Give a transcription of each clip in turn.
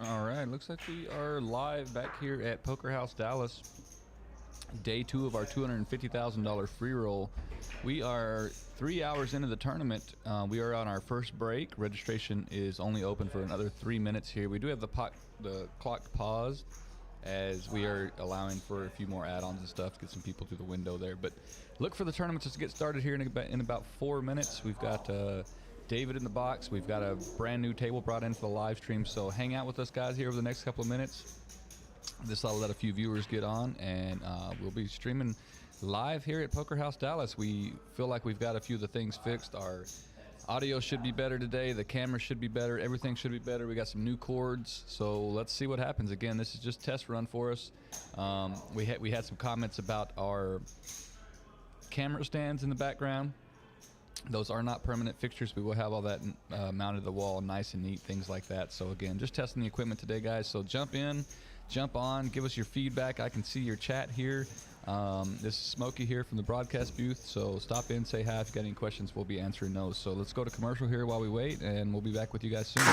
All right, looks like we are live back here at Poker House Dallas. Day 2 of our $250,000 free roll. We are 3 hours into the tournament. We are on our first break. Registration is only open for another 3 minutes here. We do have the clock paused as we are allowing for a few more add-ons and stuff to get some people through the window there. But look for the tournament to get started here in about 4 minutes. We've got David in the box. We've got a brand new table brought in for the live stream, so hang out with us guys here over the next couple of minutes. This will let a few viewers get on, and we'll be streaming live here at Poker House Dallas. We feel like we've got a few of the things fixed. Our audio should be better today. The camera should be better. Everything should be better. We got some new cords, so let's see what happens. Again, this is just test run for us. We had some comments about our camera stands in the background. Those are not permanent fixtures. We will have all that mounted to the wall, nice and neat, things like that. So again, just testing the equipment today, guys. So jump in, jump on, give us your feedback. I can see your chat here. This is Smokey here from the broadcast booth. So stop in, say hi. If you got any questions, we'll be answering those. So let's go to commercial here while we wait, and we'll be back with you guys soon.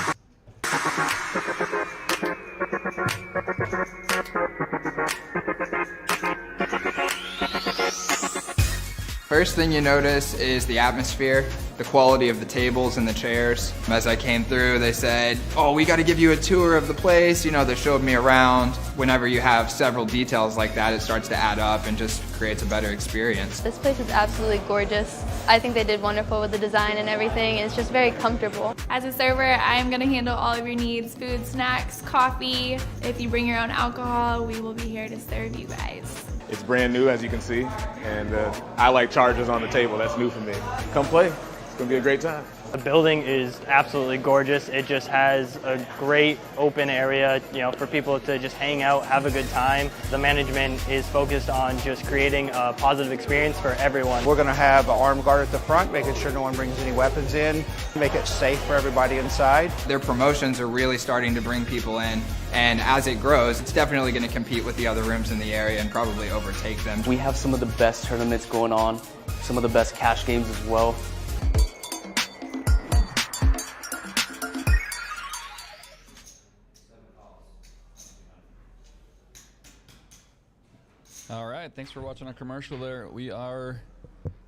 First thing you notice is the atmosphere, the quality of the tables and the chairs. As I came through, they said, oh, we got to give you a tour of the place. You know, they showed me around. Whenever you have several details like that, it starts to add up and just creates a better experience. This place is absolutely gorgeous. I think they did wonderful with the design and everything. It's just very comfortable. As a server, I'm gonna handle all of your needs, food, snacks, coffee. If you bring your own alcohol, we will be here to serve you guys. It's brand new, as you can see, and I like chargers on the table. That's new for me. Come play. It's gonna be a great time. The building is absolutely gorgeous. It just has a great open area, you know, for people to just hang out, have a good time. The management is focused on just creating a positive experience for everyone. We're going to have an armed guard at the front, making sure no one brings any weapons in, make it safe for everybody inside. Their promotions are really starting to bring people in, and as it grows, it's definitely going to compete with the other rooms in the area and probably overtake them. We have some of the best tournaments going on, some of the best cash games as well. All right, thanks for watching our commercial there.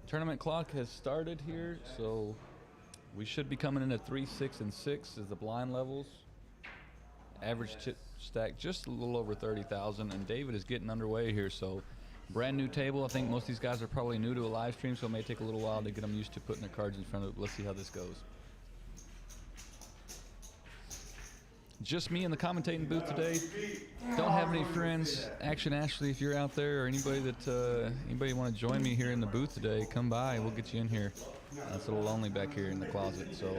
Tournament clock has started here, so we should be coming in at 3, 6, and 6 as the blind levels. Average chip stack just a little over 30,000, and David is getting underway here, so brand new table. I think most of these guys are probably new to a live stream, so it may take a little while to get them used to putting their cards in front of it. Let's see how this goes. Just me in the commentating booth today. Don't have any friends. Action Ashley, if you're out there, or anybody want to join me here in the booth today, come by. We'll get you in here. It's a little lonely back here in the closet. So,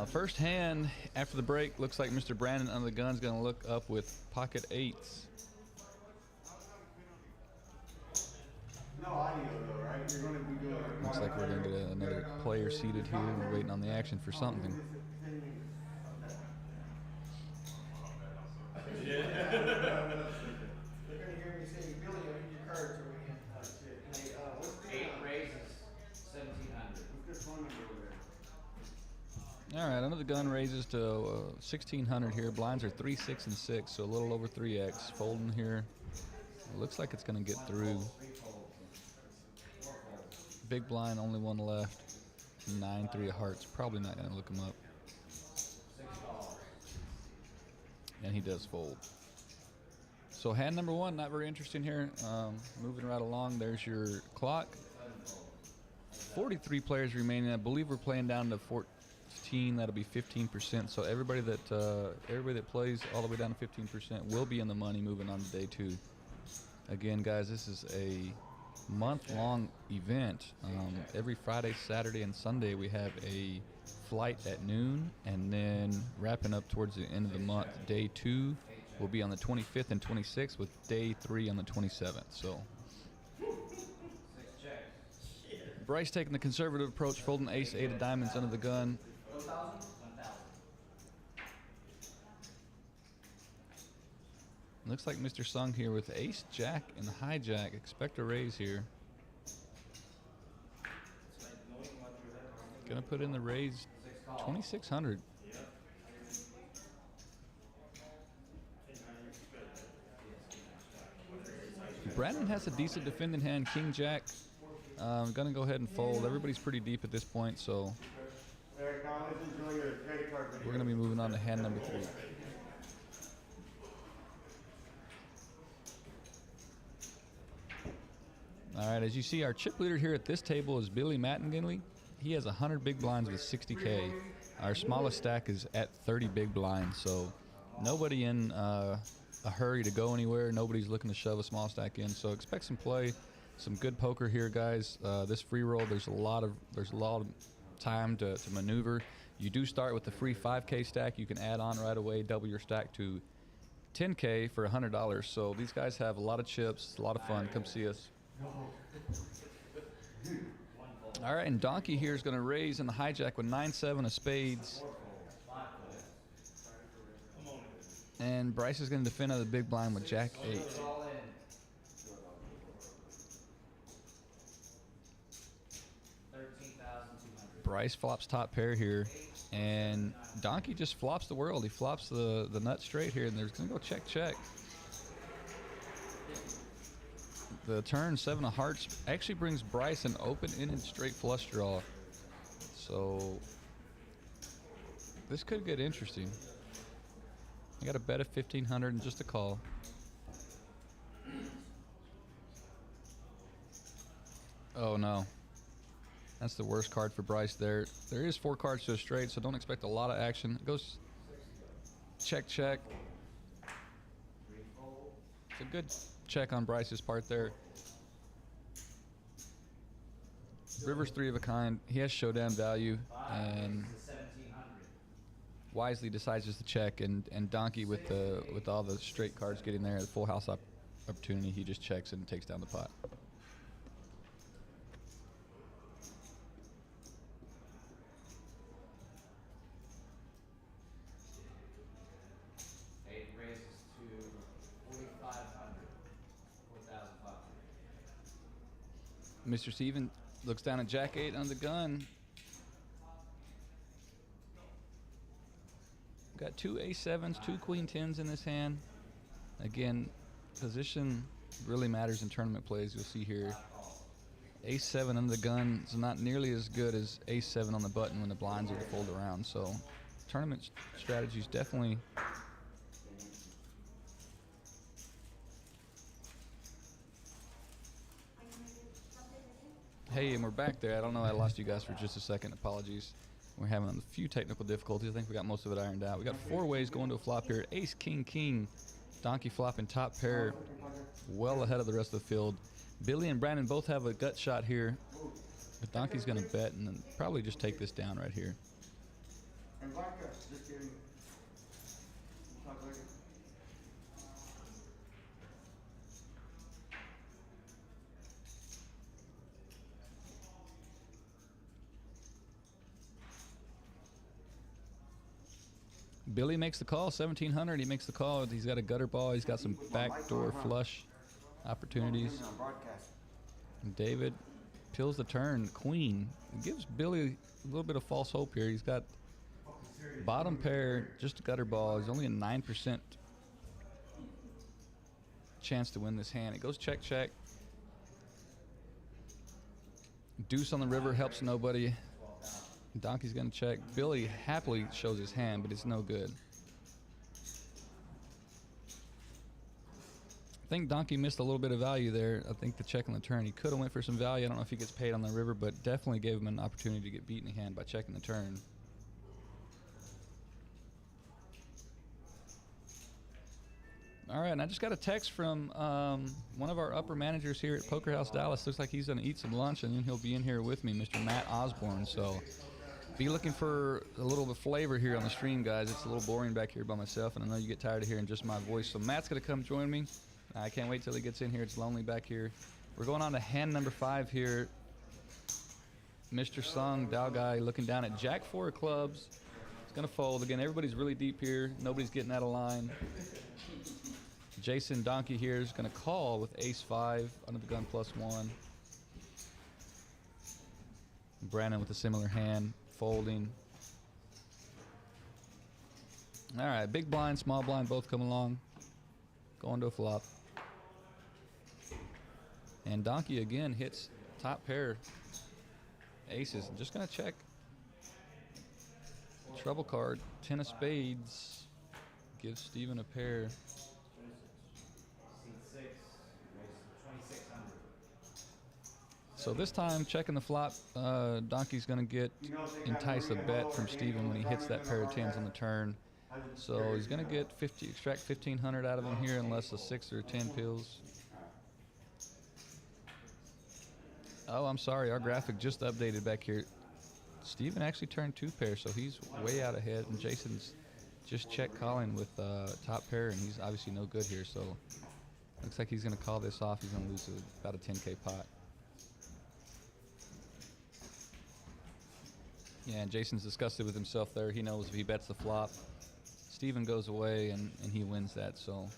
first hand after the break, looks like Mr. Brandon under the gun is going to look up with pocket 8s. Looks like we're going to get another player seated here. We're waiting on the action for something. They're going to hear me say, Billy, I need your cards or we can't. What's the 8 raises 1,700. What's their phone number over there? All right, under the gun raises to 1,600 here. Blinds are 3, 6, and 6, so a little over 3x. Folding here. It looks like it's going to get through. Big blind, only one left. 9, 3 of hearts. Probably not going to look him up. And he does fold. So hand number 1, not very interesting here. Moving right along, there's your clock. 43 players remaining. I believe we're playing down to 14. That'll be 15%. So everybody that plays all the way down to 15% will be in the money moving on to day 2. Again, guys, this is a month-long event. Every Friday, Saturday, and Sunday we have a flight at noon, and then wrapping up towards the end of the month, day 2 will be on the 25th and 26th, with day 3 on the 27th. So Bryce taking the conservative approach, folding ace 8 of diamonds under the gun. Looks like Mr. Sung here with ace jack and hijack. Expect a raise here. Gonna put in the raise 2,600. Brandon has a decent defending hand, King Jack. Gonna go ahead and fold. Everybody's pretty deep at this point, so we're gonna be moving on to hand number 3. All right, as you see, our chip leader here at this table is Billy Mattingly. He has 100 big blinds with 60K. Our smallest stack is at 30 big blinds, so nobody in a hurry to go anywhere. Nobody's looking to shove a small stack in, so expect some play, some good poker here, guys. This free roll, there's a lot of time to maneuver. You do start with the free 5K stack. You can add on right away, double your stack to 10K for $100. So these guys have a lot of chips. It's a lot of fun. Come see us. All right, and Donkey here is going to raise in the hijack with 9-7 of spades. And Bryce is going to defend out of the big blind with Jack 8. Bryce flops top pair here, and Donkey just flops the world. He flops the nut straight here, and there's going to go check, check. The turn 7 of hearts actually brings Bryce an open-ended straight flush draw. So this could get interesting. I got a bet of 1,500 and just a call. Oh no. That's the worst card for Bryce there. There is 4 cards to a straight, so don't expect a lot of action. It goes check, check. It's a good check on Bryce's part there. River's 3 of a kind. He has showdown value, and wisely decides just to check. And Donkey with all the straight cards getting there, the full house opportunity, he just checks and takes down the pot. Mr. Steven looks down at Jack 8 on the gun. Got 2 A7s, 2 Queen 10s in his hand. Again, position really matters in tournament plays. You'll see here, A7 under the gun is not nearly as good as A7 on the button when the blinds are to fold around. So tournament strategies definitely. Hey, and we're back there. I don't know, I lost you guys for just a second. Apologies. We're having a few technical difficulties. I think we got most of it ironed out. We got 4 ways going to a flop here. Ace, king, king. Donkey flopping top pair, well ahead of the rest of the field. Billy and Brandon both have a gut shot here. But Donkey's going to bet and then probably just take this down right here. Billy makes the call, 1,700. He makes the call. He's got a gutter ball. He's got some backdoor flush opportunities. And David pills the turn, queen. It gives Billy a little bit of false hope here. He's got bottom pair, just a gutter ball. He's only a 9% chance to win this hand. It goes check, check. Deuce on the river helps nobody. Donkey's going to check. Billy happily shows his hand, but it's no good. I think Donkey missed a little bit of value there. I think the check on the turn, he could have went for some value. I don't know if he gets paid on the river, but definitely gave him an opportunity to get beat in the hand by checking the turn. All right, and I just got a text from one of our upper managers here at Poker House Dallas. Looks like he's going to eat some lunch, and then he'll be in here with me, Mr. Matt Osborne. So be looking for a little bit of flavor here on the stream, guys. It's a little boring back here by myself, and I know you get tired of hearing just my voice. So Matt's going to come join me. I can't wait till he gets in here. It's lonely back here. We're going on to hand number 5 here. Mr. Sung, Dow guy, looking down at Jack 4 of clubs. It's going to fold. Again, everybody's really deep here. Nobody's getting out of line. Jason Donkey here is going to call with ace 5 under the gun +1. Brandon with a similar hand, folding. All right, big blind, small blind, both come along. Going to a flop. And Donkey again hits top pair aces. I'm just gonna check. Trouble card, 10 of spades. Gives Steven a pair. Seat 6, raises to 2,600. So this time, checking the flop, Donkey's gonna entice a bet from Steven when he hits that pair of 10s on the turn. So he's gonna extract 1,500 out of him here unless a 6 or 10 pills. Oh, I'm sorry, our graphic just updated back here. Steven actually turned 2 pairs, so he's way out ahead, and Jason's just check calling with top pair, and he's obviously no good here, so looks like he's gonna call this off. He's gonna lose about a 10K pot. Yeah, and Jason's disgusted with himself there. He knows if he bets the flop, Steven goes away and he wins that, so.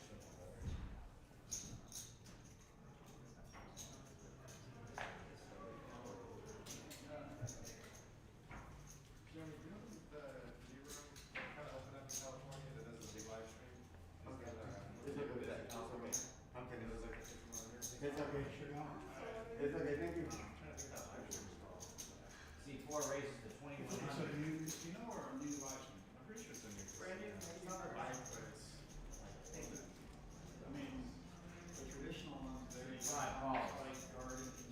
Seat 4 raises to 2,100. You know, or a new live stream? I'm pretty sure it's a new. It's not a live, but it's. I mean, the traditional ones, they're 5 calls. like gardens,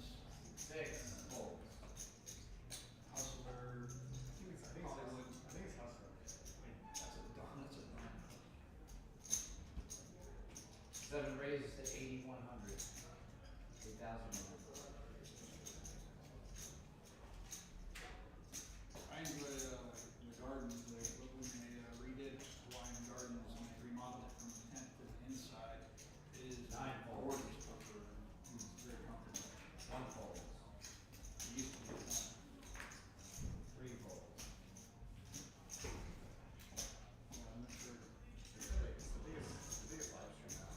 6 folds. hustler. I think it's hustler. That's a darn. 7 raises to 8,100. 8,100. I enjoy the gardens. When they redid Hawaiian Gardens and they remodeled it from the tent to the inside, it is 9 folds. gorgeous poker. It's very comfortable. 1 fold. It used to be fun. 3 folds. Yeah, I'm not sure. It's the biggest live stream now.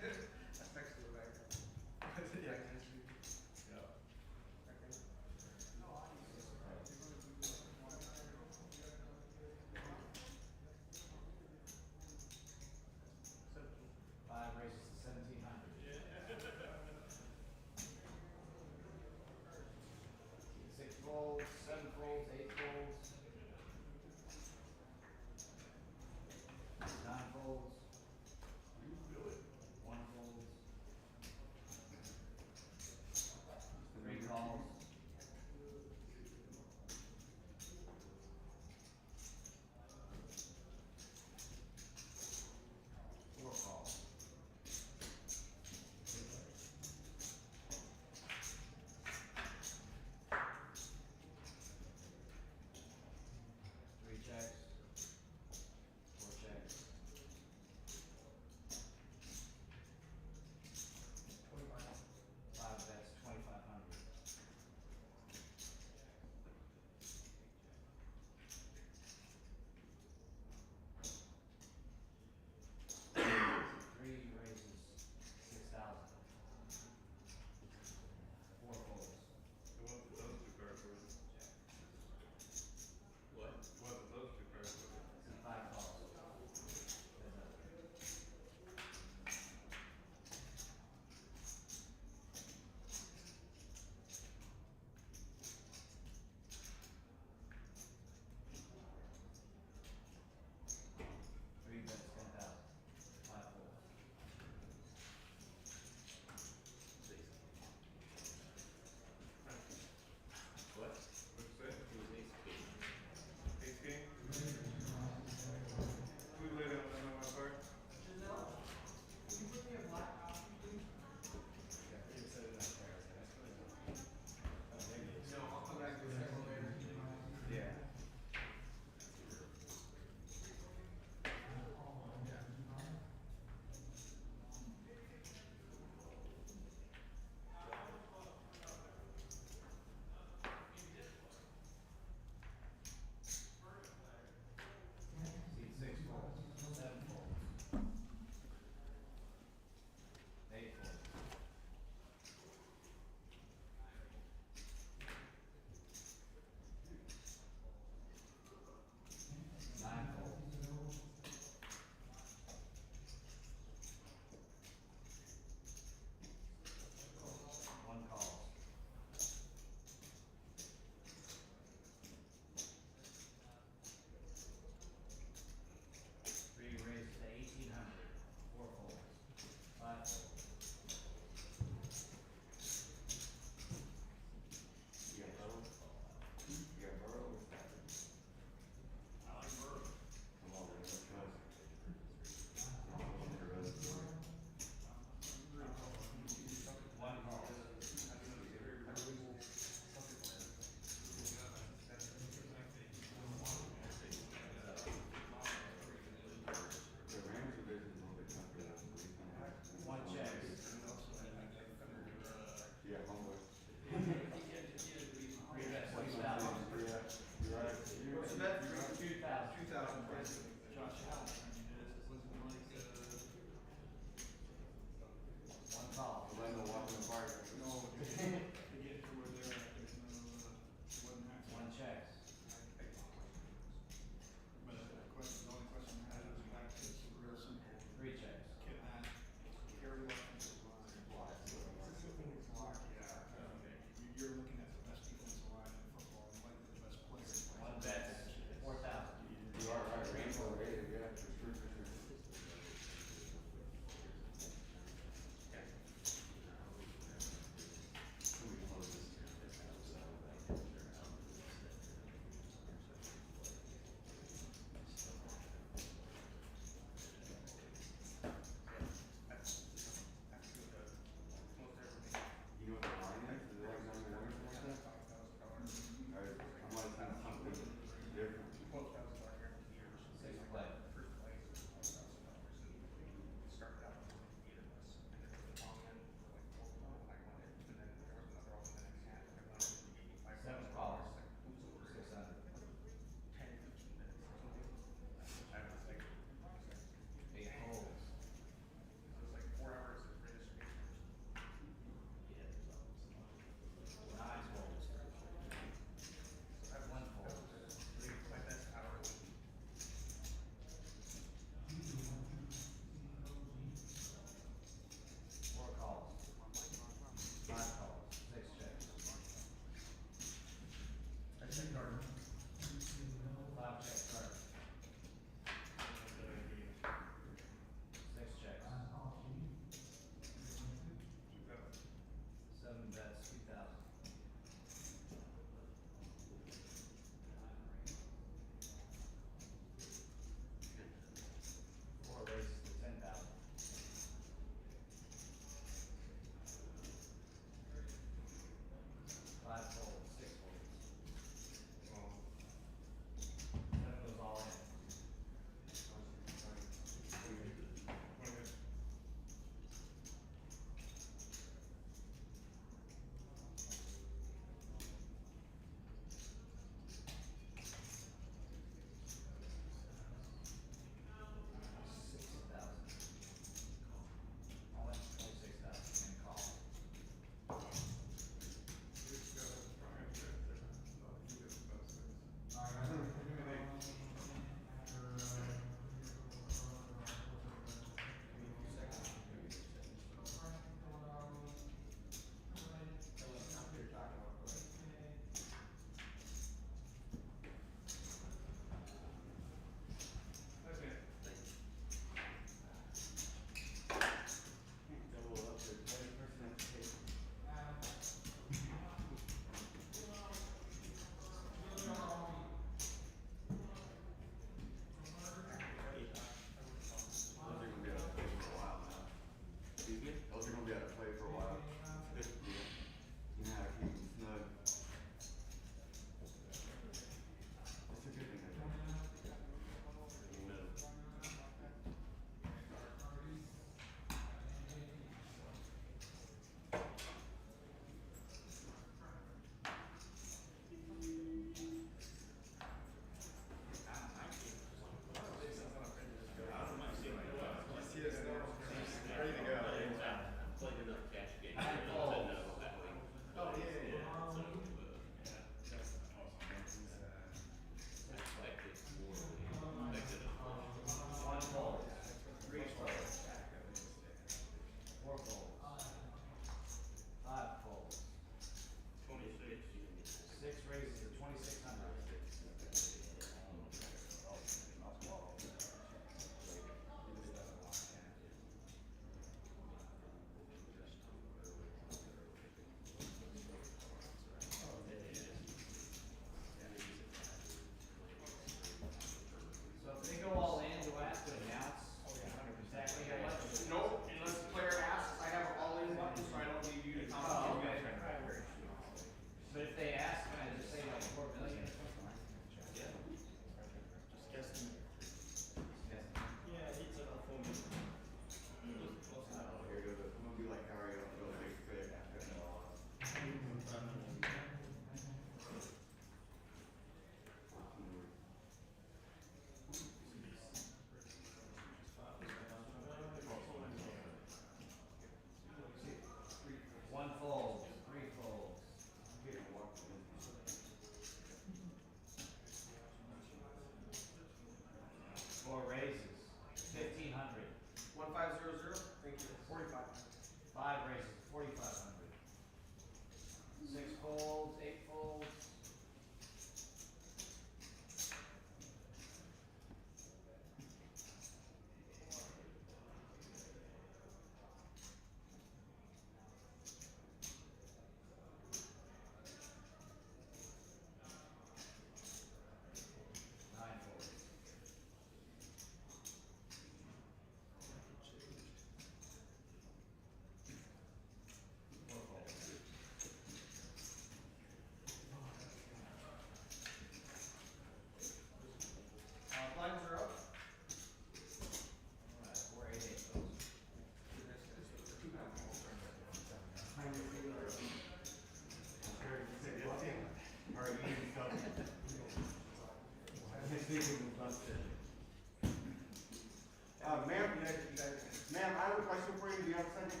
Ma'am, I have a question for you. Do you have a second?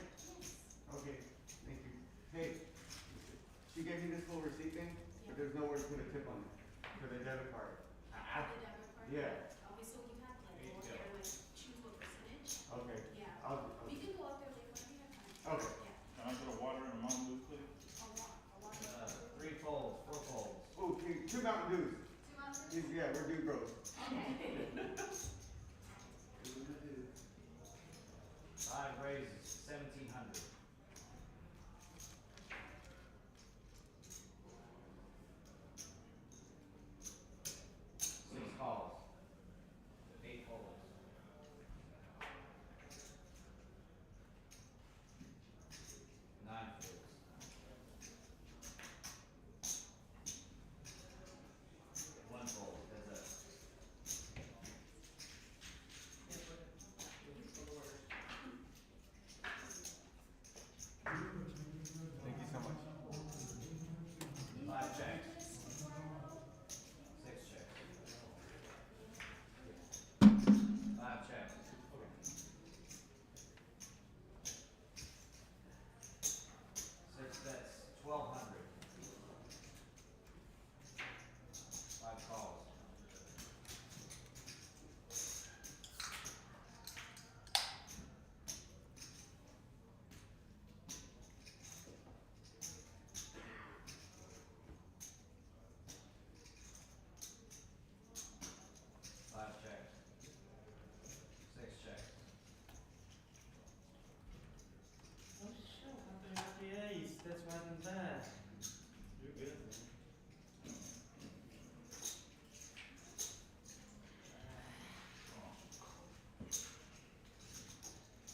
Okay, thank you. Hey, she gave me this little receipt thing, but there's nowhere to put a tip on it for the debit card. The debit card? Yeah. Okay, so we have like go there and like choose what percentage. Okay. Yeah. We can go up there later when we have time. Okay. Yeah. Can I get a water and a Mountain Dew, please? A water. 3 folds, 4 folds. Oh, two Mountain Dews. Two Mountain Dews? Yeah, we're due bros. Okay. 5 raises, 1,700. 6 calls. 8 folds. 9 folds. 1 fold. That's it. Thank you so much. 5 checks. 6 checks. 5 checks. 6 bets, 1,200. 5 calls. Five checks. 6 checks. Oh, sure. Happy ace. That's why I'm there. You're good, man.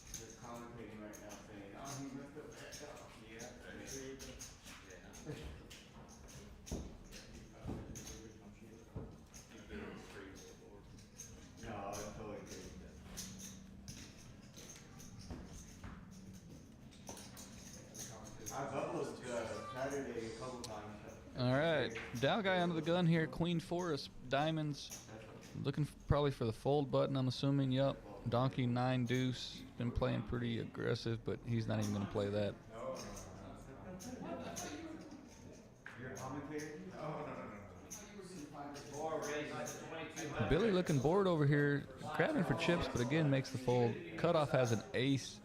Just commentating right now saying, oh, he messed up that off. Yeah. No, it's totally crazy. I've uploaded Saturday a couple times. All right, Dow guy under the gun here. Queen Forest diamonds, looking probably for the fold button. I'm assuming. Yup. Donkey 9 deuce. Been playing pretty aggressive, but he's not even gonna play that. You're a commentator? Oh, no. 4 raises, 2,200. Billy looking bored over here, grabbing for chips, but again makes the fold. Cutoff has an ace.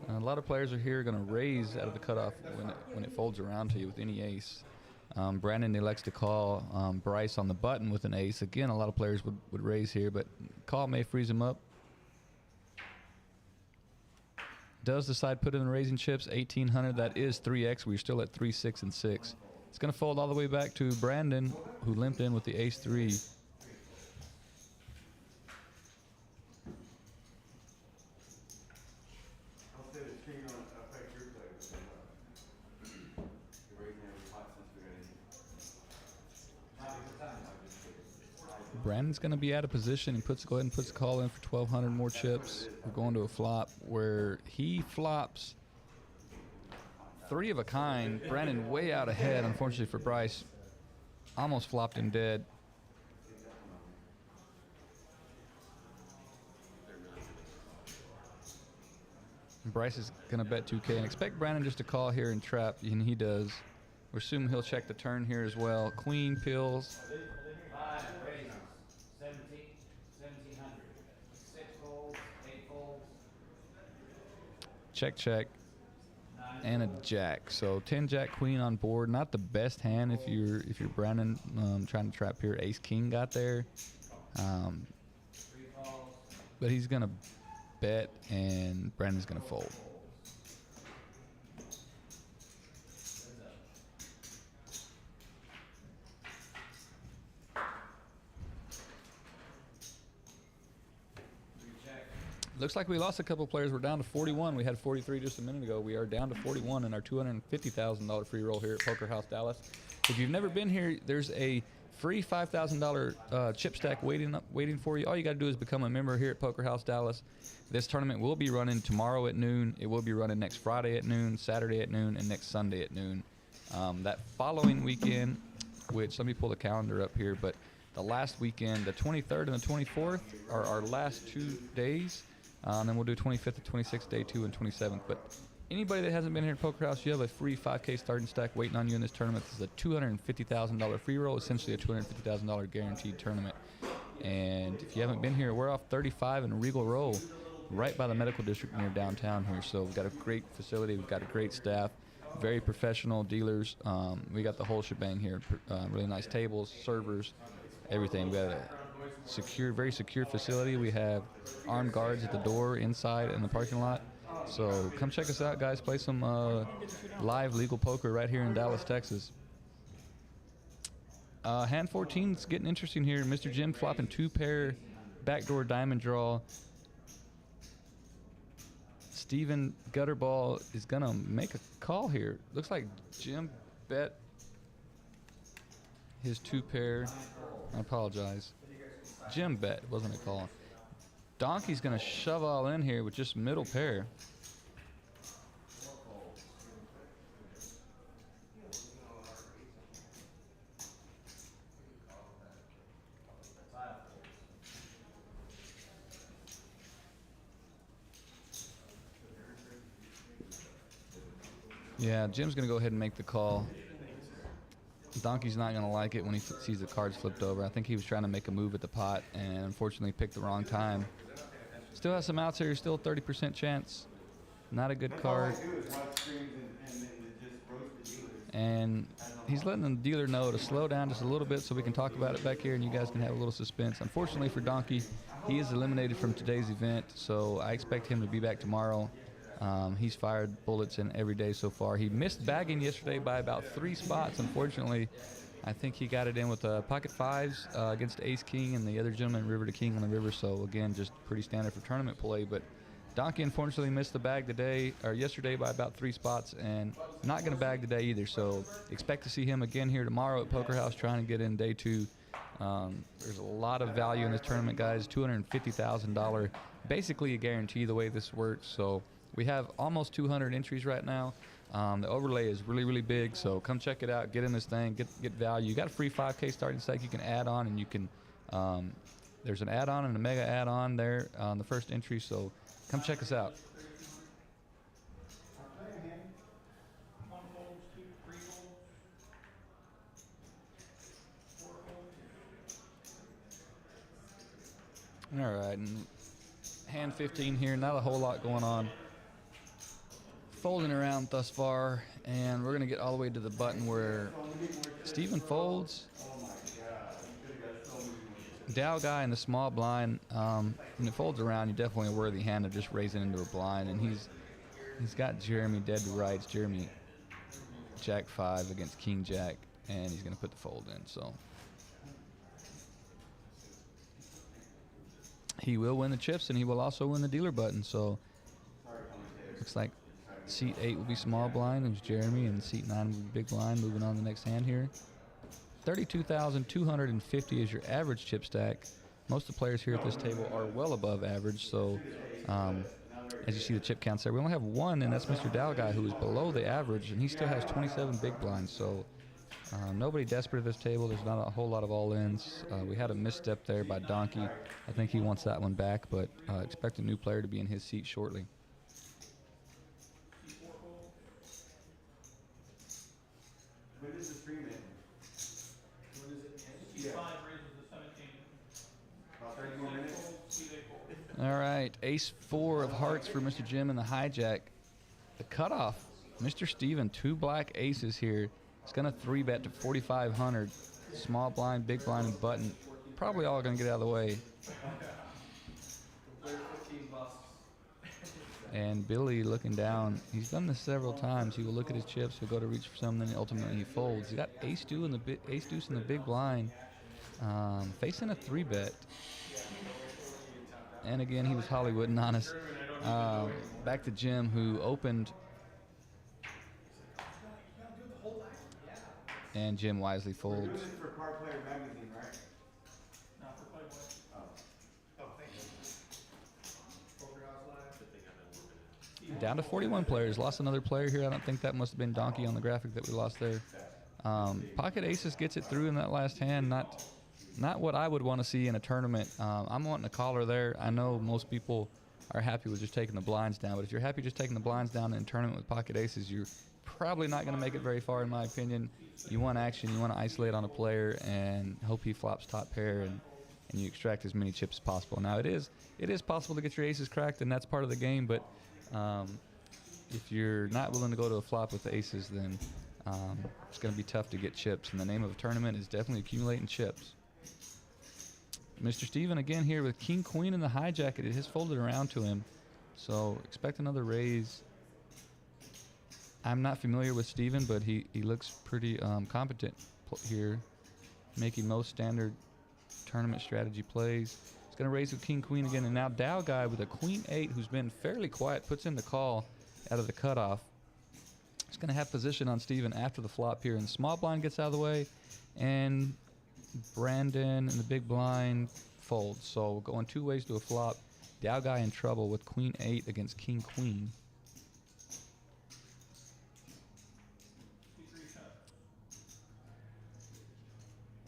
A lot of players are here going to raise out of the cutoff when it folds around to you with any ace. Brandon elects to call Bryce on the button with an ace. Again, a lot of players would raise here, but call may freeze him up. Does decide put in the raising chips, 1,800. That is 3x. We're still at 3, 6, and 6. It's going to fold all the way back to Brandon, who limped in with the ace 3. I'll say the screen on affect your play. You're raising every pot since we're ready. Brandon's going to be out of position. He go ahead and puts a call in for 1,200 more chips. We're going to a flop where he flops 3 of a kind. Brandon way out ahead, unfortunately for Bryce. Almost flopped him dead. Bryce is going to bet 2K and expect Brandon just to call here and trap, and he does. We're assuming he'll check the turn here as well. Queen pills. 5 raises, 1,700. 6 folds, 8 folds. Check, check. And a jack. So 10 jack queen on board. Not the best hand if you're Brandon trying to trap here. Ace king got there. But he's going to bet and Brandon's going to fold. Looks like we lost a couple players. We're down to 41. We had 43 just a minute ago. We are down to 41 in our $250,000 free roll here at Poker House Dallas. If you've never been here, there's a free $5,000 chip stack waiting for you. All you got to do is become a member here at Poker House Dallas. This tournament will be running tomorrow at noon. It will be running next Friday at noon, Saturday at noon, and next Sunday at noon. That following weekend, which let me pull the calendar up here, but the last weekend. The 23rd and the 24th are our last 2 days. Then we'll do 25th and 26th, day 2, and 27th. But anybody that hasn't been here at Poker House, you have a free 5K starting stack waiting on you in this tournament. This is a $250,000 free roll, essentially a $250,000 guaranteed tournament. And if you haven't been here, we're off 35 in Regal Row, right by the medical district near downtown here. So we've got a great facility. We've got a great staff, very professional dealers. We got the whole shebang here. Really nice tables, servers, everything. We got a secure, very secure facility. We have armed guards at the door, inside, in the parking lot. So come check us out, guys. Play some live legal poker right here in Dallas, Texas. Hand 14 is getting interesting here. Mr. Jim flopping 2-pair backdoor diamond draw. Steven Gutterball is going to make a call here. Looks like Jim bet his 2-pair. I apologize. Jim bet, wasn't a call. Donkey's going to shove all in here with just middle pair. Yeah, Jim's going to go ahead and make the call. Donkey's not going to like it when he sees the cards flipped over. I think he was trying to make a move at the pot and unfortunately picked the wrong time. Still has some outs here, still 30% chance. Not a good card. And he's letting the dealer know to slow down just a little bit so we can talk about it back here and you guys can have a little suspense. Unfortunately for Donkey, he is eliminated from today's event, so I expect him to be back tomorrow. He's fired bullets in every day so far. He missed bagging yesterday by about 3 spots. Unfortunately, I think he got it in with pocket 5s against Ace King and the other gentleman river to king on the river. So again, just pretty standard for tournament play. But Donkey unfortunately missed the bag yesterday by about 3 spots and not going to bag today either. So expect to see him again here tomorrow at Poker House trying to get in day 2. There's a lot of value in this tournament, guys. $250,000, basically a guarantee the way this works. So we have almost 200 entries right now. The overlay is really, really big, so come check it out. Get in this thing, get value. You got a free 5K starting stack you can add on, and you can. There's an add-on and a mega add-on there on the first entry, so come check us out. All right, and hand 15 here. Not a whole lot going on. Folding around thus far, and we're going to get all the way to the button where Steven folds. Dow guy in the small blind. When it folds around, you definitely a worthy hand of just raising into a blind, and he's got Jeremy dead to rights. Jeremy Jack 5 against King Jack, and he's going to put the fold in. So he will win the chips, and he will also win the dealer button. So looks like seat 8 will be small blind, and Jeremy, and seat 9 will be big blind. Moving on to the next hand here. 32,250 is your average chip stack. Most of the players here at this table are well above average. So as you see the chip counts there, we only have 1, and that's Mr. Dow guy, who is below the average, and he still has 27 big blinds. So nobody desperate at this table. There's not a whole lot of all-ins. We had a misstep there by Donkey. I think he wants that one back, but expect a new player to be in his seat shortly. When does the stream end? When does it end? C5 raises the 17. About 30 more minutes. All right, ace 4 of hearts for Mr. Jim and the hijack. The cutoff, Mr. Steven, 2 black aces here. It's going to 3-bet to 4,500. Small blind, big blind, and button. Probably all going to get out of the way. And Billy looking down. He's done this several times. He will look at his chips. He'll go to reach for some, then ultimately he folds. He's got ace deuce in the big blind, facing a 3-bet. And again, he was Hollywooding on us. Back to Jim, who opened. And Jim wisely folds. We're doing this for Card Player Magazine, right? Not for Playboy. Oh, thank you. Poker House Live. Down to 41 players. Lost another player here. I don't think that must have been Donkey on the graphic that we lost there. Pocket Aces gets it through in that last hand. Not not what I would want to see in a tournament. I'm wanting a caller there. I know most people are happy with just taking the blinds down, but if you're happy just taking the blinds down in a tournament with pocket aces, you're probably not going to make it very far, in my opinion. You want action. You want to isolate on a player and hope he flops top pair, and you extract as many chips as possible. Now, it is possible to get your aces cracked, and that's part of the game, but if you're not willing to go to a flop with the aces, then it's going to be tough to get chips, and the name of a tournament is definitely accumulating chips. Mr. Steven again here with king queen in the hijack. It has folded around to him, so expect another raise. I'm not familiar with Steven, but he looks pretty competent here, making most standard tournament strategy plays. He's going to raise with king queen again, and now Dow guy with a queen 8 who's been fairly quiet puts in the call out of the cutoff. He's going to have position on Steven after the flop here, and small blind gets out of the way, and Brandon in the big blind folds. So going two ways to a flop. Dow guy in trouble with queen 8 against king queen.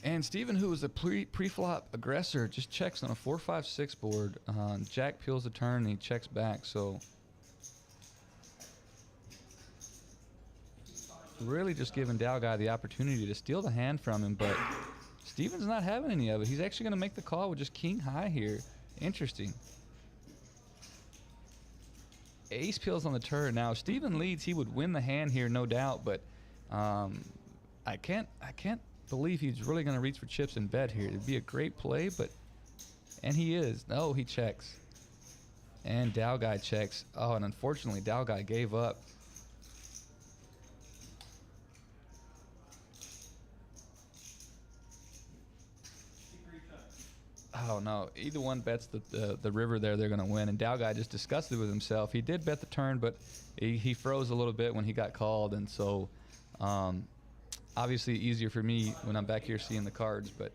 And Steven, who was a pre-flop aggressor, just checks on a 4-5-6 board. Jack peels the turn and he checks back. So really just giving Dow guy the opportunity to steal the hand from him, but Steven's not having any of it. He's actually going to make the call with just king high here. Interesting. Ace peels on the turn. Now, if Steven leads, he would win the hand here, no doubt, but I can't believe he's really going to reach for chips and bet here. It'd be a great play, but and he is. No, he checks. And Dow guy checks. Oh, and unfortunately, Dow guy gave up. Oh no, either one bets the river there, they're going to win. And Dow guy just disgusted with himself. He did bet the turn, but he froze a little bit when he got called, and so obviously easier for me when I'm back here seeing the cards, but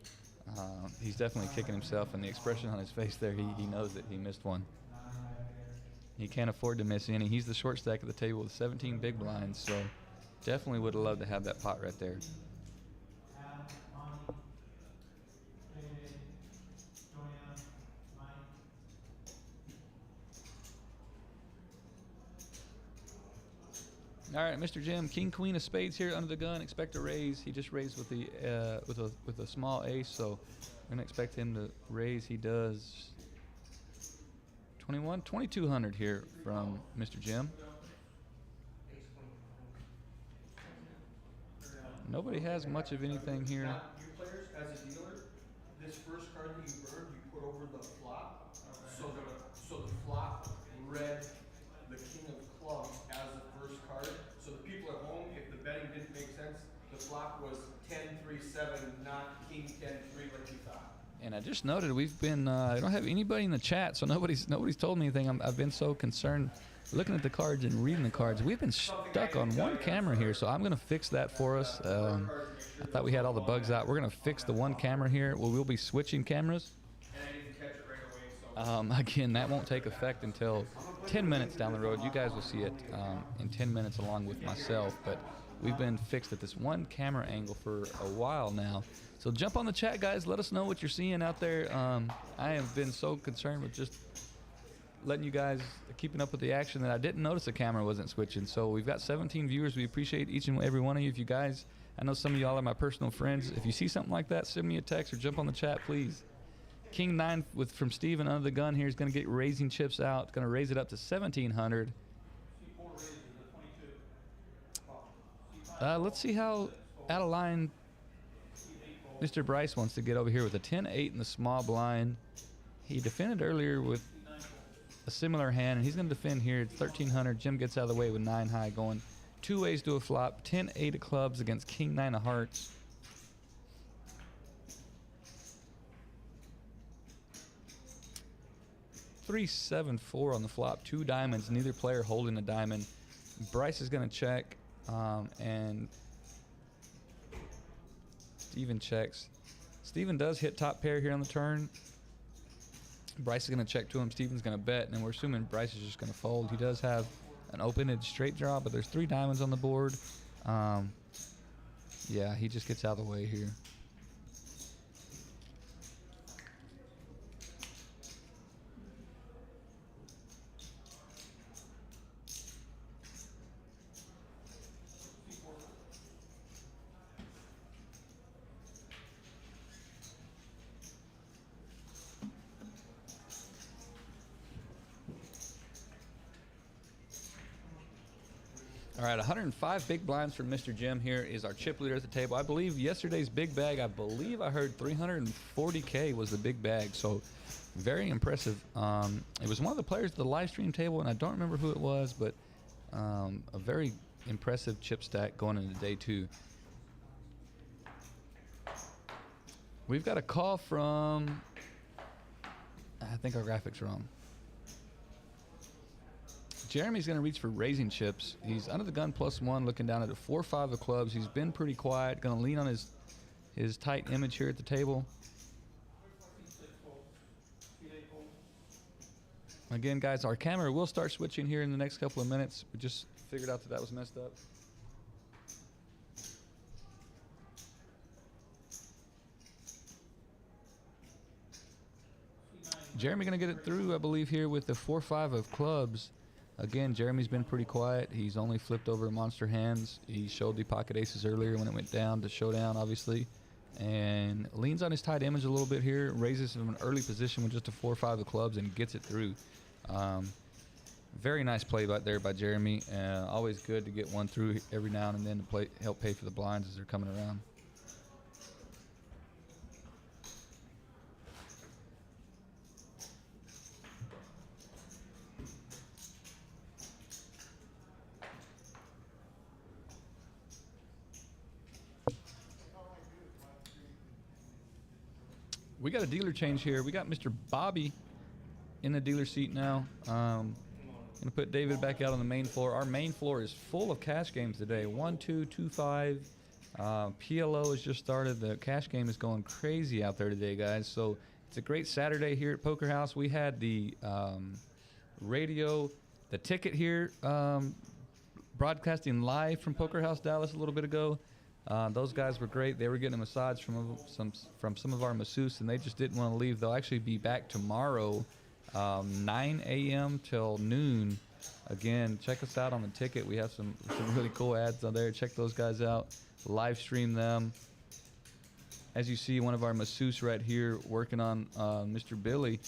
he's definitely kicking himself, and the expression on his face there, he knows that he missed one. He can't afford to miss any. He's the short stack at the table with 17 big blinds, so definitely would have loved to have that pot right there. All right, Mr. Jim, king queen of spades here under the gun. Expect a raise. He just raised with the with a small ace, so we're gonna expect him to raise. He does 2200 here from Mr. Jim. Nobody has much of anything here. Now, you players, as a dealer, this first card that you burned, you put over the flop, so the flop read the king of clubs as the first card. So the people at home, if the betting didn't make sense, the flop was 10-3-7, not king 10-3 like you thought. And I just noted we've been I don't have anybody in the chat, so nobody's told me anything. I've been so concerned looking at the cards and reading the cards. We've been stuck on one camera here, so I'm gonna fix that for us. I thought we had all the bugs out. We're gonna fix the one camera here. We'll be switching cameras. Again, that won't take effect until 10 minutes down the road. You guys will see it in 10 minutes along with myself, but we've been fixed at this one camera angle for a while now. So jump on the chat, guys. Let us know what you're seeing out there. I have been so concerned with just letting you guys keeping up with the action that I didn't notice the camera wasn't switching. So we've got 17 viewers. We appreciate each and every one of you. If you guys, I know some of y'all are my personal friends. If you see something like that, send me a text or jump on the chat, please. King 9 from Steven under the gun here is going to get raising chips out. Going to raise it up to 1700. Let's see how out of line Mr. Bryce wants to get over here with a 10-8 in the small blind. He defended earlier with a similar hand, and he's going to defend here at 1300. Jim gets out of the way with 9 high, going two ways to a flop. 10-8 of clubs against king 9 of hearts. $3-7-4 on the flop, 2 diamonds, neither player holding a diamond. Bryce is going to check, and Steven checks. Steven does hit top pair here on the turn. Bryce is going to check to him. Steven's going to bet, and we're assuming Bryce is just going to fold. He does have an open-ended straight draw, but there's 3 diamonds on the board. Yeah, he just gets out of the way here. All right, 105 big blinds from Mr. Jim here is our chip leader at the table. I believe yesterday's big bag, I heard 340K was the big bag, so very impressive. It was one of the players at the live stream table, and I don't remember who it was, but a very impressive chip stack going into day 2. We've got a call from, I think our graphics are wrong. Jeremy's going to reach for raising chips. He's under the gun +1, looking down at a 4-5 of clubs. He's been pretty quiet. Going to lean on his tight image here at the table. Again, guys, our camera will start switching here in the next couple of minutes. We just figured out that was messed up. Jeremy going to get it through, I believe, here with the 4-5 of clubs. Again, Jeremy's been pretty quiet. He's only flipped over monster hands. He showed the pocket aces earlier when it went down to showdown, obviously. And leans on his tight image a little bit here. Raises from an early position with just a 4-5 of clubs and gets it through. Very nice play right there by Jeremy. Always good to get one through every now and then to help pay for the blinds as they're coming around. We got a dealer change here. We got Mr. Bobby in the dealer seat now. Gonna put David back out on the main floor. Our main floor is full of cash games today. 1, 2, 2, 5. PLO has just started. The cash game is going crazy out there today, guys. So it's a great Saturday here at Poker House. We had the radio, the ticket here, broadcasting live from Poker House Dallas a little bit ago. Those guys were great. They were getting a massage from some of our masseuses, and they just didn't want to leave. They'll actually be back tomorrow, 9 a.m. till noon. Again, check us out on the ticket. We have some really cool ads on there. Check those guys out. Live stream them. As you see, one of our masseuses right here working on Mr. Billy.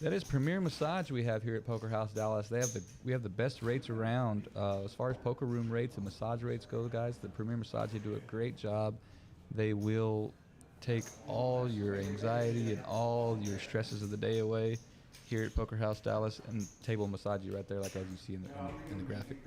That is Premier Massage we have here at Poker House Dallas. We have the best rates around as far as poker room rates and massage rates go, guys. The Premier Massage, they do a great job. They will take all your anxiety and all your stresses of the day away here at Poker House Dallas, and table massage you right there, like as you see in the graphic.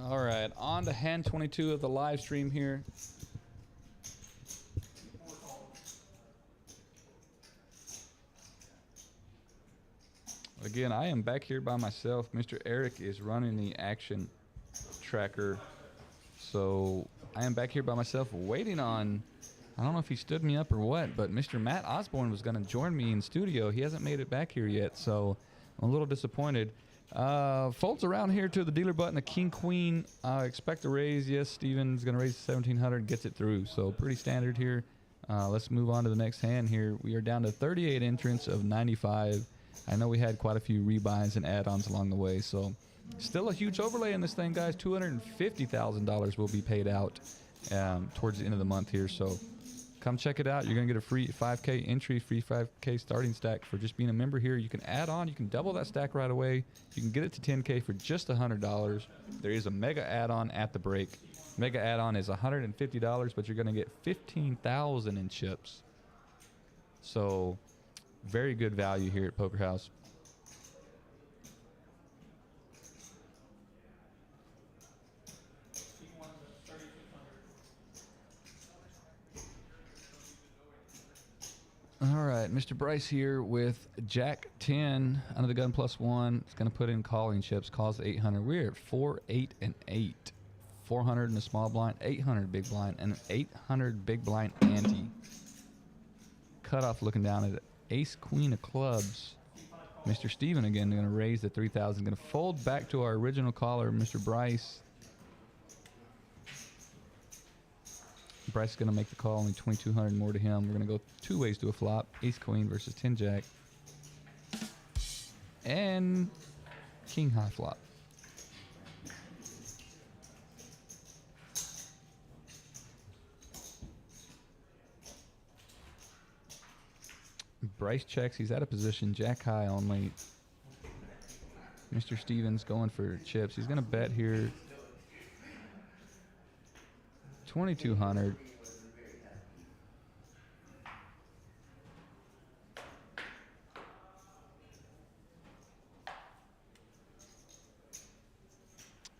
All right, on to hand 22 of the live stream here. Again, I am back here by myself. Mr. Eric is running the action tracker. So I am back here by myself waiting on, I don't know if he stood me up or what, but Mr. Matt Osborne was going to join me in studio. He hasn't made it back here yet, so I'm a little disappointed. Folds around here to the dealer button, the king queen. Expect a raise. Yes, Steven's gonna raise 1700, gets it through. So pretty standard here. Let's move on to the next hand here. We are down to 38 entrants of 95. I know we had quite a few rebuys and add-ons along the way, so still a huge overlay in this thing, guys. $250,000 will be paid out towards the end of the month here, so come check it out. You're going to get a free 5K entry, free 5K starting stack for just being a member here. You can add on. You can double that stack right away. You can get it to 10K for just $100. There is a mega add-on at the break. Mega add-on is $150, but you're going to get 15,000 in chips. So very good value here at Poker House. All right, Mr. Bryce here with Jack 10 under the gun +1. It's going to put in calling chips. Calls 800. We're at 4, 8, and 8. 400 in the small blind, 800 big blind, and an 800 big blind ante. Cutoff looking down at ace queen of clubs. Mr. Steven again going to raise the 3,000. Going to fold back to our original caller, Mr. Bryce. Bryce is going to make the call, only 2,200 more to him. We're going to go 2 ways to a flop. Ace queen versus 10 jack. And king high flop. Bryce checks. He's out of position. Jack high only. Mr. Stevens going for chips. He's going to bet here. 2,200.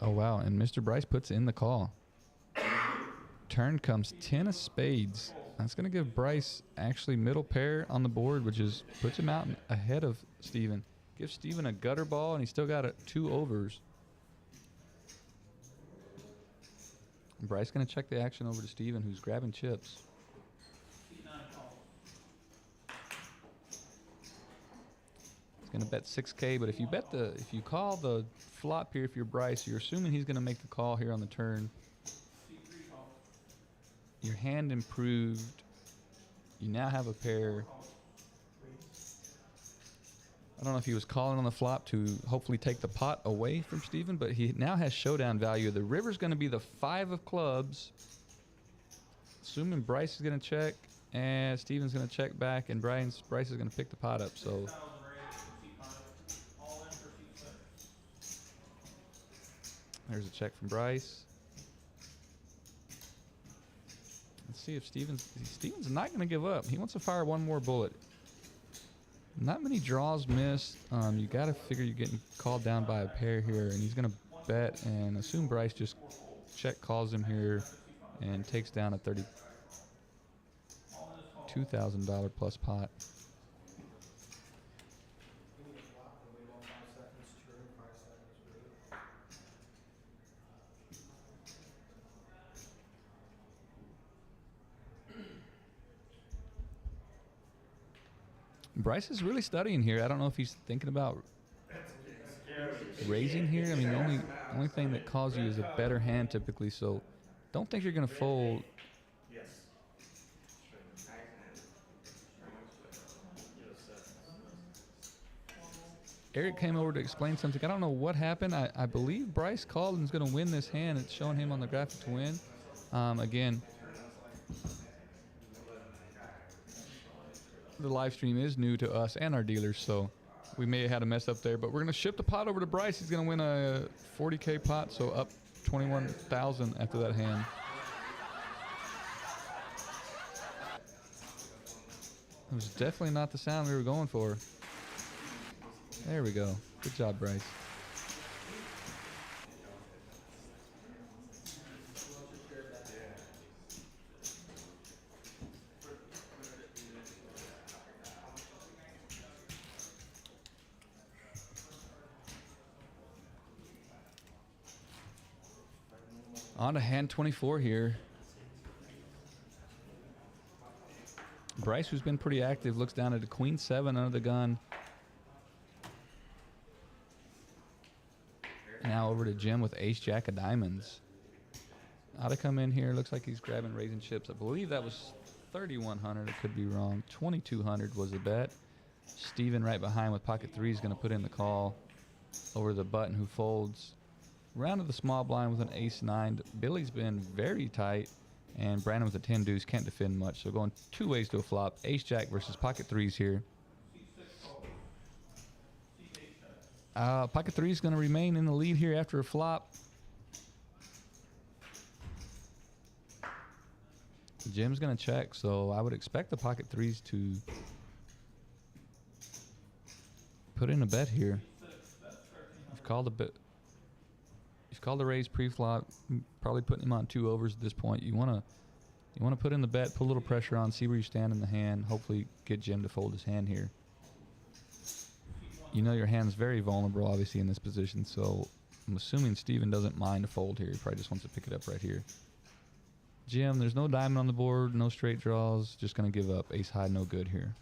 Oh, wow. And Mr. Bryce puts in the call. Turn comes 10 of spades. That's going to give Bryce actually middle pair on the board, which is puts him out ahead of Steven. Gives Steven a gutter ball, and he's still got 2 overs. Bryce going to check the action over to Steven, who's grabbing chips. He's going to bet 6K, but if you call the flop here, if you're Bryce, you're assuming he's going to make the call here on the turn. Your hand improved. You now have a pair. I don't know if he was calling on the flop to hopefully take the pot away from Steven, but he now has showdown value. The river's going to be the 5 of clubs. Assuming Bryce is going to check, and Steven's going to check back, and Bryce is going to pick the pot up. So there's a check from Bryce. Let's see if Steven's not going to give up. He wants to fire one more bullet. Not many draws missed. You got to figure you're getting called down by a pair here, and he's going to bet and assume Bryce just check calls him here and takes down a $32,000 plus pot. Bryce is really studying here. I don't know if he's thinking about raising here. I mean, the only thing that calls you is a better hand typically, so don't think you're going to fold. Eric came over to explain something. I don't know what happened. I believe Bryce called and is going to win this hand. It's showing him on the graphic to win. Again, the live stream is new to us and our dealers, so we may have had a mess up there, but we're going to ship the pot over to Bryce. He's going to win a 40K pot, so up 21,000 after that hand. It was definitely not the sound we were going for. There we go. Good job, Bryce. On to hand 24 here. Bryce, who's been pretty active, looks down at a queen 7 under the gun. Now over to Jim with ace jack of diamonds. Ought to come in here. Looks like he's grabbing raising chips. I believe that was 3,100. I could be wrong. 2,200 was the bet. Steven right behind with pocket 3 is going to put in the call over the button who folds. Round of the small blind with an ace 9. Billy's been very tight, and Brandon with a 10 deuce can't defend much. So going 2 ways to a flop. Ace jack versus pocket 3s here. Pocket 3 is going to remain in the lead here after a flop. Jim's going to check, so I would expect the pocket 3s to put in a bet here. You've called a bit. You've called a raise pre-flop. Probably putting him on 2 overs at this point. You want to put in the bet, put a little pressure on, see where you stand in the hand. Hopefully, get Jim to fold his hand here. You know your hand's very vulnerable, obviously, in this position, so I'm assuming Steven doesn't mind a fold here. He probably just wants to pick it up right here. Jim, there's no diamond on the board, no straight draws. Just going to give up. Ace high, no good here.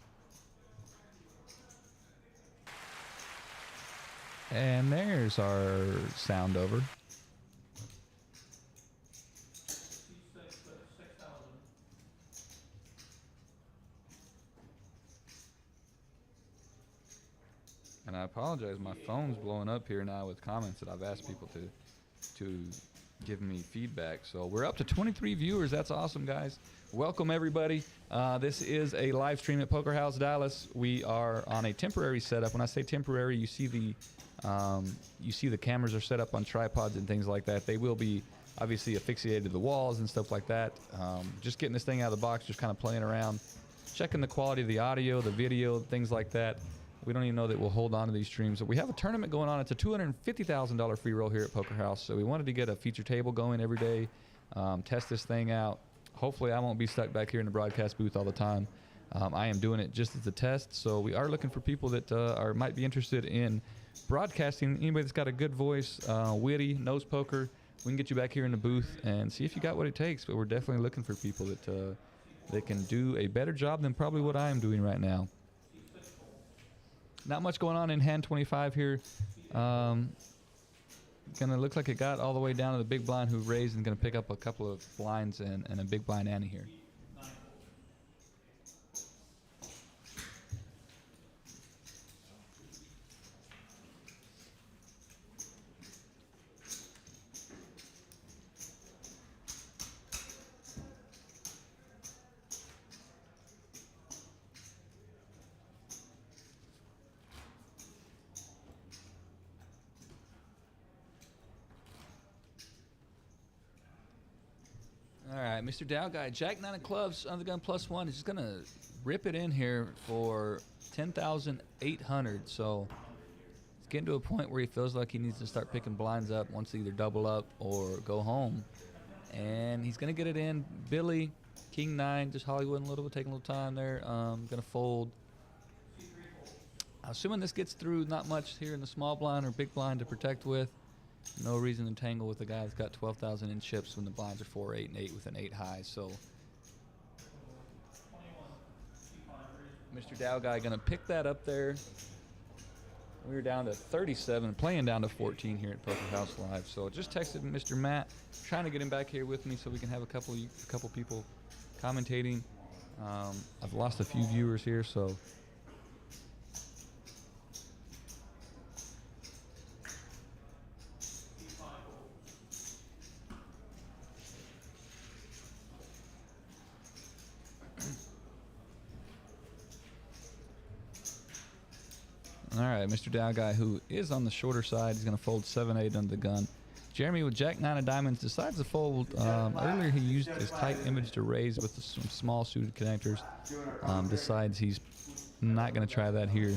And there's our sound over. And I apologize, my phone's blowing up here now with comments that I've asked people to give me feedback. So we're up to 23 viewers. That's awesome, guys. Welcome, everybody. This is a live stream at Poker House Dallas. We are on a temporary setup. When I say temporary, you see the cameras are set up on tripods and things like that. They will be obviously asphyxiated to the walls and stuff like that. Just getting this thing out of the box, just kind of playing around, checking the quality of the audio, the video, things like that. We don't even know that we'll hold on to these streams. But we have a tournament going on. It's a $250,000 free roll here at Poker House. So we wanted to get a feature table going every day, test this thing out. Hopefully I won't be stuck back here in the broadcast booth all the time. I am doing it just as a test. So we are looking for people that might be interested in broadcasting. Anybody that's got a good voice, witty, knows poker, we can get you back here in the booth and see if you got what it takes. But we're definitely looking for people that can do a better job than probably what I am doing right now. Not much going on in hand 25 here. Gonna look like it got all the way down to the big blind who raised and gonna pick up a couple of blinds and a big blind ante here. All right, Mr. Dow guy, Jack 9 of clubs on the gun +1 is just gonna rip it in here for 10,800. So it's getting to a point where he feels like he needs to start picking blinds up, wants to either double up or go home. And he's gonna get it in. Billy, King 9, just Hollywood a little bit, taking a little time there. Gonna fold. Assuming this gets through, not much here in the small blind or big blind to protect with. No reason to tangle with a guy that's got 12,000 in chips when the blinds are 4, 8, and 8 with an 8 high. So Mr. Dow guy gonna pick that up there. We were down to 37, playing down to 14 here at Poker House Live. So just texted Mr. Matt, trying to get him back here with me so we can have a couple people commentating. I've lost a few viewers here, so. All right, Mr. Dow guy, who is on the shorter side, he's going to fold 7-8 under the gun. Jeremy with Jack 9 of diamonds decides to fold. Earlier he used his tight image to raise with some small suited connectors. Decides he's not going to try that here.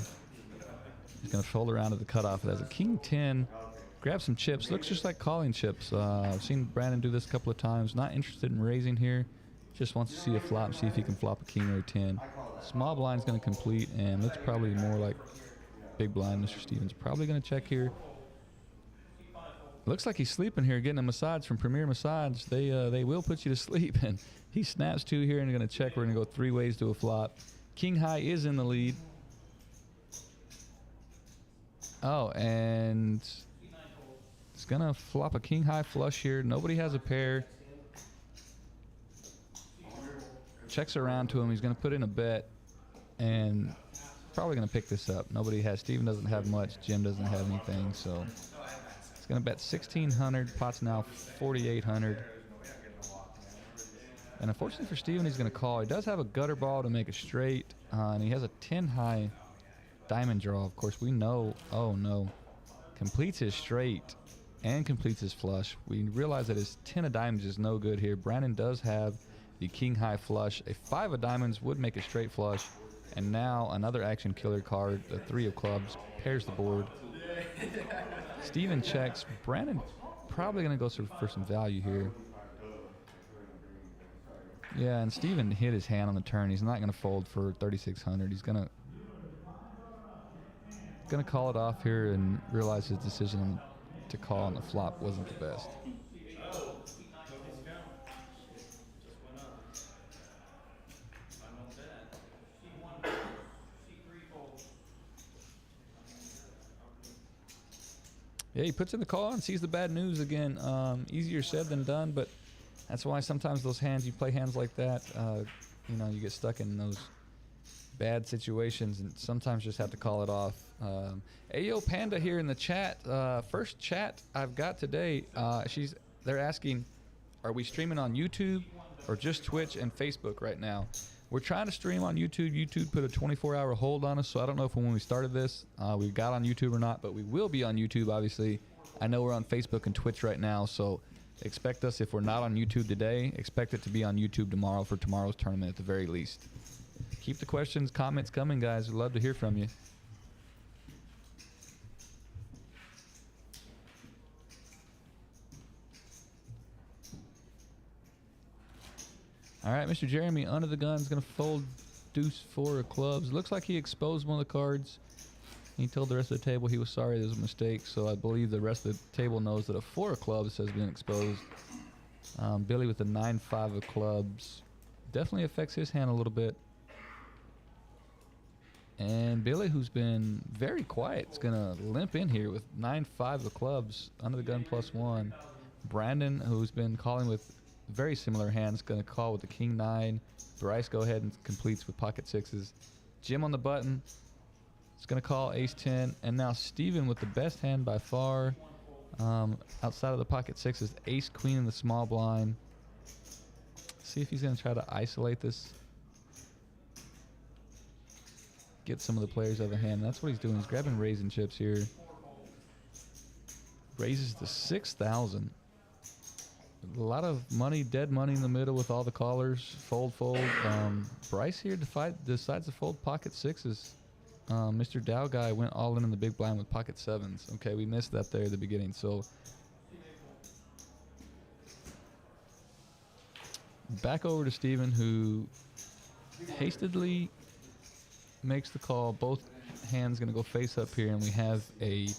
He's going to fold around to the cutoff. It has a King 10. Grab some chips. Looks just like calling chips. I've seen Brandon do this a couple of times. Not interested in raising here. Just wants to see a flop, see if he can flop a king or a 10. Small blind's going to complete, and looks probably more like big blind. Mr. Stevens probably going to check here. Looks like he's sleeping here, getting a massage from Premier Massage. They will put you to sleep, and he snaps 2 here and going to check. We're going to go 3 ways to a flop. King high is in the lead. Oh, and it's going to flop a king high flush here. Nobody has a pair. Checks around to him. He's going to put in a bet, and probably going to pick this up. Nobody has. Steven doesn't have much. Jim doesn't have anything, so he's going to bet 1,600. Pot's now 4,800. And unfortunately for Steven, he's going to call. He does have a gutter ball to make a straight, and he has a 10 high diamond draw. Of course, we know. Oh no, completes his straight and completes his flush. We realize that his 10 of diamonds is no good here. Brandon does have the king high flush. A 5 of diamonds would make a straight flush. And now another action killer card, the 3 of clubs, pairs the board. Steven checks. Brandon probably going to go for some value here. Yeah, and Steven hit his hand on the turn. He's not going to fold for 3,600. He's going to call it off here and realize his decision to call on the flop wasn't the best. Yeah, he puts in the call and sees the bad news again. Easier said than done, but that's why sometimes those hands, you play hands like that, you know, you get stuck in those bad situations and sometimes just have to call it off. Ayo Panda here in the chat. First chat I've got today. They're asking, are we streaming on YouTube or just Twitch and Facebook right now? We're trying to stream on YouTube. YouTube put a 24-hour hold on us, so I don't know if when we started this we got on YouTube or not, but we will be on YouTube, obviously. I know we're on Facebook and Twitch right now, so expect us, if we're not on YouTube today, expect it to be on YouTube tomorrow for tomorrow's tournament at the very least. Keep the questions, comments coming, guys. We'd love to hear from you. All right, Mr. Jeremy, under the gun, is going to fold deuce 4 of clubs. Looks like he exposed one of the cards. He told the rest of the table he was sorry there was a mistake, so I believe the rest of the table knows that a 4 of clubs has been exposed. Billy with the 9-5 of clubs. Definitely affects his hand a little bit. And Billy, who's been very quiet, is going to limp in here with 9-5 of clubs, under the gun +1. Brandon, who's been calling with very similar hands, going to call with the King 9. Bryce go ahead and completes with pocket 6s. Jim on the button is going to call ace 10. And now Steven with the best hand by far. Outside of the pocket 6s, ace queen in the small blind. See if he's going to try to isolate this. Get some of the players out of the hand. That's what he's doing. He's grabbing raising chips here. Raises to 6,000. A lot of money, dead money in the middle with all the callers. Fold, fold. Bryce here decides to fold pocket 6s. Mr. Dow guy went all in the big blind with pocket 7s. Okay, we missed that there at the beginning. So back over to Steven, who hastily makes the call. Both hands going to go face up here, and we have a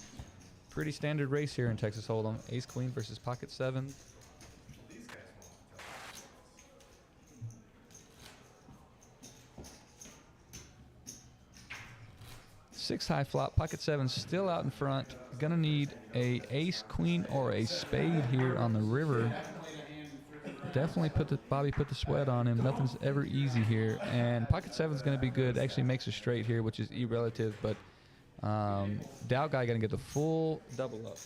pretty standard race here in Texas Hold'em. Ace Queen versus pocket 7. Six high flop, pocket 7 still out in front. Gonna need a ace queen or a spade here on the river. Definitely Bobby put the sweat on him. Nothing's ever easy here, and pocket 7 is gonna be good. Actually makes a straight here, which is irrelative, but Dow guy gonna get the full double up.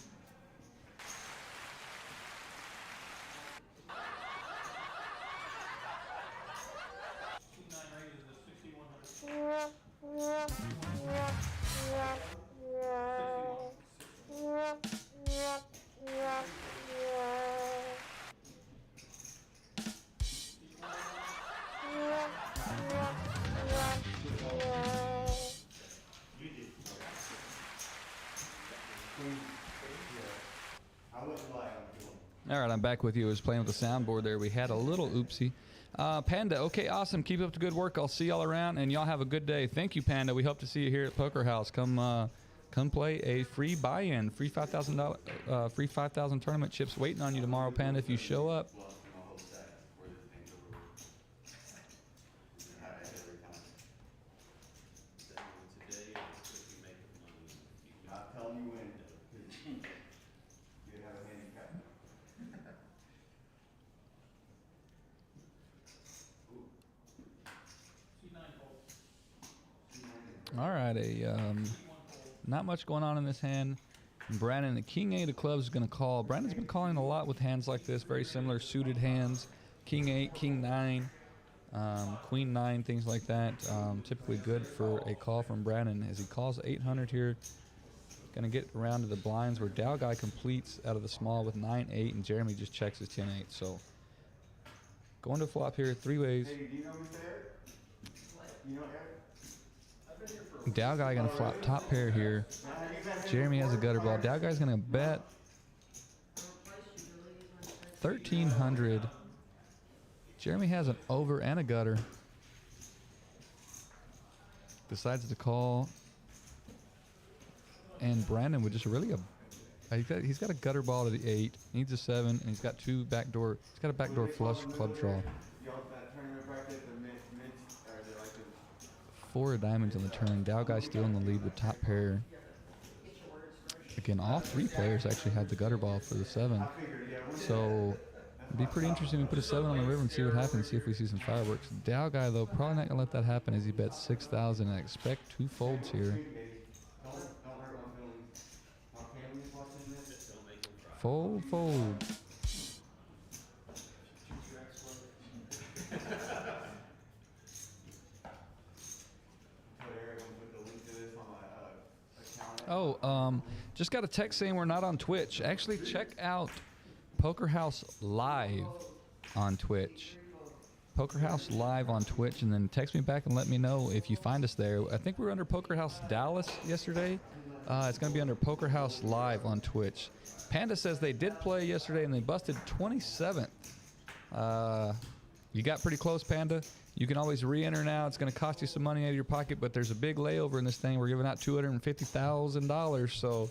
All right, I'm back with you. I was playing with the soundboard there. We had a little oopsie. Panda, okay, awesome. Keep up the good work. I'll see y'all around, and y'all have a good day. Thank you, Panda. We hope to see you here at Poker House. Come play a free buy-in, free $5,000 tournament chips waiting on you tomorrow, Panda, if you show up. All right, not much going on in this hand. Brandon, the King 8 of clubs is going to call. Brandon's been calling a lot with hands like this, very similar suited hands. King 8, King 9, Queen 9, things like that. Typically good for a call from Brandon as he calls 800 here. Going to get around to the blinds where Dow guy completes out of the small with 9-8, and Jeremy just checks his 10-8. So going to flop here 3 ways. Hey, do you know Mr. Eric? You know Eric? Dow guy gonna flop top pair here. Jeremy has a gutter ball. Dow guy's gonna bet 1,300. Jeremy has an over and a gutter. Decides to call. And Brandon would just really he's got a gutter ball to the 8, needs a 7, and he's got two backdoor. He's got a backdoor flush club draw. 4 of diamonds on the turn. Dow guy still in the lead with top pair. Again, all 3 players actually had the gutter ball for the 7. So It'd be pretty interesting to put a 7 on the river and see what happens, see if we see some fireworks. Dow guy, though, probably not going to let that happen as he bets 6,000. I expect 2 folds here. Fold, fold. Oh, just got a text saying we're not on Twitch. Actually, check out Poker House Live on Twitch. Poker House Live on Twitch, and then text me back and let me know if you find us there. I think we were under Poker House Dallas yesterday. It's going to be under Poker House Live on Twitch. Panda says they did play yesterday and they busted 27th. You got pretty close, Panda. You can always re-enter now. It's going to cost you some money out of your pocket, but there's a big layover in this thing. We're giving out $250,000. So,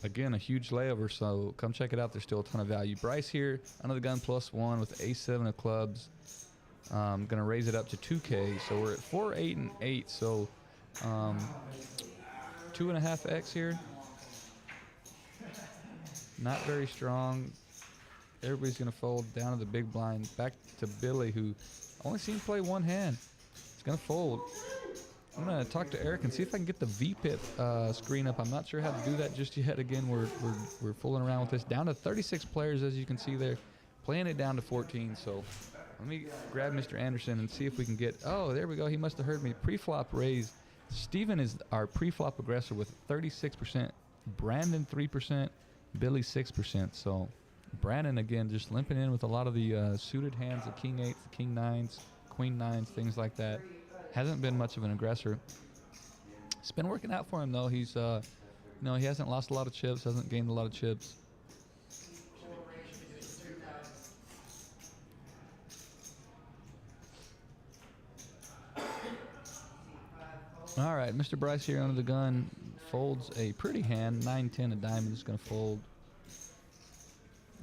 again, a huge layover. So come check it out. There's still a ton of value. Bryce here, under the gun +1 with A7 of clubs. Going to raise it up to 2K. So we're at 4, 8, and 8. So 2.5x here. Not very strong. Everybody's going to fold down to the big blind. Back to Billy, who only seen play one hand. He's going to fold. I'm going to talk to Eric and see if I can get the VPIP screen up. I'm not sure how to do that just yet. Again, we're fooling around with this. Down to 36 players, as you can see there. Playing it down to 14. So let me grab Mr. Anderson and see if we can get... Oh, there we go. He must have heard me. Pre-flop raise. Steven is our pre-flop aggressor with 36%. Brandon 3%. Billy 6%. So... Brandon, again, just limping in with a lot of the suited hands, the king 8s, the king 9s, queen 9s, things like that. Hasn't been much of an aggressor. It's been working out for him, though. He's, he hasn't lost a lot of chips, hasn't gained a lot of chips. All right, Mr. Bryce here under the gun folds a pretty hand. 9-10 of diamonds is going to fold.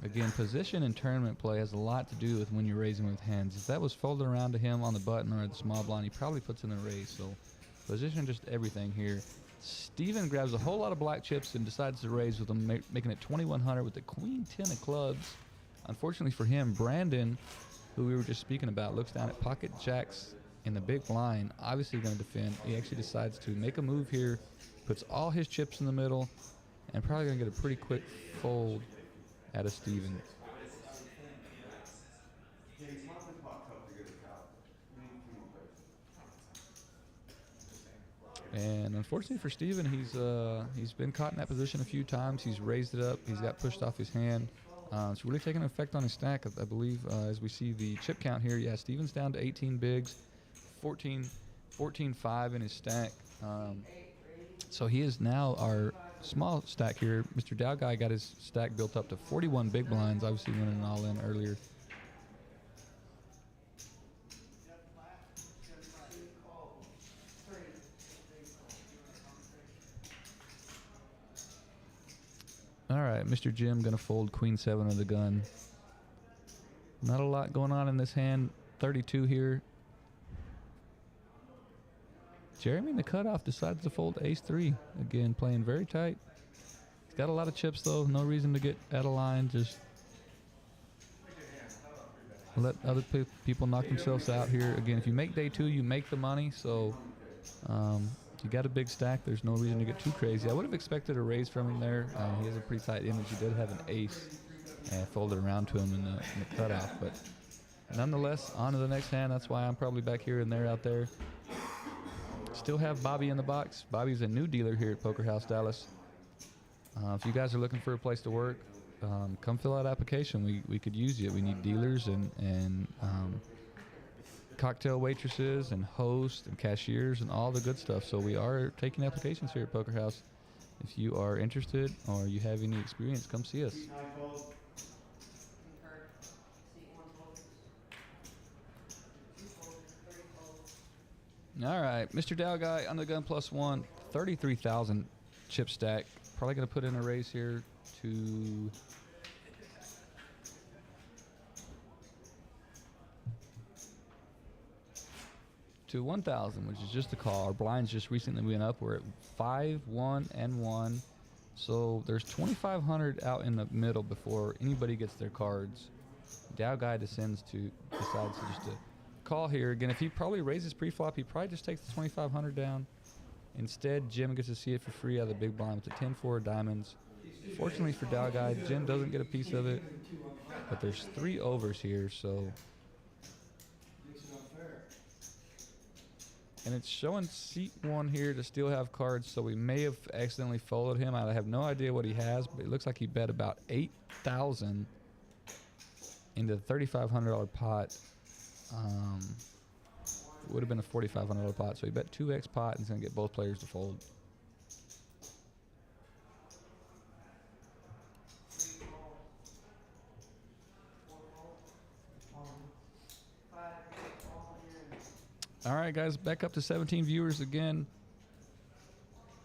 Again, position in tournament play has a lot to do with when you're raising with hands. If that was folded around to him on the button or the small blind, he probably puts in the raise. So position, just everything here. Steven grabs a whole lot of black chips and decides to raise with them, making it 2,100 with the queen 10 of clubs. Unfortunately for him, Brandon, who we were just speaking about, looks down at pocket jacks in the big blind, obviously going to defend. He actually decides to make a move here, puts all his chips in the middle, and probably going to get a pretty quick fold out of Steven. And unfortunately for Steven, he's been caught in that position a few times. He's raised it up. He's got pushed off his hand. It's really taking an effect on his stack, I believe, as we see the chip count here. Yeah, Steven's down to 18 bigs, 14-5 in his stack. So he is now our small stack here. Mr. Dow guy got his stack built up to 41 big blinds, obviously winning all in earlier. All right, Mr. Jim gonna fold queen 7 of the gun. Not a lot going on in this hand. 32 here. Jeremy in the cutoff decides to fold ace 3. Again, playing very tight. He's got a lot of chips though. No reason to get out of line. Just let other people knock themselves out here. Again, if you make day 2, you make the money. So you got a big stack. There's no reason to get too crazy. I would have expected a raise from him there. He has a pretty tight image. He did have an ace and folded around to him in the cutoff. But nonetheless, on to the next hand. That's why I'm probably back here and they're out there. Still have Bobby in the box. Bobby's a new dealer here at Poker House Dallas. If you guys are looking for a place to work, come fill out an application. We could use you. We need dealers and cocktail waitresses and hosts and cashiers and all the good stuff. So we are taking applications here at Poker House. If you are interested or you have any experience, come see us. All right, Mr. Dow guy on the gun +1, 33,000 chip stack. Probably going to put in a raise here to to 1,000, which is just a call. Our blinds just recently went up. We're at 5, 1, and 1. So there's 2,500 out in the middle before anybody gets their cards. Dow guy decides to just to call here again. If he probably raises pre-flop, he probably just takes the 2,500 down. Instead, Jim gets to see it for free out of the big blind with the 10-4 diamonds. Fortunately for Dow guy, Jim doesn't get a piece of it, but there's 3 overs here, so. And it's showing seat 1 here to still have cards, so we may have accidentally folded him. I have no idea what he has, but it looks like he bet about 8,000 into the $3,500 pot. It would have been a $4,500 pot, so he bet 2x pot and he's going to get both players to fold. All right, guys, back up to 17 viewers again.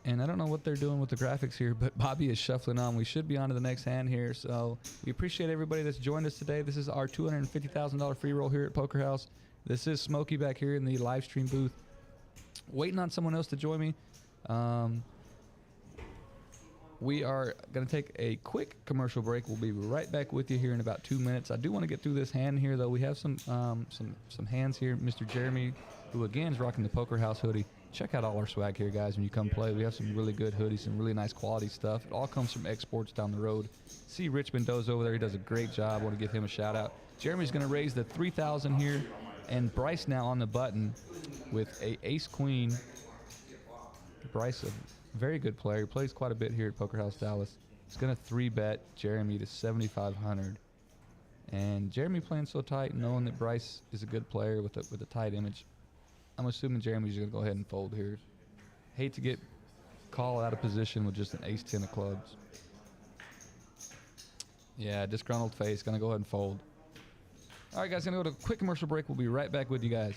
And I don't know what they're doing with the graphics here, but Bobby is shuffling on. We should be on to the next hand here. So we appreciate everybody that's joined us today. This is our $250,000 free roll here at Poker House. This is Smokey back here in the live stream booth, waiting on someone else to join me. We are going to take a quick commercial break. We'll be right back with you here in about 2 minutes. I do want to get through this hand here, though. We have some hands here. Mr. Jeremy, who again is rocking the Poker House hoodie. Check out all our swag here, guys, when you come play. We have some really good hoodies, some really nice quality stuff. It all comes from exports down the road. See Rich Mendoza over there. He does a great job. I want to give him a shout out. Jeremy's going to raise the 3,000 here, and Bryce now on the button with a ace-queen. Bryce, a very good player. He plays quite a bit here at Poker House Dallas. He's going to 3-bet Jeremy to 7,500. And Jeremy playing so tight, knowing that Bryce is a good player with a tight image, I'm assuming Jeremy's going to go ahead and fold here. Hate to get called out of position with just an ace-10 of clubs. Yeah, disgruntled face, going to go ahead and fold. All right, guys, going to go to a quick commercial break. We'll be right back with you guys.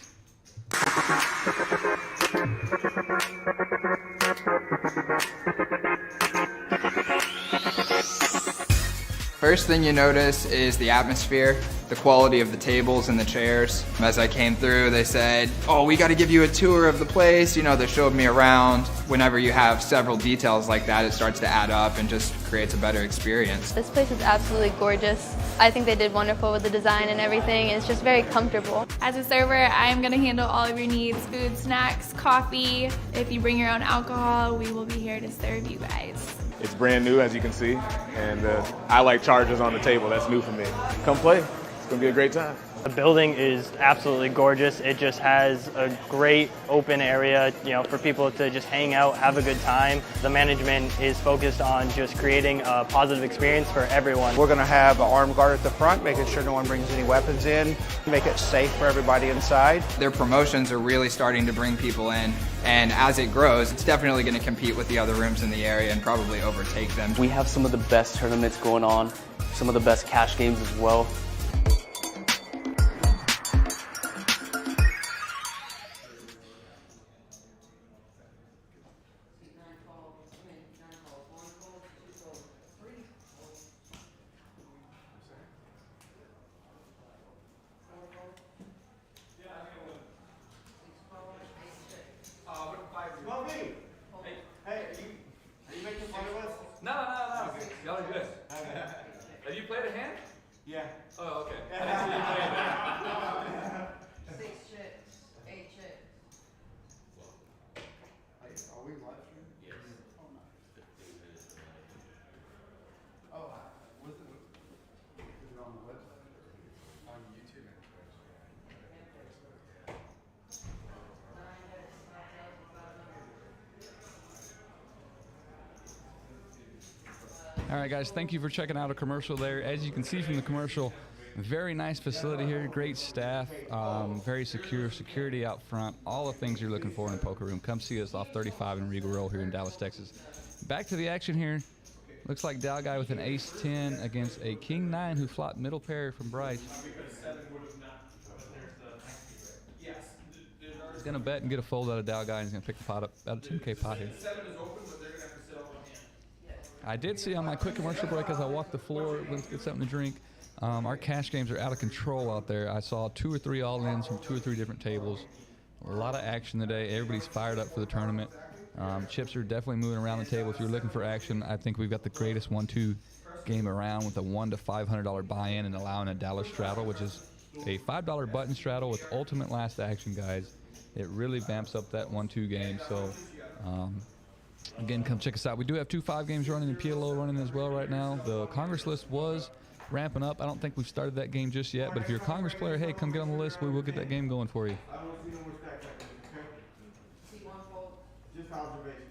First thing you notice is the atmosphere, the quality of the tables and the chairs. As I came through, they said, oh, we got to give you a tour of the place. You know, they showed me around. Whenever you have several details like that, it starts to add up and just creates a better experience. This place is absolutely gorgeous. I think they did wonderful with the design and everything. It's just very comfortable. As a server, I am going to handle all of your needs: food, snacks, coffee. If you bring your own alcohol, we will be here to serve you guys. It's brand new, as you can see, and I like charges on the table. That's new for me. Come play. It's going to be a great time. The building is absolutely gorgeous. It just has a great open area, for people to just hang out, have a good time. The management is focused on just creating a positive experience for everyone. We're going to have an armed guard at the front, making sure no one brings any weapons in, make it safe for everybody inside. Their promotions are really starting to bring people in, and as it grows, it's definitely going to compete with the other rooms in the area and probably overtake them. We have some of the best tournaments going on, some of the best cash games as well. Y'all are good. Have you played a hand? Yeah. Oh, okay. I didn't see you playing that. 6 chips, 8 chips. Are we live streaming? Yes. Oh, nice. 15 minutes of live. Oh, was it on the website or on YouTube and Twitch? All right, guys, thank you for checking out a commercial there. As you can see from the commercial, very nice facility here, great staff, very secure, security out front, all the things you're looking for in a poker room. Come see us off 35 in Regal Row here in Dallas, Texas. Back to the action here. Looks like Dow guy with an ace-10 against a king-9 who flopped middle pair from Bryce. He's going to bet and get a fold out of Dow guy, and he's going to pick the pot up, about a 10K pot here. I did see on my quick commercial break as I walked the floor, went to get something to drink, our cash games are out of control out there. I saw 2 or 3 all-ins from 2 or 3 different tables. A lot of action today. Everybody's fired up for the tournament. Chips are definitely moving around the table. If you're looking for action, I think we've got the greatest 1-2 game around with a $1 to $500 buy-in and allowing a dollar straddle, which is a $5 button straddle with ultimate last action, guys. It really vamps up that 1-2 game. So, again, come check us out. We do have 2 5 games running and PLO running as well right now. The Congress list was ramping up. I don't think we've started that game just yet, but if you're a Congress player, hey, come get on the list. We will get that game going for you. I don't see no more stacks like this, okay? See one fold? Just observation.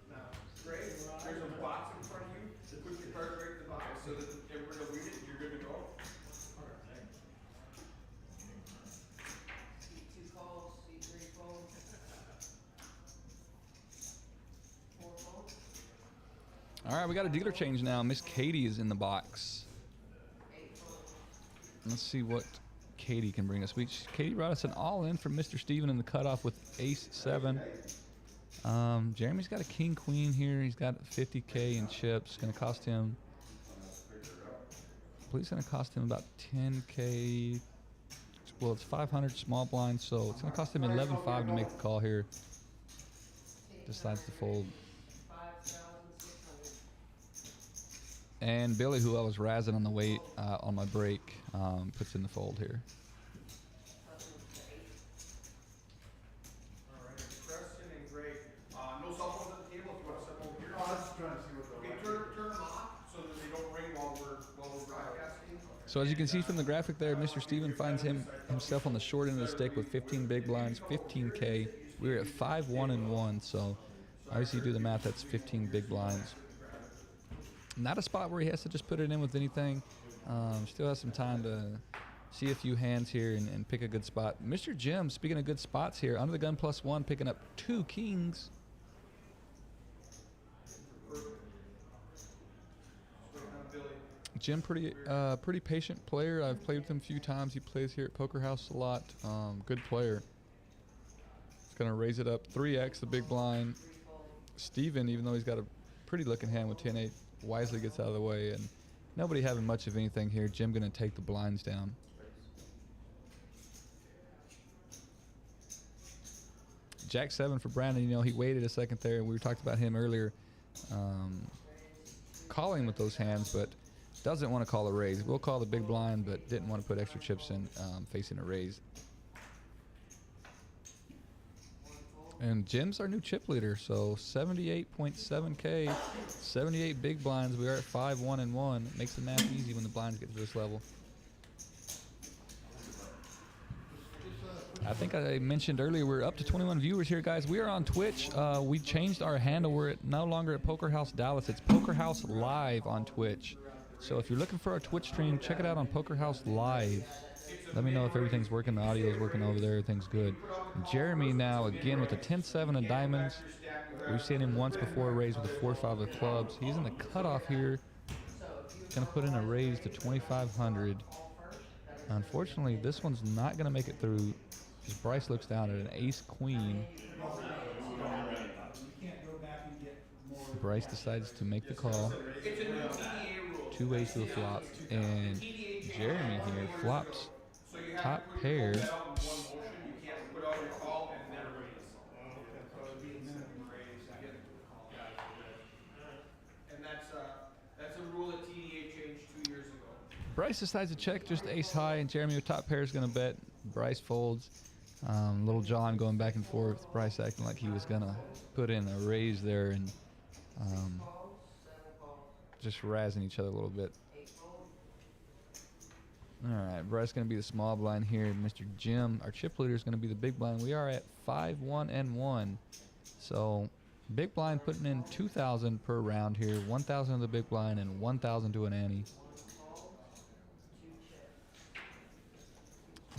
No. Great. There's a box in front of you. Just put your cards right in the box so that everybody will read it and you're good to go. See two folds, see three folds. Four folds. All right, we got a dealer change now. Miss Katie is in the box. Let's see what Katie can bring us. Katie brought us an all-in from Mr. Steven in the cutoff with ace-7. Jeremy's got a king-queen here. He's got 50K in chips. Going to cost him, I believe it's going to cost him about 10K. Well, it's 500 small blind, so it's going to cost him 11.5 to make the call here. Decides to fold. And Billy, who I was razzing on the weight on my break, puts in the fold here. All right, Preston and Greg. No cell phones at the table if you want to step over here. I was just trying to see what they're okay, turn them off so that they don't ring while we're broadcasting. So as you can see from the graphic there, Mr. Steven finds himself on the short end of the stick with 15 big blinds, 15K. We're at 5-1-1, so obviously you do the math, that's 15 big blinds. Not a spot where he has to just put it in with anything. Still has some time to see a few hands here and pick a good spot. Mr. Jim, speaking of good spots here, under the gun +1, picking up 2 kings. Jim, pretty patient player. I've played with him a few times. He plays here at Poker House a lot. Good player. He's going to raise it up 3x, the big blind. Steven, even though he's got a pretty looking hand with 10-8, wisely gets out of the way, and nobody having much of anything here. Jim going to take the blinds down. Jack-7 for Brandon. You know, he waited a second there, and we talked about him earlier, calling with those hands, but doesn't want to call a raise. Will call the big blind, but didn't want to put extra chips in facing a raise. And Jim's our new chip leader, so 78.7K, 78 big blinds. We are at 5-1-1. Makes the math easy when the blinds get to this level. I think I mentioned earlier we're up to 21 viewers here, guys. We are on Twitch. We changed our handle. We're no longer at Poker House Dallas. It's Poker House Live on Twitch. So if you're looking for our Twitch stream, check it out on Poker House Live. Let me know if everything's working, the audio is working over there, everything's good. Jeremy now again with a 10-7 of diamonds. We've seen him once before raise with a 4-5 of clubs. He's in the cutoff here. Gonna put in a raise to 2,500. Unfortunately, this one's not gonna make it through. Because Bryce looks down at an ace-queen. Bryce decides to make the call. 2 ways to a flop, and Jeremy here flops top pair. And that's a rule that TDA changed 2 years ago. Bryce decides to check just ace high, and Jeremy with top pair is going to bet. Bryce folds. Little John going back and forth. Bryce acting like he was going to put in a raise there, and just razzing each other a little bit. All right, Bryce going to be the small blind here. Mr. Jim, our chip leader, is going to be the big blind. We are at 5-1-1. So big blind putting in 2,000 per round here. 1,000 of the big blind and 1,000 to an ante.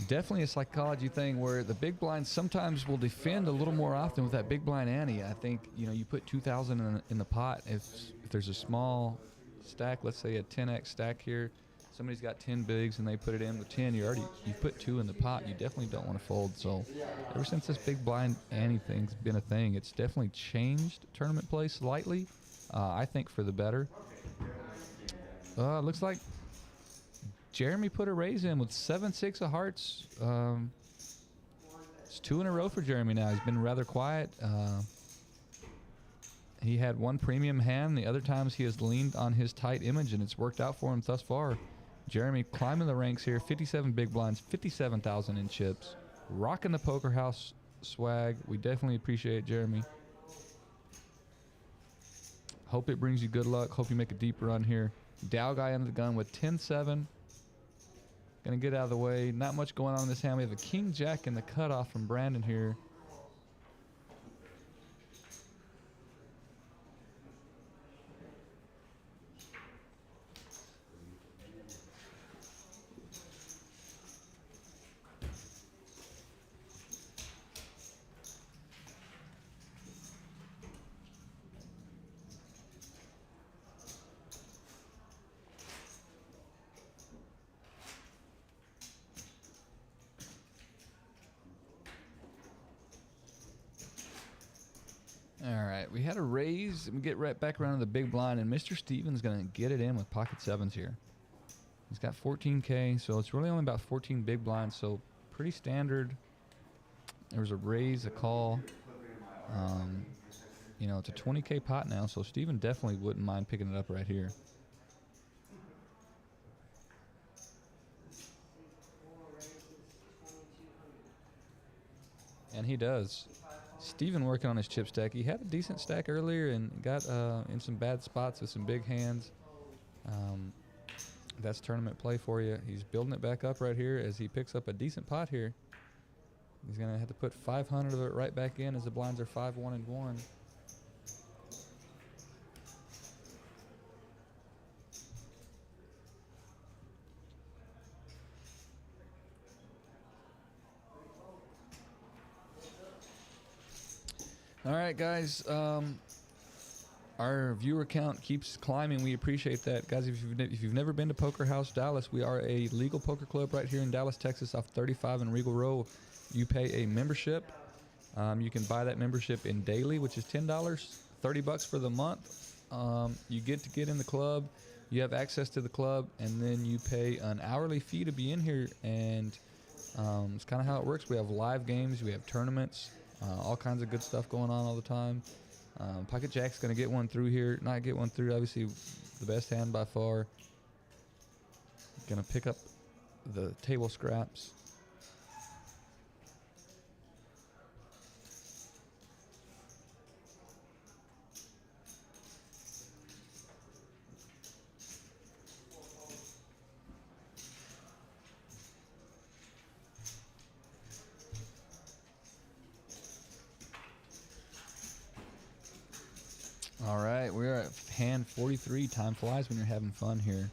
Definitely a psychology thing where the big blinds sometimes will defend a little more often with that big blind ante. I think, you know, you put 2,000 in the pot. If there's a small stack, let's say a 10x stack here, somebody's got 10 bigs and they put it in with 10, you put 2 in the pot. You definitely don't want to fold. So ever since this big blind ante thing's been a thing, it's definitely changed tournament play slightly. I think for the better. Looks like Jeremy put a raise in with 7-6 of hearts. It's 2 in a row for Jeremy now. He's been rather quiet. He had one premium hand. The other times he has leaned on his tight image, and it's worked out for him thus far. Jeremy climbing the ranks here. 57 big blinds, 57,000 in chips. Rocking the Poker House swag. We definitely appreciate it, Jeremy. Hope it brings you good luck. Hope you make a deep run here. Dow guy under the gun with 10-7. Gonna get out of the way. Not much going on in this hand. We have a king jack in the cutoff from Brandon here. All right, we had a raise, and we get right back around to the big blind, and Mr. Steven's going to get it in with pocket sevens here. He's got 14K, so it's really only about 14 big blinds, so pretty standard. There was a raise, a call. You know, it's a 20K pot now, so Steven definitely wouldn't mind picking it up right here. And he does. Steven working on his chip stack. He had a decent stack earlier and got in some bad spots with some big hands. That's tournament play for you. He's building it back up right here as he picks up a decent pot here. He's going to have to put 500 of it right back in as the blinds are 5-1 and 1. All right, guys. Our viewer count keeps climbing. We appreciate that, guys. If you've never been to Poker House Dallas, we are a legal poker club right here in Dallas, Texas, off 35 and Regal Row. You pay a membership. You can buy that membership in daily, which is $10, $30 for the month. You get to get in the club. You have access to the club, and then you pay an hourly fee to be in here. And it's kind of how it works. We have live games. We have tournaments. All kinds of good stuff going on all the time. Pocket Jack's going to get one through here. Not get one through, obviously, the best hand by far. Going to pick up the table scraps. All right, we're at hand 43. Time flies when you're having fun here.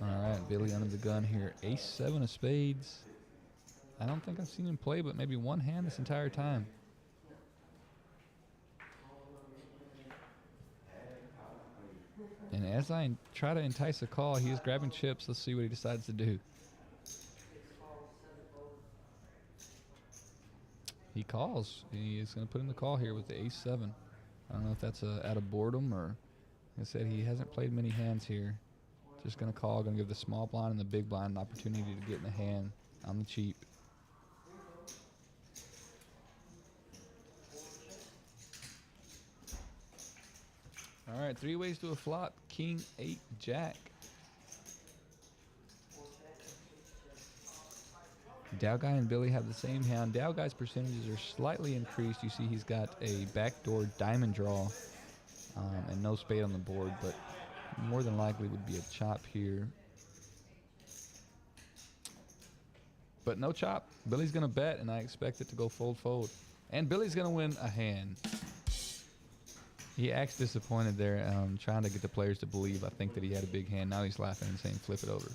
All right, Billy under the gun here. Ace-7 of spades. I don't think I've seen him play, but maybe one hand this entire time. And as I try to entice a call, he is grabbing chips. Let's see what he decides to do. He calls. He is going to put in the call here with the ace-7. I don't know if that's out of boredom or, like I said, he hasn't played many hands here. Just going to call, going to give the small blind and the big blind an opportunity to get in the hand on the cheap. All right, 3 ways to a flop. King, 8, Jack. Dow Guy and Billy have the same hand. Dow Guy's percentages are slightly increased. You see he's got a backdoor diamond draw and no spade on the board, but more than likely would be a chop here. But no chop. Billy's going to bet, and I expect it to go fold. And Billy's going to win a hand. He acts disappointed there, trying to get the players to believe, I think, that he had a big hand. Now he's laughing and saying, flip it over.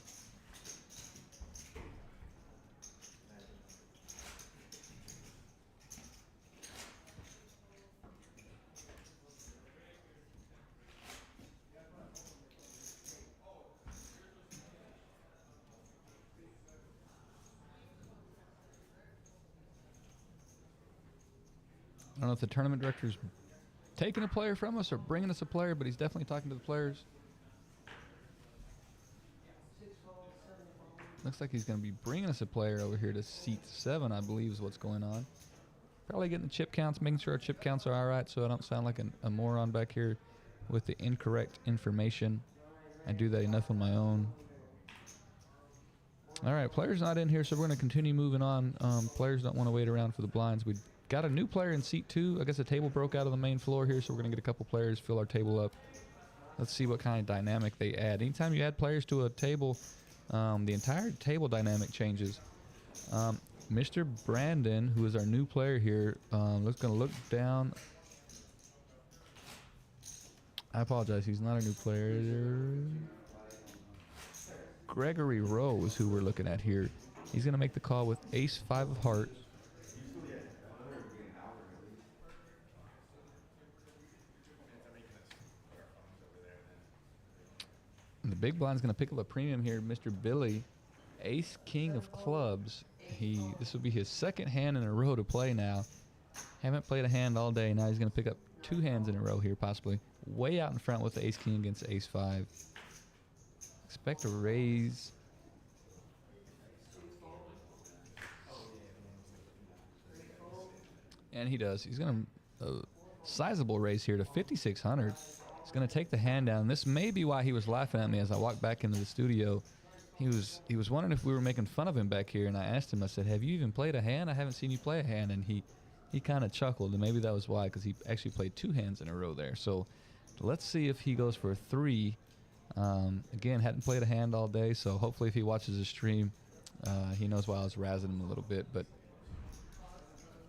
I don't know if the tournament director's taking a player from us or bringing us a player, but he's definitely talking to the players. Looks like he's going to be bringing us a player over here to seat 7, I believe is what's going on. Probably getting the chip counts, making sure our chip counts are all right so I don't sound like a moron back here with the incorrect information. I do that enough on my own. All right, players not in here, so we're going to continue moving on. Players don't want to wait around for the blinds. We got a new player in seat 2. I guess the table broke out of the main floor here, so we're going to get a couple players, fill our table up. Let's see what kind of dynamic they add. Anytime you add players to a table, the entire table dynamic changes. Mr. Brandon, who is our new player here, going to look down. I apologize, he's not a new player. Gregory Rowe is who we're looking at here. He's going to make the call with ace 5 of hearts. And the big blind's going to pick up a premium here. Mr. Billy, ace king of clubs. This will be his second hand in a row to play now. Haven't played a hand all day. Now he's going to pick up 2 hands in a row here, possibly. Way out in front with the ace king against ace 5. Expect a raise. And he does. He's going to a sizable raise here to 5,600. He's going to take the hand down. This may be why he was laughing at me as I walked back into the studio. He was wondering if we were making fun of him back here, and I asked him, I said, have you even played a hand? I haven't seen you play a hand. And he kind of chuckled, and maybe that was why, because he actually played 2 hands in a row there. So let's see if he goes for a 3. Again, hadn't played a hand all day, so hopefully if he watches the stream, he knows why I was razzing him a little bit. But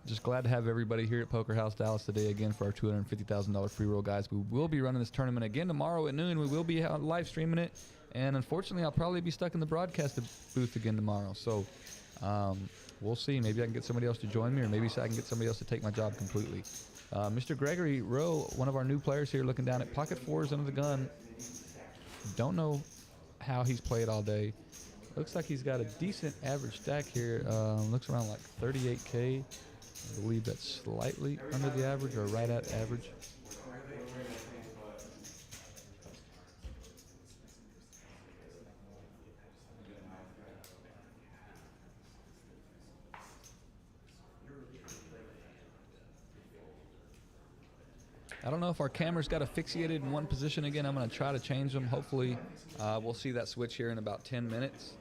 just glad to have everybody here at Poker House Dallas today again for our $250,000 free roll, guys. We will be running this tournament again tomorrow at noon. We will be live streaming it, and unfortunately, I'll probably be stuck in the broadcast booth again tomorrow. So we'll see. Maybe I can get somebody else to join me, or maybe I can get somebody else to take my job completely. Mr. Gregory Rowe, one of our new players here, looking down at pocket 4s under the gun. Don't know how he's played all day. Looks like he's got a decent average stack here. Looks around like 38K. I believe that's slightly under the average or right at average. I don't know if our camera's got asphyxiated in one position again. I'm going to try to change them. Hopefully, we'll see that switch here in about 10 minutes.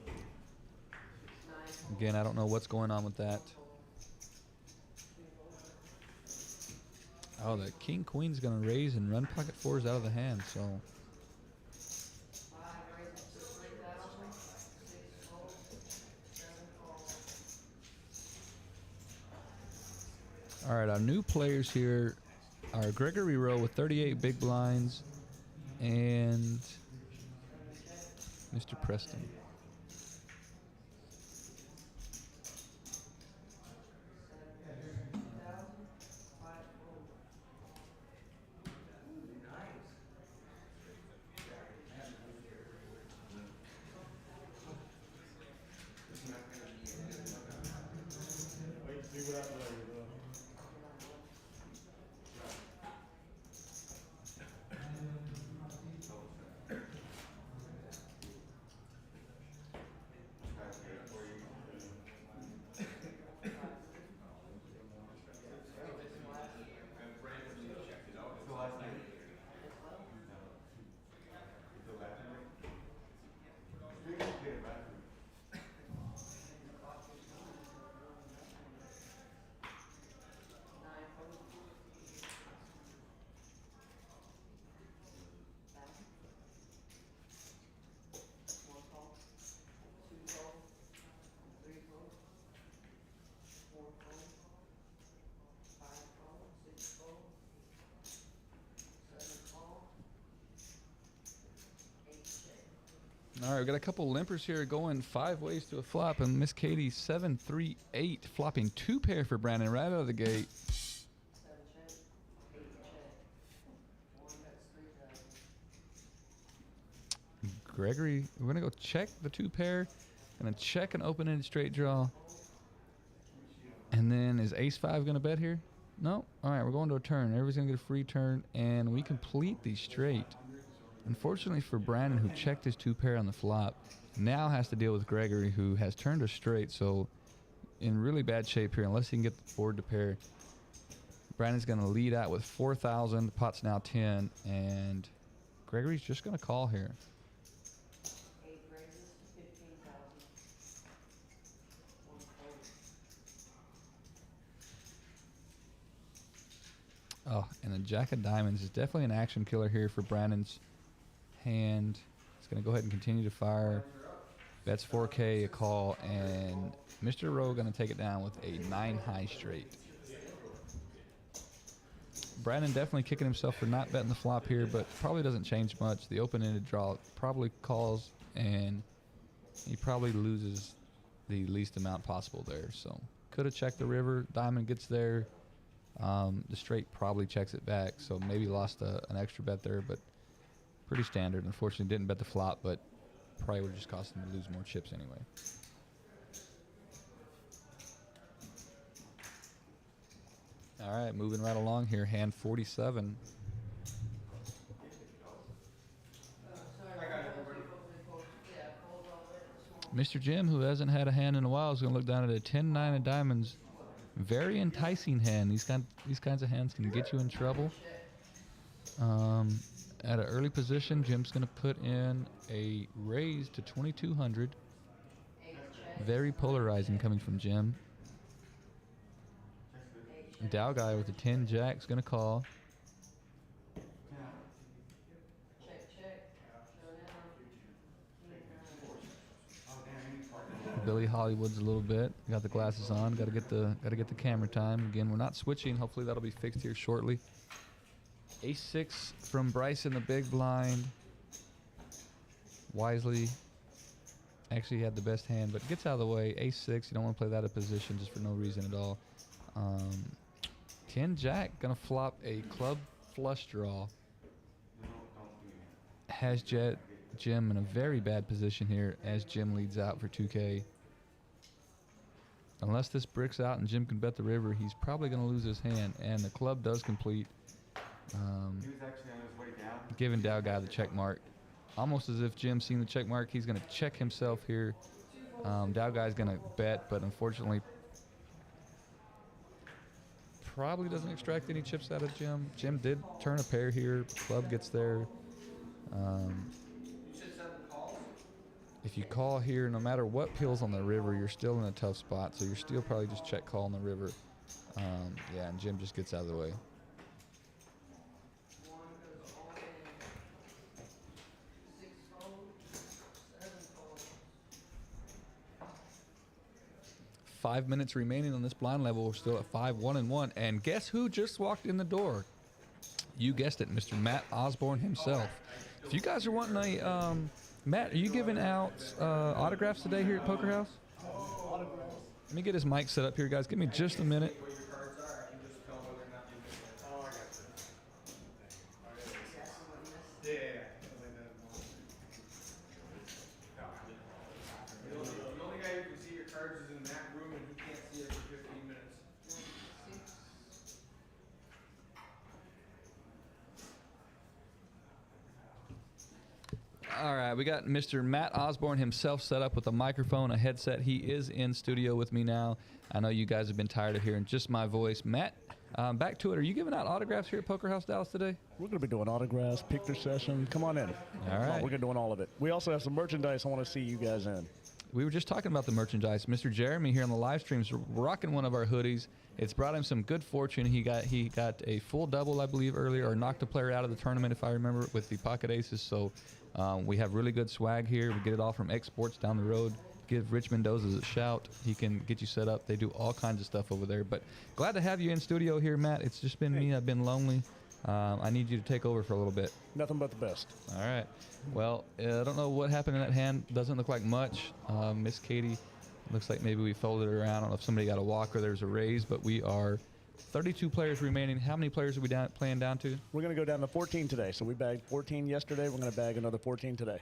Again, I don't know what's going on with that. Oh, the king queen's going to raise and run pocket 4s out of the hand. So all right, our new players here are Gregory Rowe with 38 big blinds and Mr. Preston. All right, we got a couple limpers here going 5 ways to a flop, and Miss Katie 7-3-8 flopping 2 pair for Brandon right out of the gate. Gregory, we're gonna go check the 2 pair, gonna check an open-ended straight draw, and then is ace 5 gonna bet here? No. All right, we're going to a turn. Everybody's gonna get a free turn, and we complete the straight. Unfortunately for Brandon, who checked his 2 pair on the flop, Now has to deal with Gregory, who has turned her straight, so in really bad shape here, unless he can get the board to pair. Brandon's going to lead out with 4,000. The pot's now 10, and Gregory's just going to call here. 8 raises to 15,000. One fold. Oh, and the Jack of Diamonds is definitely an action killer here for Brandon's hand. He's going to go ahead and continue to fire. Bets 4K, a call, and Mr. Rowe going to take it down with a 9 high straight. Brandon definitely kicking himself for not betting the flop here, but probably doesn't change much. The open-ended draw probably calls, and he probably loses the least amount possible there. So could have checked the river. Diamond gets there. The straight probably checks it back, so maybe lost an extra bet there, but pretty standard. Unfortunately, didn't bet the flop, but probably would have just cost him to lose more chips anyway. All right, moving right along here. Hand 47. Mr. Jim, who hasn't had a hand in a while, is going to look down at a 10-9 of diamonds. Very enticing hand. These kinds of hands can get you in trouble. At an early position, Jim's going to put in a raise to 2,200. Very polarizing coming from Jim. Dow guy with a 10 jack's going to call. Billy Hollywood's a little bit. Got the glasses on. Got to get the camera time. Again, we're not switching. Hopefully that'll be fixed here shortly. Ace-6 from Bryce in the big blind. Wisely actually had the best hand, but gets out of the way. Ace-6, you don't want to play that out of position just for no reason at all. 10 jack, gonna flop a club flush draw. Has Jim in a very bad position here as Jim leads out for 2K. Unless this bricks out and Jim can bet the river, he's probably gonna lose his hand, and the club does complete. He was actually on his way down. Giving Dow guy the check mark. Almost as if Jim's seen the check mark. He's going to check himself here. Dow guy's going to bet, but unfortunately probably doesn't extract any chips out of Jim. Jim did turn a pair here. Club gets there. If you call here, no matter what peels on the river, you're still in a tough spot, so you're still probably just check call on the river. Yeah, and Jim just gets out of the way. 5 minutes remaining on this blind level. We're still at 5-1-1. And guess who just walked in the door? You guessed it, Mr. Matt Osborne himself. If you guys are wanting a, Matt, are you giving out autographs today here at Poker House? Let me get his mic set up here, guys. Give me just a minute. All right, we got Mr. Matt Osborne himself set up with a microphone, a headset. He is in studio with me now. I know you guys have been tired of hearing just my voice. Matt, back to it. Are you giving out autographs here at Poker House Dallas today? We're going to be doing autographs, picture session. Come on in. All right. We're going to be doing all of it. We also have some merchandise I want to see you guys in. We were just talking about the merchandise. Mr. Jeremy here on the live streams rocking one of our hoodies. It's brought him some good fortune. He got a full double, I believe, earlier, or knocked a player out of the tournament, if I remember, with the pocket aces. So we have really good swag here. We get it all from Exports down the road. Give Rich Mendoza a shout. He can get you set up. They do all kinds of stuff over there. But glad to have you in studio here, Matt. It's just been me. I've been lonely. I need you to take over for a little bit. Nothing but the best. All right. Well, I don't know what happened in that hand. Doesn't look like much. Miss Katie, looks like maybe we folded it around. I don't know if somebody got a walk or there's a raise, but we are 32 players remaining. How many players are we playing down to? We're going to go down to 14 today. So we bagged 14 yesterday. We're going to bag another 14 today.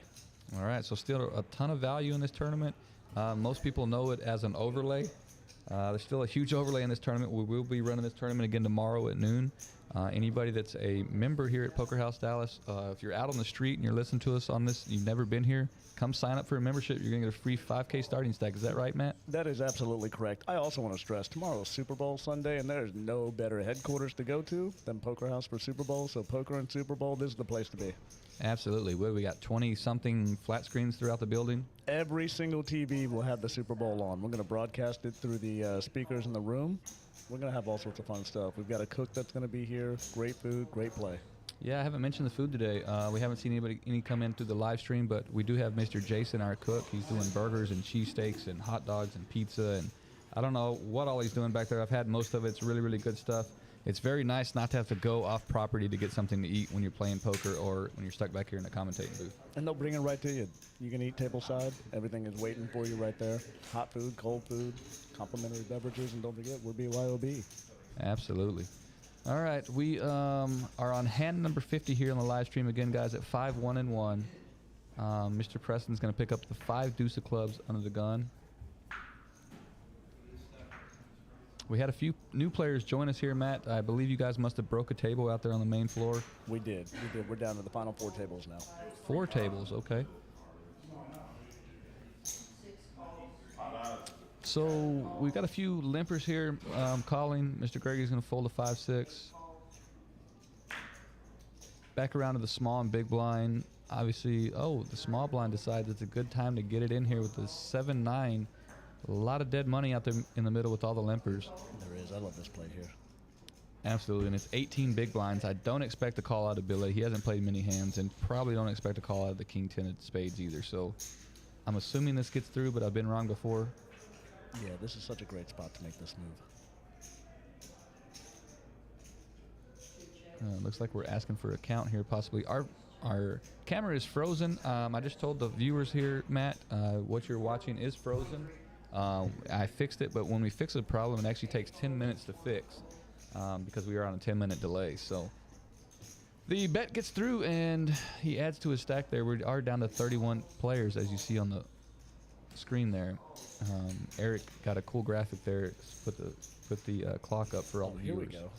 All right. So still a ton of value in this tournament. Most people know it as an overlay. There's still a huge overlay in this tournament. We will be running this tournament again tomorrow at noon. Anybody that's a member here at Poker House Dallas, if you're out on the street and you're listening to us on this, you've never been here, come sign up for a membership. You're going to get a free 5K starting stack. Is that right, Matt? That is absolutely correct. I also want to stress tomorrow is Super Bowl Sunday, and there's no better headquarters to go to than Poker House for Super Bowl. So poker and Super Bowl, this is the place to be. Absolutely. We got 20-something flat screens throughout the building. Every single TV will have the Super Bowl on. We're going to broadcast it through the speakers in the room. We're going to have all sorts of fun stuff. We've got a cook that's going to be here. Great food, great play. Yeah, I haven't mentioned the food today. We haven't seen any come in through the live stream, but we do have Mr. Jason, our cook. He's doing burgers and cheesesteaks and hot dogs and pizza, and I don't know what all he's doing back there. I've had most of it. It's really, really good stuff. It's very nice not to have to go off property to get something to eat when you're playing poker or when you're stuck back here in the commentating booth. And they'll bring it right to you. You can eat tableside. Everything is waiting for you right there. Hot food, cold food, complimentary beverages, and don't forget, we're BYOB. Absolutely. All right, we are on hand number 50 here on the live stream again, guys, at 5-1-1. Mr. Preston's going to pick up the 5 deuce of clubs under the gun. We had a few new players join us here, Matt. I believe you guys must have broke a table out there on the main floor. We did. We're down to the final 4 tables now. 4 tables, okay. So we've got a few limpers here calling. Mr. Gregory's going to fold a 5-6. Back around to the small and big blind. Obviously, the small blind decides it's a good time to get it in here with the 7-9. A lot of dead money out there in the middle with all the limpers. There is. I love this play here. Absolutely, and it's 18 big blinds. I don't expect to call out a Billy. He hasn't played many hands, and probably don't expect to call out the King 10 of spades either. So I'm assuming this gets through, but I've been wrong before. Yeah, this is such a great spot to make this move. Looks like we're asking for a count here, possibly. Our camera is frozen. I just told the viewers here, Matt, what you're watching is frozen. I fixed it, but when we fix a problem, it actually takes 10 minutes to fix because we are on a 10-minute delay. So the bet gets through, and he adds to his stack there. We are down to 31 players, as you see on the screen there. Eric got a cool graphic there. Put the clock up for all the viewers. Here we go.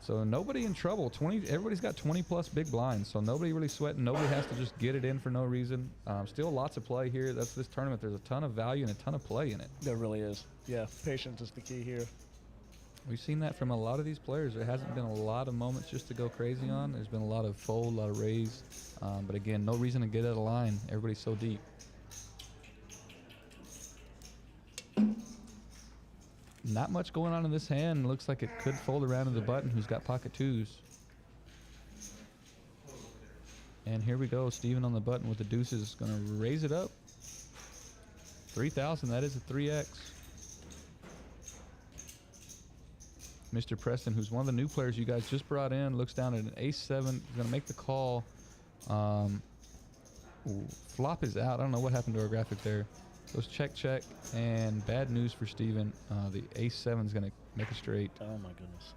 So nobody in trouble. Everybody's got 20+ big blinds, so nobody really sweating. Nobody has to just get it in for no reason. Still lots of play here. That's this tournament. There's a ton of value and a ton of play in it. There really is. Yeah, patience is the key here. We've seen that from a lot of these players. There hasn't been a lot of moments just to go crazy on. There's been a lot of fold, a lot of raise. But again, no reason to get out of line. Everybody's so deep. Not much going on in this hand. Looks like it could fold around to the button who's got pocket 2s. And here we go. Steven on the button with the deuces is going to raise it up. 3,000. That is a 3x. Mr. Preston, who's one of the new players you guys just brought in, looks down at an ace-7. He's going to make the call. Flop is out. I don't know what happened to our graphic there. Goes check, check, and bad news for Steven. The ace-7 is going to make a straight. Oh, my goodness.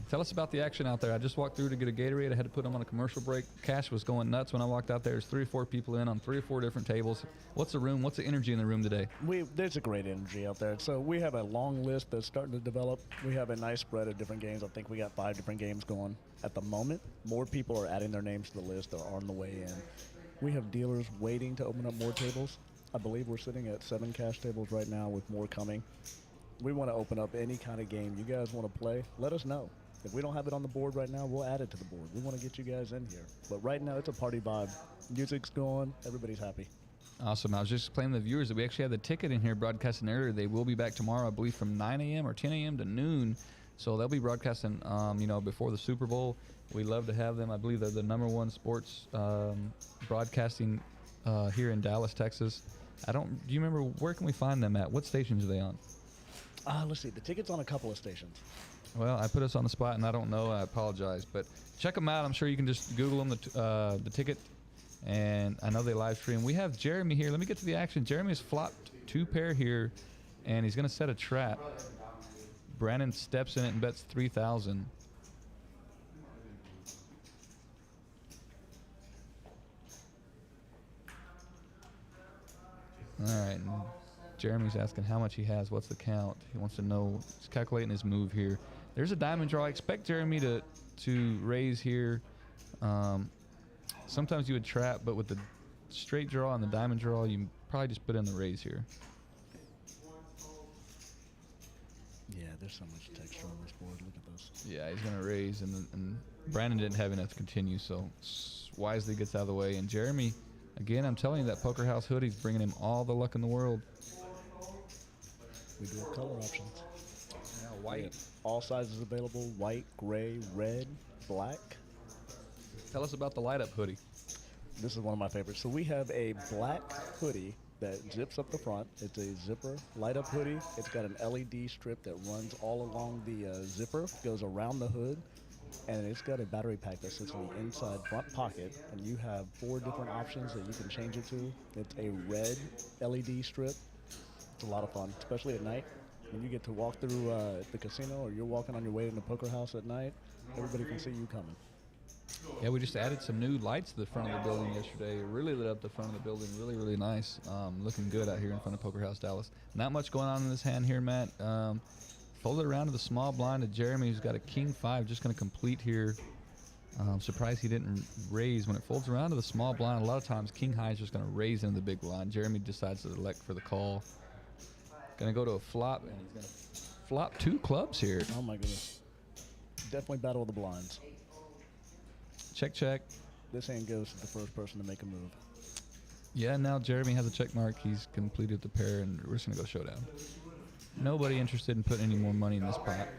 Tell us about the action out there. I just walked through to get a Gatorade. I had to put them on a commercial break. Cash was going nuts when I walked out there. There's 3 or 4 people in on 3 or 4 different tables. What's the room? What's the energy in the room today? There's a great energy out there. So we have a long list that's starting to develop. We have a nice spread of different games. I think we got 5 different games going at the moment. More people are adding their names to the list. They're on the way in. We have dealers waiting to open up more tables. I believe we're sitting at 7 cash tables right now with more coming. We want to open up any kind of game you guys want to play. Let us know. If we don't have it on the board right now, we'll add it to the board. We want to get you guys in here. But right now, it's a party vibe. Music's going. Everybody's happy. Awesome. I was just explaining to the viewers that we actually had the ticket in here broadcasting earlier. They will be back tomorrow, I believe, from 9 a.m. or 10 a.m. to noon. So they'll be broadcasting, before the Super Bowl. We love to have them. I believe they're the #1 sports broadcasting here in Dallas, Texas. Do you remember, where can we find them at? What stations are they on? Let's see. The ticket's on a couple of stations. Well, I put us on the spot, and I don't know. I apologize. But check them out. I'm sure you can just Google them, the ticket. And I know they live stream. We have Jeremy here. Let me get to the action. Jeremy has flopped 2 pair here, and he's going to set a trap. Brandon steps in it and bets 3,000. All right. And Jeremy's asking how much he has. What's the count? He wants to know. He's calculating his move here. There's a diamond draw. I expect Jeremy to raise here. Sometimes you would trap, but with the straight draw and the diamond draw, you probably just put in the raise here. Yeah, there's so much texture on this board. Look at this. Yeah, he's going to raise, and Brandon didn't have enough to continue, so wisely gets out of the way. And Jeremy, again, I'm telling you, that Poker House hoodie's bringing him all the luck in the world. We do have color options. Yeah, white. All sizes available: white, gray, red, black. Tell us about the light-up hoodie. This is one of my favorites. So we have a black hoodie that zips up the front. It's a zipper light-up hoodie. It's got an LED strip that runs all along the zipper, goes around the hood, and it's got a battery pack that sits in the inside front pocket, and you have 4 different options that you can change it to. It's a red LED strip. It's a lot of fun, especially at night. When you get to walk through the casino, or you're walking on your way in the poker house at night, everybody can see you coming. Yeah, we just added some new lights to the front of the building yesterday. It really lit up the front of the building. Really, really nice. Looking good out here in front of Poker House Dallas. Not much going on in this hand here, Matt. Fold it around to the small blind to Jeremy, who's got a king 5 just going to complete here. Surprised he didn't raise. When it folds around to the small blind, a lot of times king high is just going to raise into the big blind. Jeremy decides to elect for the call. Going to go to a flop, and he's going to flop 2 clubs here. Oh, my goodness. Definitely battle of the blinds. Check, check. This hand goes to the first person to make a move. Yeah, now Jeremy has a check mark. He's completed the pair, and we're just going to go showdown. Nobody interested in putting any more money in this pot.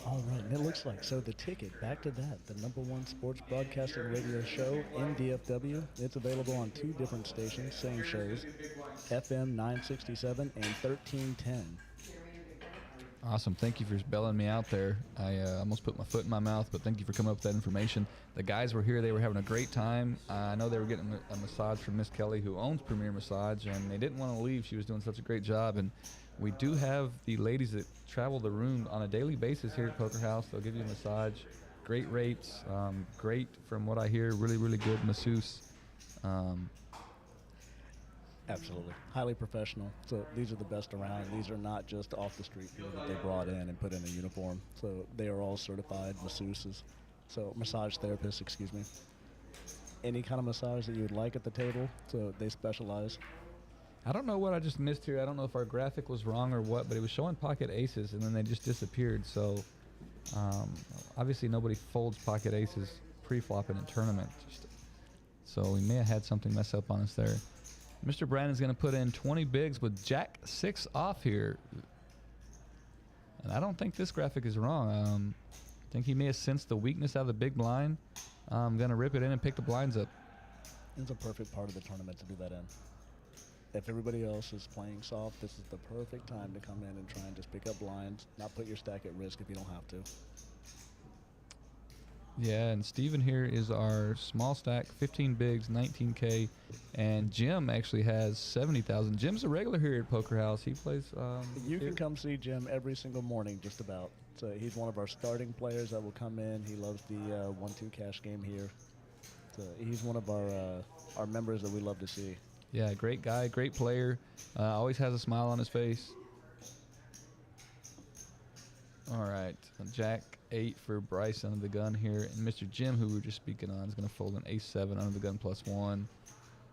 All right, and it looks like, so the ticket, back to that, the #1 sports broadcasting radio show in DFW. It's available on 2 different stations, same shows, FM 967 and 1310. Awesome. Thank you for bailing me out there. I almost put my foot in my mouth, but thank you for coming up with that information. The guys were here. They were having a great time. I know they were getting a massage from Miss Kelly, who owns Premier Massage, and they didn't want to leave. She was doing such a great job. And we do have the ladies that travel the room on a daily basis here at Poker House. They'll give you a massage. Great rates. Great, from what I hear, really, really good masseuse. Absolutely. Highly professional. So these are the best around. These are not just off the street people that they brought in and put in a uniform. So they are all certified masseuses. So massage therapists, excuse me. Any kind of massage that you would like at the table. So they specialize. I don't know what I just missed here. I don't know if our graphic was wrong or what, but it was showing pocket aces, and then they just disappeared. So obviously nobody folds pocket aces pre-flop in a tournament. So we may have had something mess up on us there. Mr. Brandon's going to put in 20 bigs with Jack 6 off here. And I don't think this graphic is wrong. I think he may have sensed the weakness out of the big blind. I'm going to rip it in and pick the blinds up. It's a perfect part of the tournament to do that in. If everybody else is playing soft, this is the perfect time to come in and try and just pick up blinds, not put your stack at risk if you don't have to. Yeah, and Steven here is our small stack, 15 bigs, 19K, and Jim actually has 70,000. Jim's a regular here at Poker House. He plays. You can come see Jim every single morning, just about. So he's one of our starting players that will come in. He loves the 1-2 cash game here. So he's one of our members that we love to see. Yeah, great guy, great player. Always has a smile on his face. All right, Jack 8 for Bryce under the gun here, and Mr. Jim, who we were just speaking on, is going to fold an ace 7 under the gun +1.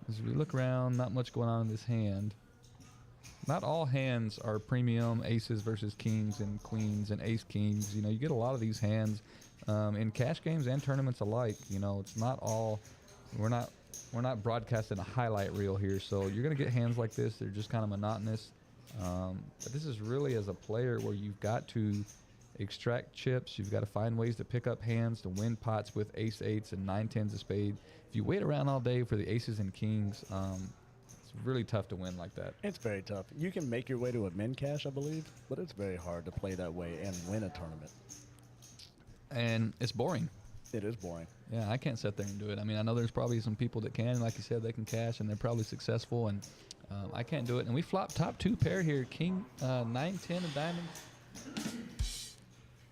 As we look around, not much going on in this hand. Not all hands are premium aces versus kings and queens and ace kings. You know, you get a lot of these hands in cash games and tournaments alike. You know, it's not all. We're not broadcasting a highlight reel here, so you're going to get hands like this. They're just kind of monotonous. But this is really, as a player, where you've got to extract chips. You've got to find ways to pick up hands to win pots with ace 8s and 9-10s of spade. If you wait around all day for the aces and kings, it's really tough to win like that. It's very tough. You can make your way to a min cash, I believe, but it's very hard to play that way and win a tournament. And it's boring. It is boring. Yeah, I can't sit there and do it. I mean, I know there's probably some people that can, like you said, they can cash, and they're probably successful, and I can't do it. And we flop top 2 pair here, king 9-10 of diamonds.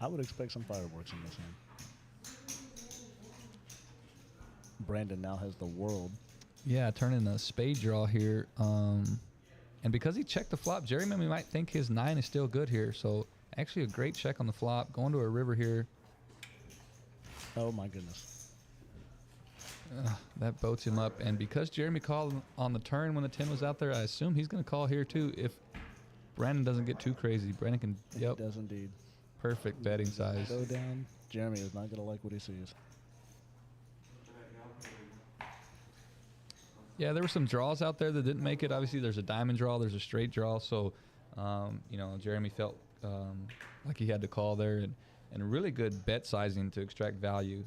I would expect some fireworks in this hand. Brandon now has the world Yeah, turning a spade draw here. And because he checked the flop, Jeremy might think his 9 is still good here. So actually a great check on the flop. Going to a river here. Oh my goodness. That boats him up. And because Jeremy called on the turn when the 10 was out there, I assume he's going to call here too if Brandon doesn't get too crazy. Brandon can, yep. He does indeed. Perfect betting size. Go down. Jeremy is not going to like what he sees. Yeah, there were some draws out there that didn't make it. Obviously, there's a diamond draw, there's a straight draw. So, you know, Jeremy felt like he had to call there, and really good bet sizing to extract value.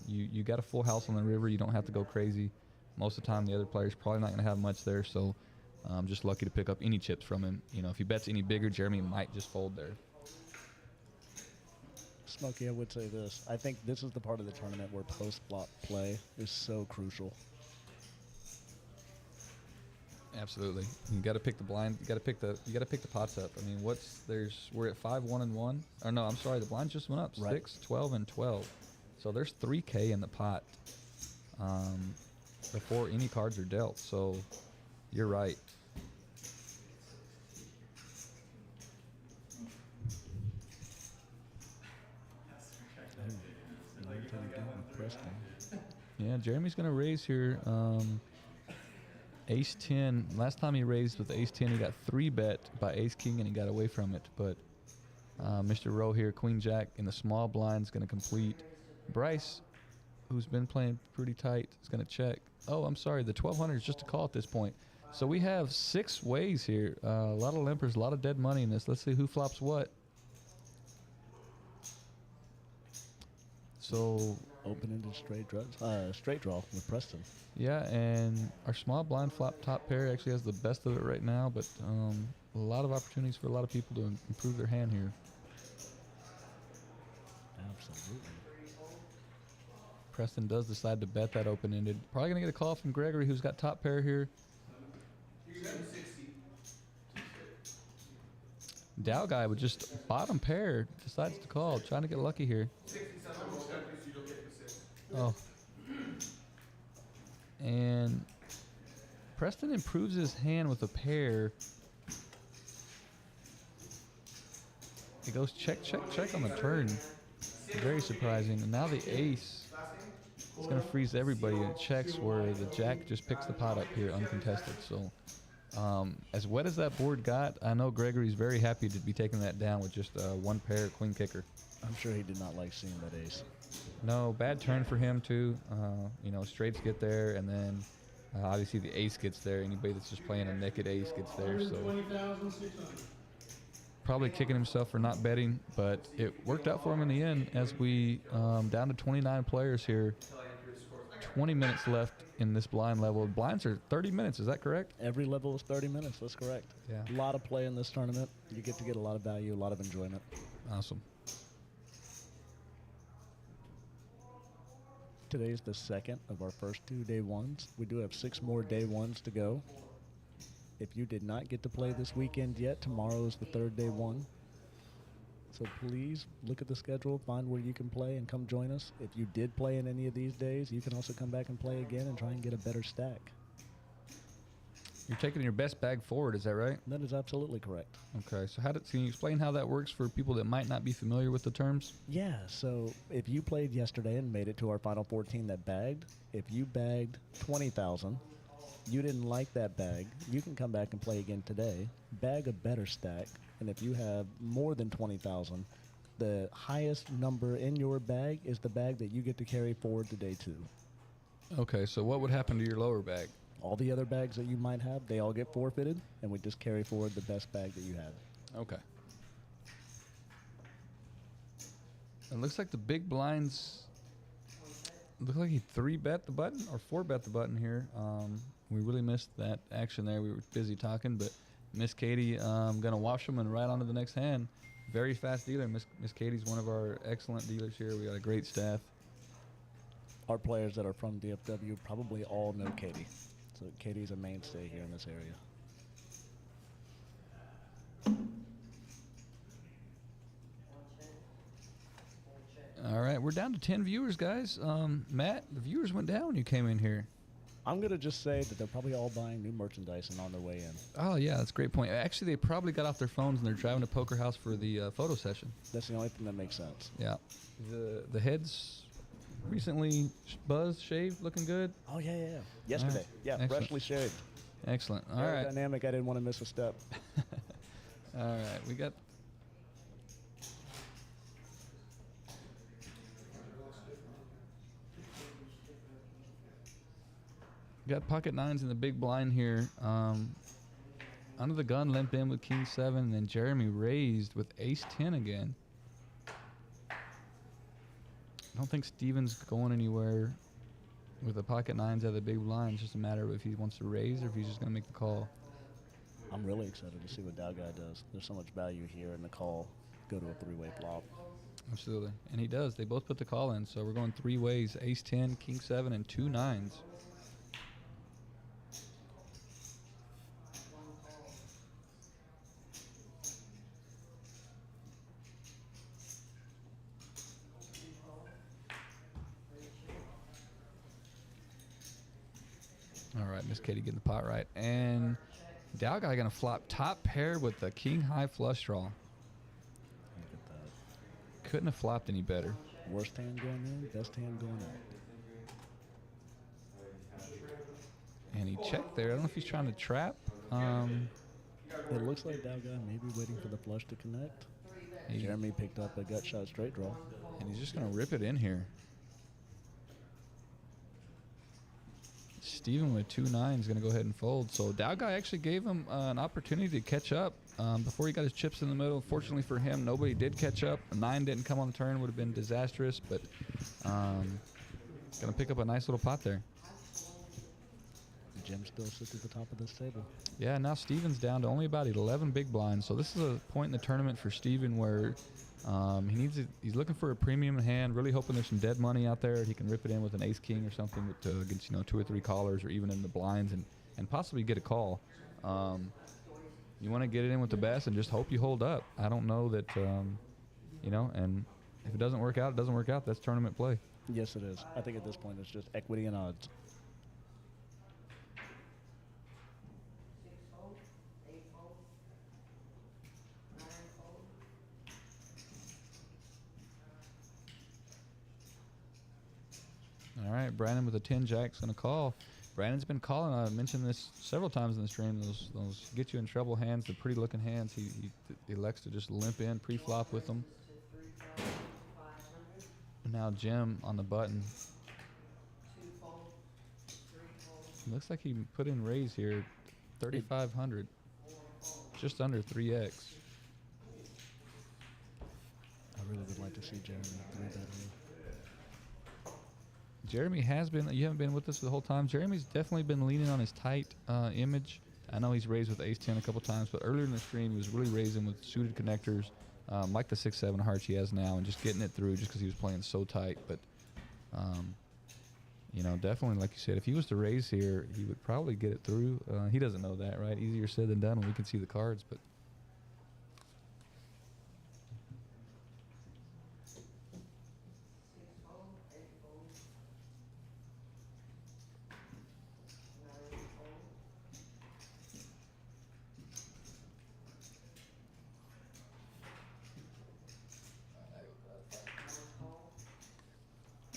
You got a full house on the river. You don't have to go crazy. Most of the time, the other player's probably not going to have much there. So, just lucky to pick up any chips from him. You know, if he bets any bigger, Jeremy might just fold there. Smokey, I would say this. I think this is the part of the tournament where post-flop play is so crucial. Absolutely. You got to pick the blind. You got to pick the pots up. I mean, we're at 5, 1, and 1. Or no, I'm sorry. The blinds just went up. Right. 6, 12, and 12. So there's 3K in the pot before any cards are dealt. So you're right. Yeah, Jeremy's going to raise here. Ace 10. Last time he raised with Ace 10, he got 3-bet by Ace King, and he got away from it. But Mr. Rowe here, Queen Jack in the small blind is going to complete. Bryce, who's been playing pretty tight, is going to check. Oh, I'm sorry. The 1200 is just a call at this point. So we have 6 ways here. A lot of limpers, a lot of dead money in this. Let's see who flops what. So open-ended straight draw with Preston. Yeah, and our small blind flop top pair actually has the best of it right now, but a lot of opportunities for a lot of people to improve their hand here. Absolutely. Preston does decide to bet that open-ended. Probably going to get a call from Gregory, who's got top pair here. Dow guy with just bottom pair decides to call, trying to get lucky here. Oh. And Preston improves his hand with a pair. It goes check, check, check on the turn. Very surprising. And now the ace is going to freeze everybody, and it checks where the jack just picks the pot up here uncontested. So as wet as that board got, I know Gregory's very happy to be taking that down with just one pair queen kicker. I'm sure he did not like seeing that ace. No, bad turn for him too. You know, straights get there, and then obviously the ace gets there. Anybody that's just playing a naked ace gets there. So probably kicking himself for not betting, but it worked out for him in the end as we down to 29 players here. 20 minutes left in this blind level. Blinds are 30 minutes, is that correct? Every level is 30 minutes, that's correct. Yeah. A lot of play in this tournament. You get to get a lot of value, a lot of enjoyment. Awesome. Today's the second of our first 2 day ones. We do have 6 more day ones to go. If you did not get to play this weekend yet, tomorrow is the 3rd day one. So please look at the schedule, find where you can play, and come join us. If you did play in any of these days, you can also come back and play again and try and get a better stack. You're taking your best bag forward, is that right? That is absolutely correct. Okay, so can you explain how that works for people that might not be familiar with the terms? Yeah, so if you played yesterday and made it to our final 14 that bagged, if you bagged 20,000, you didn't like that bag, you can come back and play again today, bag a better stack, and if you have more than 20,000, the highest number in your bag is the bag that you get to carry forward to day 2. Okay, so what would happen to your lower bag? All the other bags that you might have, they all get forfeited, and we just carry forward the best bag that you had. Okay. It looks like the big blinds look like he 3-bet the button or 4-bet the button here. We really missed that action there. We were busy talking, but Miss Katie gonna wash them and right on to the next hand. Very fast dealer. Miss Katie's one of our excellent dealers here. We got a great staff. Our players that are from DFW probably all know Katie. So Katie's a mainstay here in this area. All right, we're down to 10 viewers, guys. Matt, the viewers went down when you came in here. I'm gonna just say that they're probably all buying new merchandise and on their way in. Oh yeah, that's a great point. Actually, they probably got off their phones and they're driving to Poker House for the photo session. That's the only thing that makes sense. Yeah. The heads recently buzzed, shaved, looking good. Oh yeah. Yesterday, Right. yeah, Excellent. freshly shaved. Excellent. All Very right. dynamic. I didn't want to miss a step. All right. We got. Got pocket nines in the big blind here. Under the gun, limped in with king 7, and then Jeremy raised with ace 10 again. I don't think Steven's going anywhere with the pocket nines out of the big blind. It's just a matter of if he wants to raise or if he's just going to make the call. I'm really excited to see what Dow Guy does. There's so much value here in the call. Go to a three-way flop. Absolutely. And he does. They both put the call in, so we're going 3 ways. Ace 10, king 7, and 2 nines. All right, Miss Katie getting the pot right. And Dow Guy going to flop top pair with the king high flush draw. Look at that. Couldn't have flopped any better. Worst hand going in, best hand going out. And he checked there. I don't know if he's trying to trap. It looks like Dow Guy may be waiting for the flush to connect. Jeremy picked up a gut shot straight draw. And he's just going to rip it in here. Steven with 2 nines going to go ahead and fold. So Dow Guy actually gave him an opportunity to catch up before he got his chips in the middle. Fortunately for him, nobody did catch up. A 9 didn't come on the turn, would have been disastrous, but going to pick up a nice little pot there. Jim still sits at the top of this table. Yeah, now Steven's down to only about 11 big blinds. So this is a point in the tournament for Steven where he's looking for a premium hand, really hoping there's some dead money out there. He can rip it in with an ace king or something against 2 or 3 callers or even in the blinds and possibly get a call. You want to get it in with the best and just hope you hold up. I don't know that, and if it doesn't work out, it doesn't work out. That's tournament play. Yes, it is. I think at this point it's just equity and odds. All right, Brandon with a 10 jack's going to call. Brandon's been calling. I mentioned this several times in the stream. Those get you in trouble hands, the pretty looking hands. He elects to just limp in pre-flop with them. Now Jim on the button. Looks like he put in raise here, 3,500, just under 3x. I really would like to see Jeremy 3-bet here. Jeremy has been, you haven't been with us the whole time. Jeremy's definitely been leaning on his tight image. I know he's raised with ace 10 a couple times, but earlier in the stream he was really raising with suited connectors, like the 6-7 hearts he has now, and just getting it through just because he was playing so tight. But, definitely, like you said, if he was to raise here, he would probably get it through. He doesn't know that, right? Easier said than done when we can see the cards, but.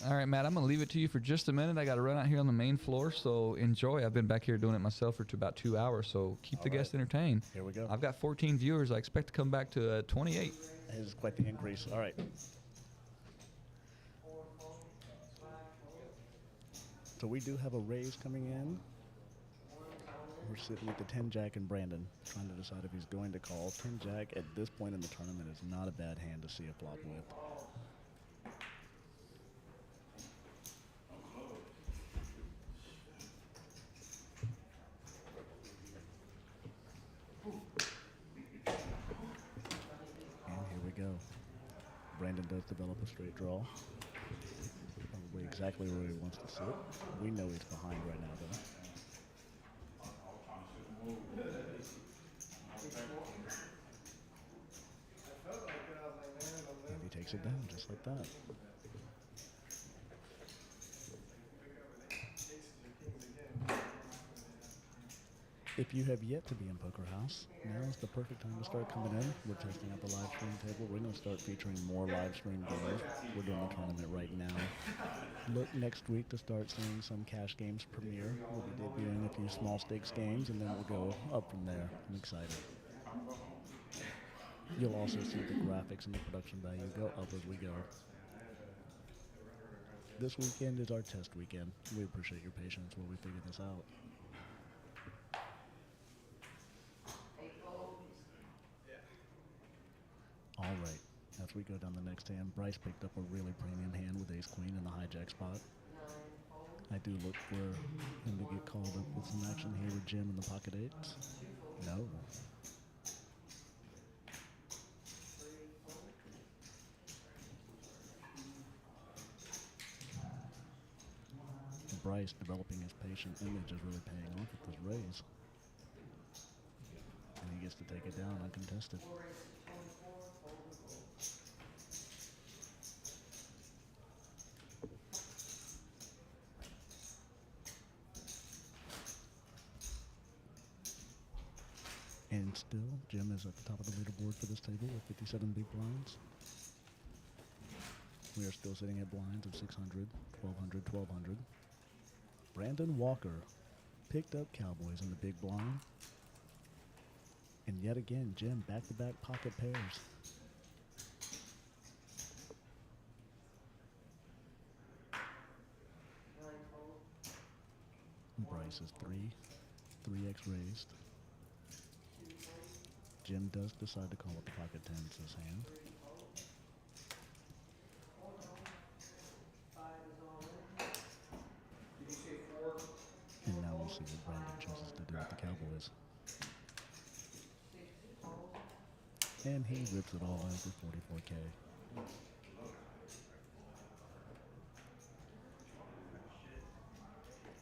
All right, Matt, I'm going to leave it to you for just a minute. I got to run out here on the main floor, so enjoy. I've been back here doing it myself for about 2 hours, so keep the guests entertained. Here we go. I've got 14 viewers. I expect to come back to 28. That is quite the increase. All right. So we do have a raise coming in. We're sitting with the 10 jack and Brandon, trying to decide if he's going to call. 10 jack at this point in the tournament is not a bad hand to see a flop with. Go. Brandon does develop a straight draw. Probably exactly where he wants to sit. We know he's behind right now, though. And he takes it down just like that. If you have yet to be in Poker House, now is the perfect time to start coming in. We're testing out the live stream table. We're going to start featuring more live stream games. We're doing the tournament right now. Look next week to start seeing some cash games premiere. We'll be debuting a few small stakes games, and then we'll go up from there. I'm excited. You'll also see the graphics and the production value go up as we go. This weekend is our test weekend. We appreciate your patience while we figure this out. All right, as we go down the next hand, Bryce picked up a really premium hand with ace-queen in the hijack spot. I do look for him to get called up with some action here with Jim in the pocket eights. No. Bryce developing his patient image is really paying off with this raise. And he gets to take it down uncontested. And still, Jim is at the top of the leaderboard for this table with 57 big blinds. We are still sitting at blinds of 600, 1200, 1200. Brandon Walker picked up Cowboys in the big blind. And yet again, Jim back-to-back pocket pairs. Bryce is 3x raised. Jim does decide to call up the pocket tens this hand. And now we'll see what Brandon chooses to do with the Cowboys. And he rips it all in for 44K.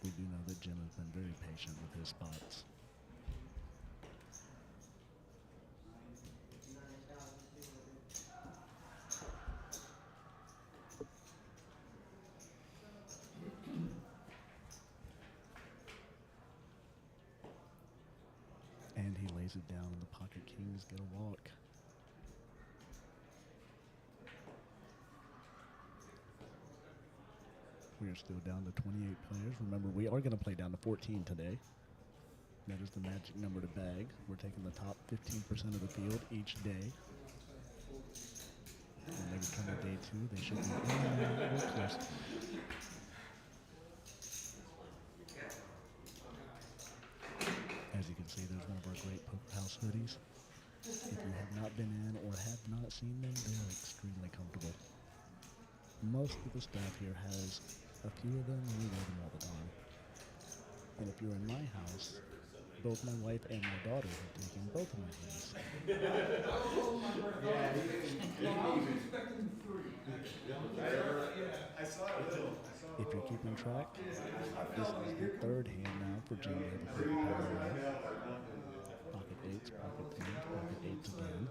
We do know that Jim has been very patient with his spots. And he lays it down and the pocket kings get a walk. We are still down to 28 players. Remember, we are going to play down to 14 today. That is the magic number to bag. We're taking the top 15% of the field each day. When they return to day 2, they should be real close. As you can see, there's one of our great Poker House hoodies. If you have not been in or have not seen them, they are extremely comfortable. Most of the staff here has a few of them, and we wear them all the time. And if you're in my house, both my wife and my daughter have taken both of my hoodies. If you're keeping track, this is the third hand now for Jim to have a poker power away. Pocket eights, pocket tens, pocket eights again.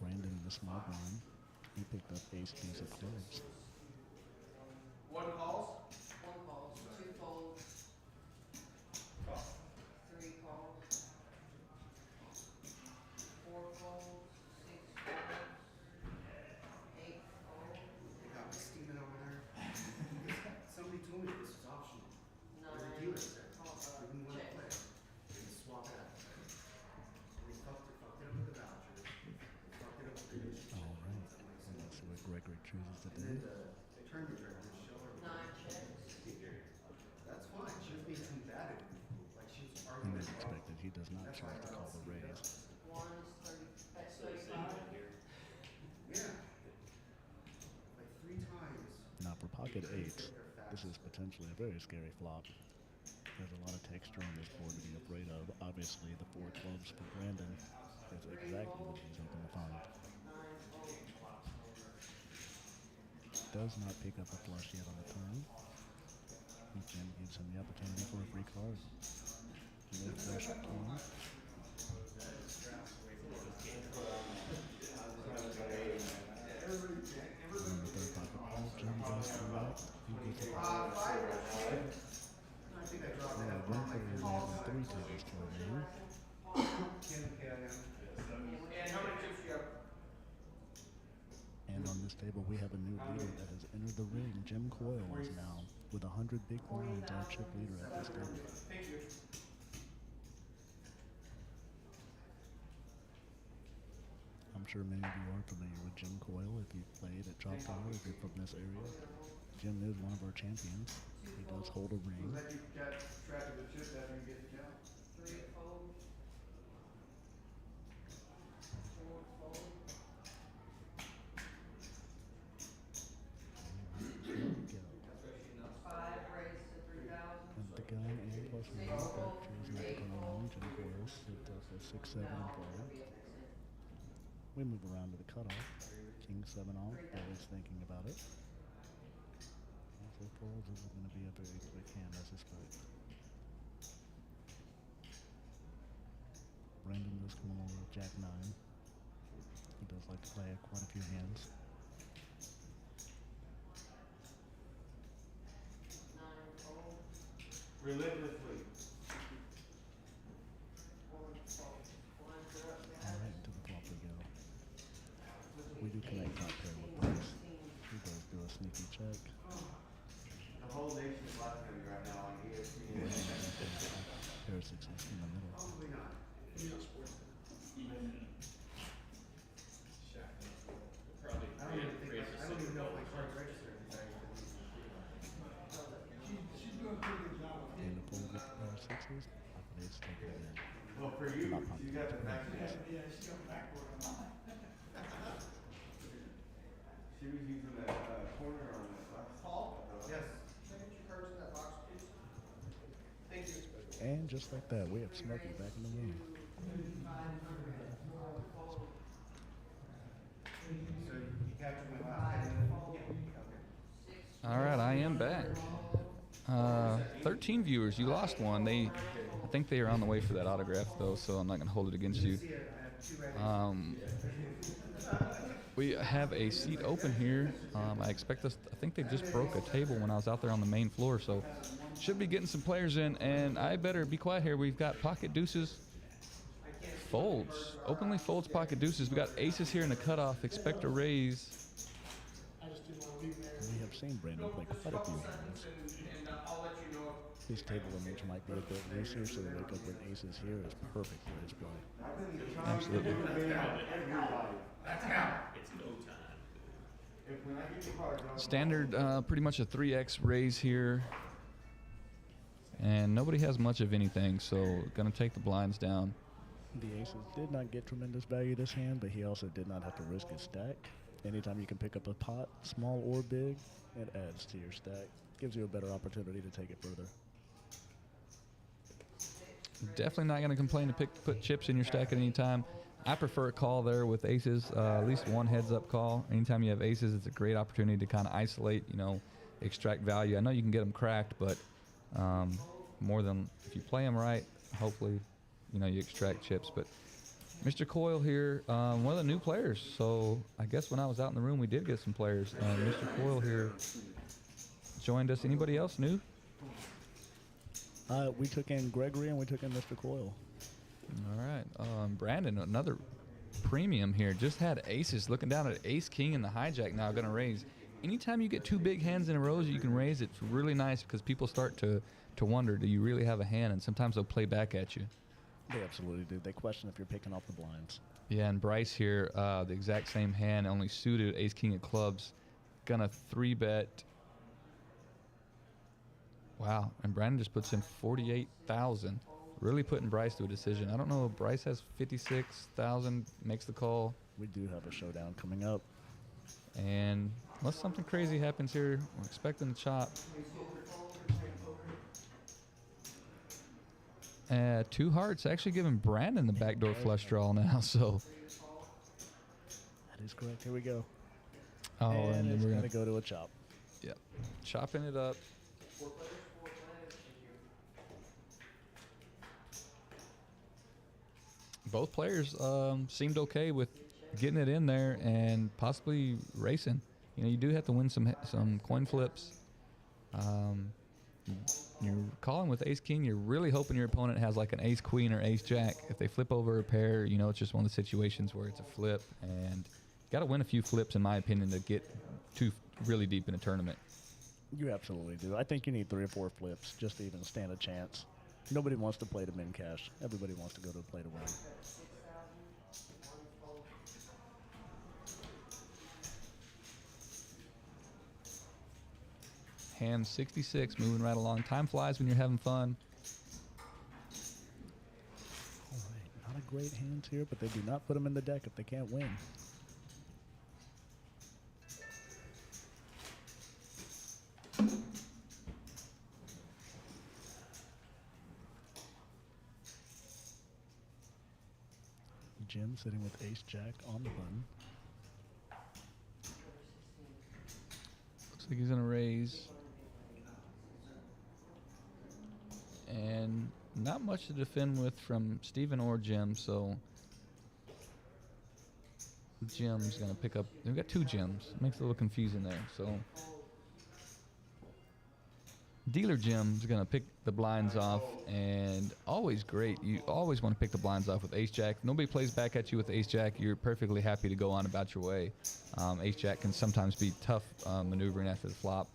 Brandon in the small blind, he picked up ace deuce of clubs. One calls, two folds, three calls, four folds, six folds, eight folds. They got me steaming over there. Somebody told me this was optional. The dealer said, we didn't want to play. They can swap it out. They fucked it up with the vouchers. They fucked it up with the initial. All right. And let's see what Gregory chooses to do. And then the tournament director showed her. 9 checks. That's fine. She was being combative. Like she was And arguing. as expected, he does not choose to call the raise. One is 35. Yeah. Like 3 times. Now for pocket eights, this is potentially a very scary flop. There's a lot of texture on this board to be afraid of. Obviously, the 4 clubs for Brandon is exactly what he's hoping to find. Does not pick up a flush yet on the turn. And Jim gives him the opportunity for a free card. No flush king. And the third pocket call, Jim goes correct. He gets a adding 3 tables to our menu. And how many chips do you have? And on this table, we have a new leader that has entered the ring. Jim Coyle is now, with 100 big blinds, our chip leader at this table. Thank you. I'm sure many of you are familiar with Jim Coyle if you've played at Choctaw, if you're from this area. Jim is one of our champions. He does hold a ring. Let you get track of the chips after you get the count. 3 fold. 4 fold. There we go. 5 raised to 3,000. And the gun and plus 1, that is not going on. Jim Coyle slipped up with 6, 7, and 4. We move around to the cutoff. King 7 off, always thinking about it. Also folds, this is going to be a very quick hand, I suspect. Brandon does come along with Jack 9. He does like to play quite a few hands. 9 fold. Relentlessly. 4 fold. Blinds are up, guys. Alright, to the flop we go. We do connect top pair with Bryce. He does do a sneaky check. The whole nation's watching me right now on ESPN. Pair of 6s in the middle. Probably not. I don't even know if my card's registered. She's doing a pretty good job. And the fold with the pair of 6s. Let's take it again. Well, for you, you got the back. Yeah, she got backboard on mine. She was using that corner on that box. Paul? Yes. Can I get your cards in that box, please? Thank you. And just like that, we have Smokey back in the room. So you captured my last 10 minutes? All right, I am back. 13 viewers. You lost one. I think they are on the way for that autograph though, so I'm not gonna hold it against you. We have a seat open here. I expect us. I think they just broke a table when I was out there on the main floor, so should be getting some players in. And I better be quiet here. We've got pocket deuces, folds, openly folds pocket deuces. We got aces here in the cutoff. Expect a raise. We have seen Brandon play quite a few hands. His table image might be a bit looser, so the wake up with aces here is perfect for his play. Absolutely. Standard, pretty much a 3x raise here. And nobody has much of anything, so gonna take the blinds down. The aces did not get tremendous value this hand, but he also did not have to risk his stack. Anytime you can pick up a pot, small or big, it adds to your stack. Gives you a better opportunity to take it further. Definitely not going to complain to put chips in your stack at any time. I prefer a call there with aces, at least one heads-up call. Anytime you have aces, it's a great opportunity to kind of isolate, extract value. I know you can get them cracked, but more than if you play them right, hopefully, you extract chips. But Mr. Coyle here, one of the new players. So I guess when I was out in the room, we did get some players. And Mr. Coyle here joined us. Anybody else new? We took in Gregory and we took in Mr. Coyle. All right. Brandon, another premium here. Just had aces. Looking down at ace, king, and the hijack now going to raise. Anytime you get two big hands in a row you can raise, it's really nice because people start to wonder, do you really have a hand? And sometimes they'll play back at you. They absolutely do. They question if you're picking off the blinds. Yeah, and Bryce here, the exact same hand, only suited ace, king of clubs. Gonna 3-bet. Wow, and Brandon just puts in 48,000. Really putting Bryce to a decision. I don't know if Bryce has 56,000, makes the call. We do have a showdown coming up. And unless something crazy happens here, we're expecting a chop. 2 hearts, actually giving Brandon the backdoor flush draw now, so. That is correct. Here we go. Oh, and then it's we're going to go to a chop. Yep. Chopping it up. Both players seemed okay with getting it in there and possibly racing. You do have to win some coin flips. You're calling with ace king. You're really hoping your opponent has like an ace queen or ace jack. If they flip over a pair, you know, it's just one of the situations where it's a flip, and you got to win a few flips, in my opinion, to get really deep in a tournament. You absolutely do. I think you need 3 or 4 flips just to even stand a chance. Nobody wants to play to min cash. Everybody wants to go to play to win. Hand 66, moving right along. Time flies when you're having fun. All right, not a great hand here, but they do not put them in the deck if they can't win. Jim sitting with ace jack on the button. Looks like he's going to raise. And not much to defend with from Steven or Jim, so Jim's going to pick up. We've got 2 Jims. Makes it a little confusing there. So dealer Jim's going to pick the blinds off, and always great. You always want to pick the blinds off with ace jack. If nobody plays back at you with ace jack, you're perfectly happy to go on about your way. Ace jack can sometimes be tough maneuvering after the flop.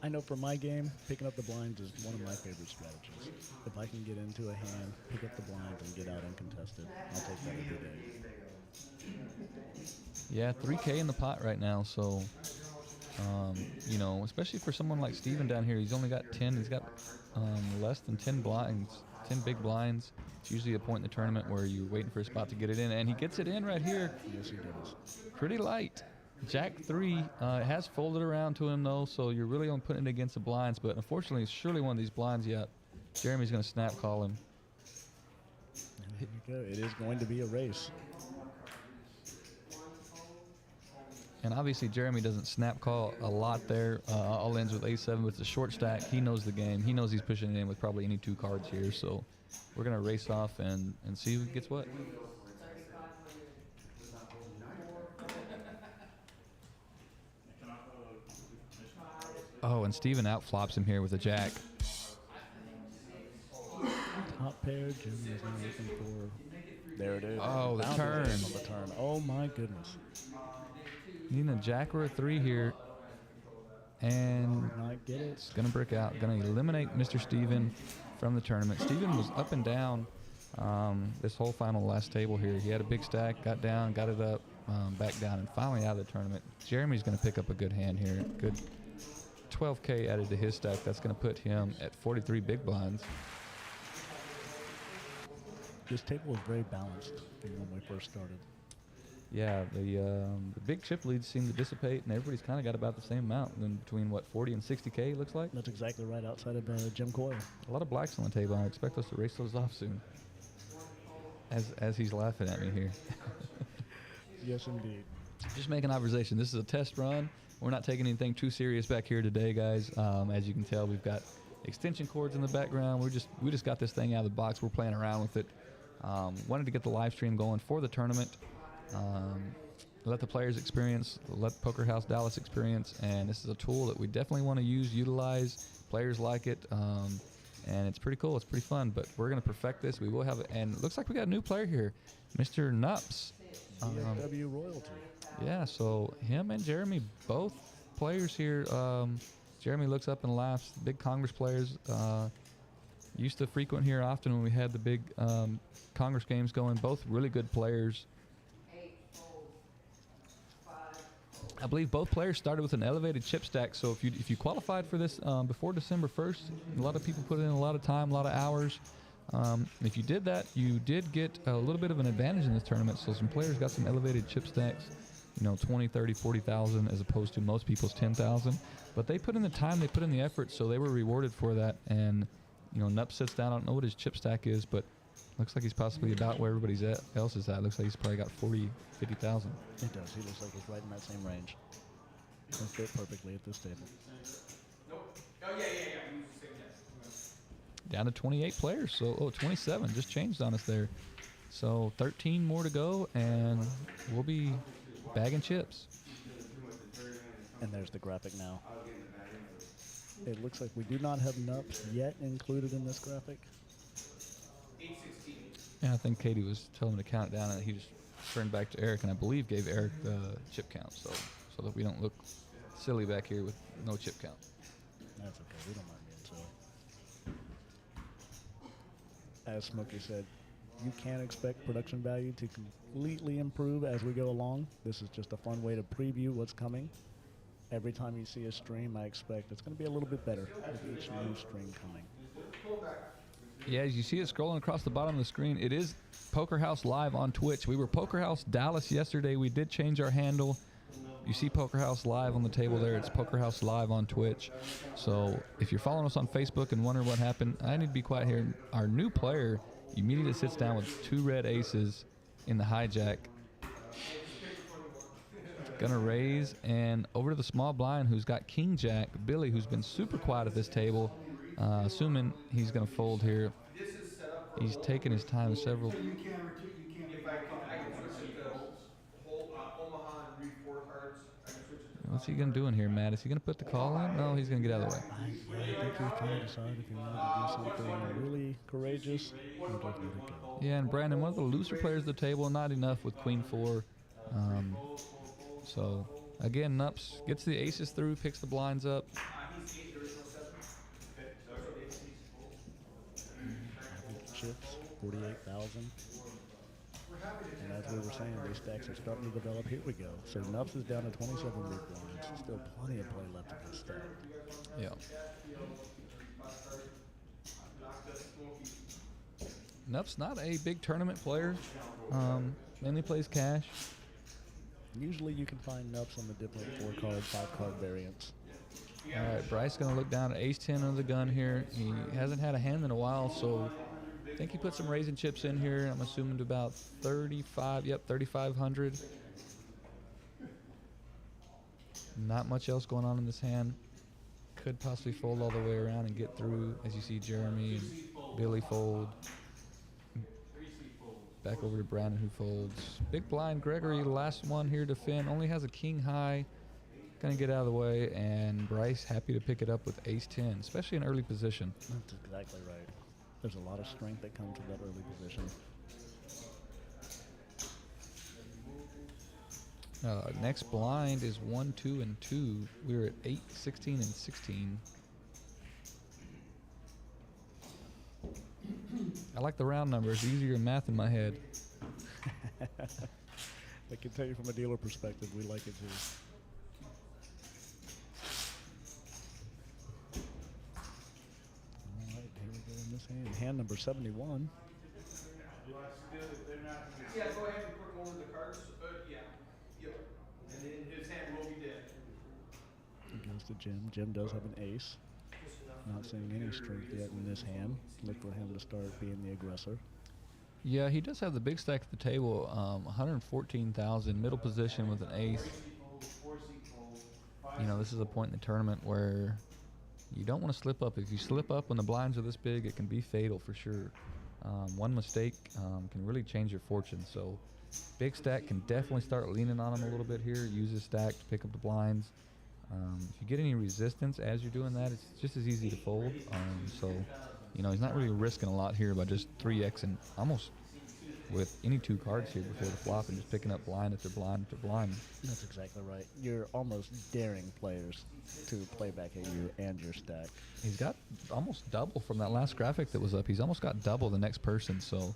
I know for my game, picking up the blinds is one of my favorite strategies. If I can get into a hand, pick up the blinds, and get out uncontested, I'll take that every day. Yeah, 3K in the pot right now, so you know, especially for someone like Steven down here, he's only got 10. He's got less than 10 blinds, 10 big blinds. It's usually a point in the tournament where you're waiting for a spot to get it in, and he gets it in right here. Yes, he does. Pretty light. Jack 3 has folded around to him, though, so you're really only putting it against the blinds, but unfortunately, it's surely one of these blinds yet. Jeremy's going to snap call him. And here we go. It is going to be a race. And obviously, Jeremy doesn't snap call a lot there. All ends with a7, but it's a short stack. He knows the game. He knows he's pushing it in with probably any 2 cards here, so we're going to race off and see who gets what. Oh, and Steven outflops him here with a jack. Top pair, Jim is now looking for. There it is. Oh, the Found turn. it on the turn. Oh my goodness. Needing a jack or a 3 here. And Not get it. it's going to brick out. Going to eliminate Mr. Steven from the tournament. Steven was up and down this whole last table here. He had a big stack, got down, got it up, back down, and finally out of the tournament. Jeremy's going to pick up a good hand here. Good 12K added to his stack. That's going to put him at 43 big blinds. This table was very balanced from when we first started. Yeah, the big chip leads seem to dissipate, and everybody's kind of got about the same amount, then between, what, 40 and 60K, looks like? That's exactly right, outside of Jim Coyle. A lot of blacks on the table. I expect us to race those off soon. As he's laughing at me here. Yes, indeed. Just making an observation. This is a test run. We're not taking anything too serious back here today, guys. As you can tell, we've got extension cords in the background. We just got this thing out of the box. We're playing around with it. Wanted to get the live stream going for the tournament. Let the players experience, let Poker House Dallas experience, and this is a tool that we definitely want to utilize. Players like it, and it's pretty cool. It's pretty fun, but we're going to perfect this. We will have it, and it looks like we got a new player here, Mr. Nups. DFW royalty. Yeah, so him and Jeremy, both players here. Jeremy looks up and laughs. Big Congress players. Used to frequent here often when we had the big Congress games going. Both really good players. I believe both players started with an elevated chip stack, so if you qualified for this before December 1st, a lot of people put in a lot of time, a lot of hours. If you did that, you did get a little bit of an advantage in this tournament, so some players got some elevated chip stacks, 20, 30, 40,000 as opposed to most people's 10,000. But they put in the time, they put in the effort, so they were rewarded for that. And, Nup sits down, I don't know what his chip stack is, but looks like he's possibly about where everybody else is at. Looks like he's probably got 40, 50,000. It does. He looks like he's right in that same range. He'll fit perfectly at this table. Nope. Oh, yeah. Down to 28 players, so 27 just changed on us there. So 13 more to go, and we'll be bagging chips. And there's the graphic now. It looks like we do not have nups yet included in this graphic. 816. Yeah, I think Katie was telling him to count it down, and he just turned back to Eric, and I believe gave Eric the chip count, so that we don't look silly back here with no chip count. That's okay. We don't mind being silly. As Smokey said, you can expect production value to completely improve as we go along. This is just a fun way to preview what's coming. Every time you see a stream, I expect it's going to be a little bit better with each new stream coming. Yeah, as you see it scrolling across the bottom of the screen, it is Poker House Live on Twitch. We were Poker House Dallas yesterday. We did change our handle. You see Poker House Live on the table there. It's Poker House Live on Twitch. So if you're following us on Facebook and wondering what happened, I need to be quiet here. Our new player immediately sits down with 2 red aces in the hijack. Gonna raise, and over to the small blind who's got King Jack, Billy, who's been super quiet at this table. Assuming he's gonna fold here. He's taking his time several. If I can switch it to whole Omaha and read 4 cards. I can switch it to What's he gonna do in here, Matt? Is he gonna put the call in? No, he's gonna get out of the way. I think he was trying to decide if he wanted to do something really courageous or just let it go. Yeah, and Brandon, one of the looser players at the table, not enough with Queen 4. So again, Nups gets the aces through, picks the blinds up. he's 8, there is no 7. Okay, so that's what Chips, 48,000. And as we were saying, these stacks are starting to develop. Here we go. So Nups is down to 27 big blinds. Still plenty of play left in this stack. Yeah. Nups not a big tournament player. Mainly plays cash. Usually you can find Nups on the different 4-card, 5-card variants. All right, Bryce gonna look down at ace-10 under the gun here. He hasn't had a hand in a while, so I think he put some raising chips in here. I'm assuming to about 35, yep, 3,500. Not much else going on in this hand. Could possibly fold all the way around and get through, as you see Jeremy and Billy fold. Back over to Brandon, who folds. Big blind Gregory, the last one here to Finn, only has a king high. Gonna get out of the way, and Bryce happy to pick it up with ace-10, especially in early position. That's exactly right. There's a lot of strength that comes with that early position. Next blind is 1, 2, and 2. We're at 8, 16, and 16. I like the round numbers. Easier math in my head. I can tell you from a dealer perspective, we like it too. All right, here we go in this hand. Hand number 71. Yeah, go ahead and put 1 of the cards. Yeah. Yep. And then his hand will be dead. It goes to Jim. Jim does have an ace. Not seeing any strength yet in this hand. Look for him to start being the aggressor. Yeah, he does have the big stack at the table. 114,000, middle position with an ace. You know, this is a point in the tournament where you don't want to slip up. If you slip up when the blinds are this big, it can be fatal for sure. One mistake can really change your fortune. So big stack can definitely start leaning on him a little bit here. Use his stack to pick up the blinds. If you get any resistance as you're doing that, it's just as easy to fold. So, you know, he's not really risking a lot here by just 3Xing almost with any 2 cards here before the flop and just picking up blind after blind after blind. That's exactly right. You're almost daring players to play back at you and your stack. He's got almost double from that last graphic that was up. He's almost got double the next person, so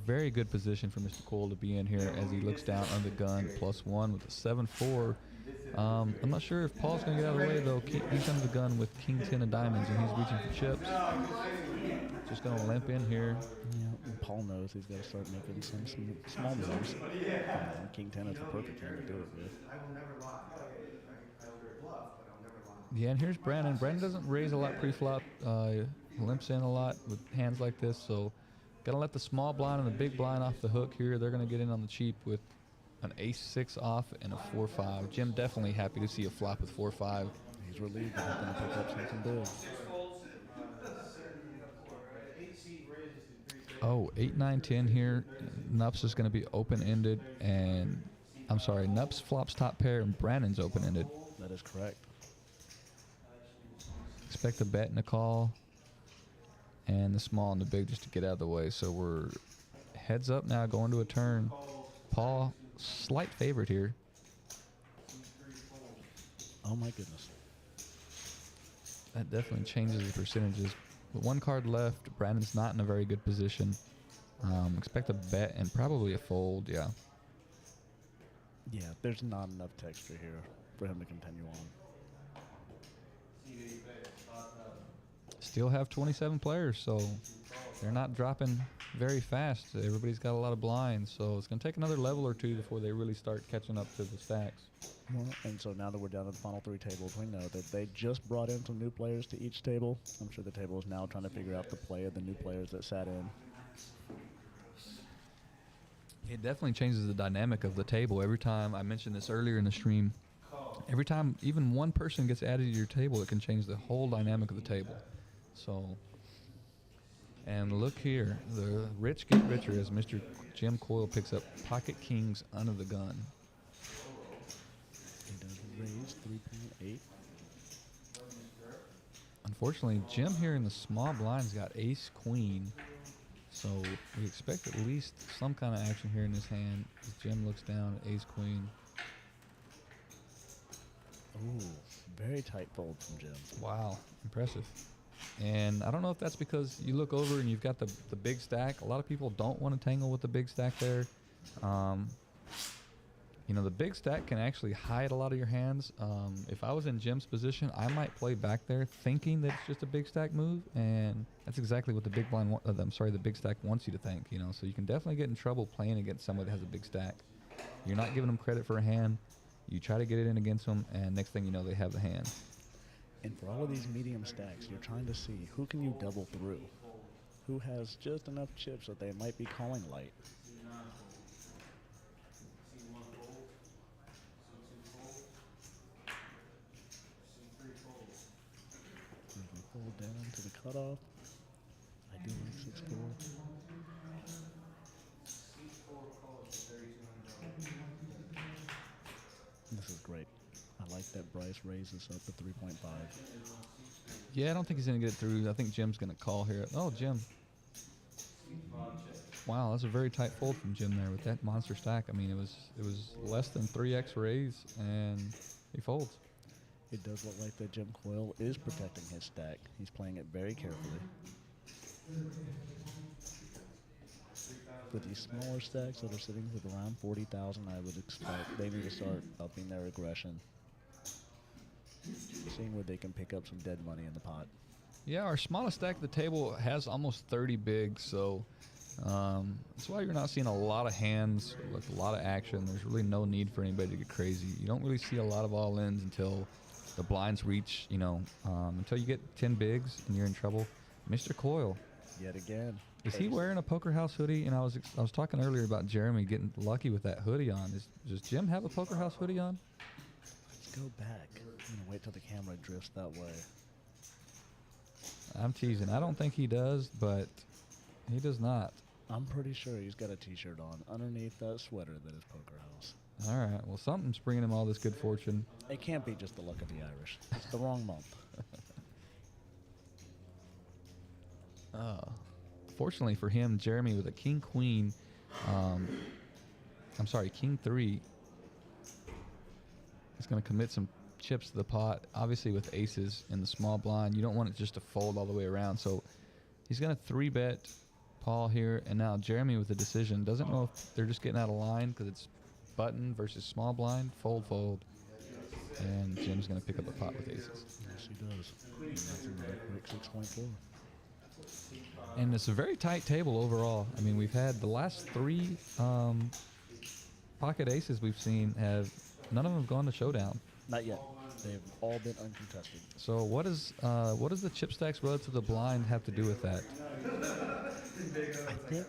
very good position for Mr. Cole to be in here as he looks down on the gun, +1 with a 7-4. I'm not sure if Paul's going to get out of the way, though. He's under the gun with King 10 of diamonds, and he's reaching for chips. Just going to limp in here. Yeah, and Paul knows he's got to start making some small moves. King 10 is the perfect hand to do it with. I will never lie. I will bluff, but I'll never lie. Yeah, and here's Brandon. Brandon doesn't raise a lot pre-flop. Limps in a lot with hands like this, so got to let the small blind and the big blind off the hook here. They're going to get in on the cheap with an ace-6 off and a 4-5. Jim definitely happy to see a flop with 4-5. He's relieved that he's going to pick up something big. Oh, 8, 9, 10 here. Nups is going to be open-ended, and I'm sorry, Nups flops top pair and Brandon's open-ended. That is correct. expect a bet and a call, and the small and the big just to get out of the way. So we're heads up now, going to a turn. Paul, slight favorite here. Oh my goodness. That definitely changes the percentages. But one card left. Brandon's not in a very good position. Expect a bet and probably a fold, yeah. Yeah, there's not enough texture here for him to continue on. Still have 27 players, so they're not dropping very fast. Everybody's got a lot of blinds, so it's going to take another level or two before they really start catching up to the stacks. Well, and so now that we're down to the final 3 tables, we know that they just brought in some new players to each table. I'm sure the table is now trying to figure out the play of the new players that sat in. It definitely changes the dynamic of the table. Every time, I mentioned this earlier in the stream, every time even one person gets added to your table, it can change the whole dynamic of the table. So, and look here, the rich get richer as Mr. Jim Coyle picks up pocket kings under the gun. He does raise 3.8. Unfortunately, Jim here in the small blinds got ace queen. So we expect at least some kind of action here in his hand as Jim looks down at ace queen. Ooh, very tight fold from Jim. Wow, impressive. And I don't know if that's because you look over and you've got the big stack. A lot of people don't want to tangle with the big stack there. You know, the big stack can actually hide a lot of your hands. If I was in Jim's position, I might play back there thinking that it's just a big stack move, and that's exactly what the big blind, the big stack wants you to think, you know. So you can definitely get in trouble playing against somebody that has a big stack. You're not giving them credit for a hand. You try to get it in against them, and next thing you know, they have the hand. And for all of these medium stacks, you're trying to see who can you double through, who has just enough chips that they might be calling light. Fold down to the cutoff. I do like 6-4. This is great. I like that Bryce raises up to 3.5. Yeah, I don't think he's going to get it through. I think Jim's going to call here. Oh, Jim. Wow, that's a very tight fold from Jim there with that monster stack. I mean, it was less than 3x raise, and he folds. It does look like that Jim Coyle is protecting his stack. He's playing it very carefully. For these smaller stacks that are sitting with around 40,000, I would expect they need to start upping their aggression, seeing where they can pick up some dead money in the pot. Yeah, our smallest stack at the table has almost 30 bigs, so that's why you're not seeing a lot of hands with a lot of action. There's really no need for anybody to get crazy. You don't really see a lot of all-ins until the blinds reach, you know, until you get 10 bigs and you're in trouble. Mr. Coyle. Yet again. Is he wearing a Poker House hoodie? And I was talking earlier about Jeremy getting lucky with that hoodie on. Does Jim have a Poker House hoodie on? Let's go back. I'm going to wait till the camera drifts that way. I'm teasing. I don't think he does, but he does not. I'm pretty sure he's got a t-shirt on underneath that sweater that is Poker House. All right. Well, something's bringing him all this good fortune. It can't be just the luck of the Irish. It's the wrong month. Fortunately for him, Jeremy with a king queen, king 3 is going to commit some chips to the pot. Obviously with aces in the small blind, you don't want it just to fold all the way around. So he's going to 3-bet Paul here, and now Jeremy with the decision. Doesn't know if they're just getting out of line because it's button versus small blind. Fold. And Jim's going to pick up a pot with aces. Yes, he does. And that's another quick 6.4. And it's a very tight table overall. I mean, we've had the last 3 pocket aces we've seen none of them have gone to showdown. Not yet. They've all been uncontested. So what does the chip stacks relative to the blind have to do with that? I think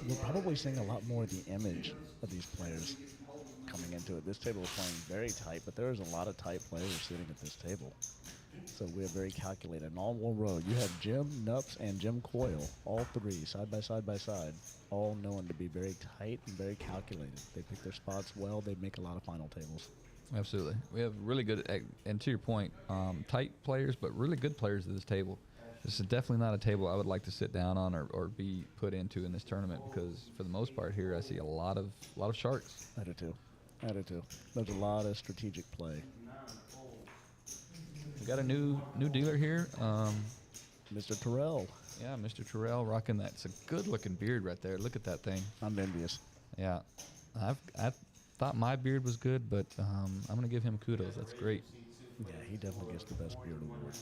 we're probably seeing a lot more of the image of these players coming into it. This table is playing very tight, but there's a lot of tight players sitting at this table. So we're very calculated. And all in one row, you have Jim, Nups, and Jim Coyle, all 3, side by side, all known to be very tight and very calculated. They pick their spots well. They make a lot of final tables. Absolutely. We have really good, and to your point, tight players, but really good players at this table. This is definitely not a table I would like to sit down on or be put into in this tournament because, for the most part, here I see a lot of sharks. I do too. There's a lot of strategic play. We got a new dealer here, Mr. Terrell. Yeah, Mr. Terrell rocking that. It's a good-looking beard right there. Look at that thing. I'm envious. Yeah, I thought my beard was good, but I'm gonna give him kudos. That's great. Yeah, he definitely gets the best beard award.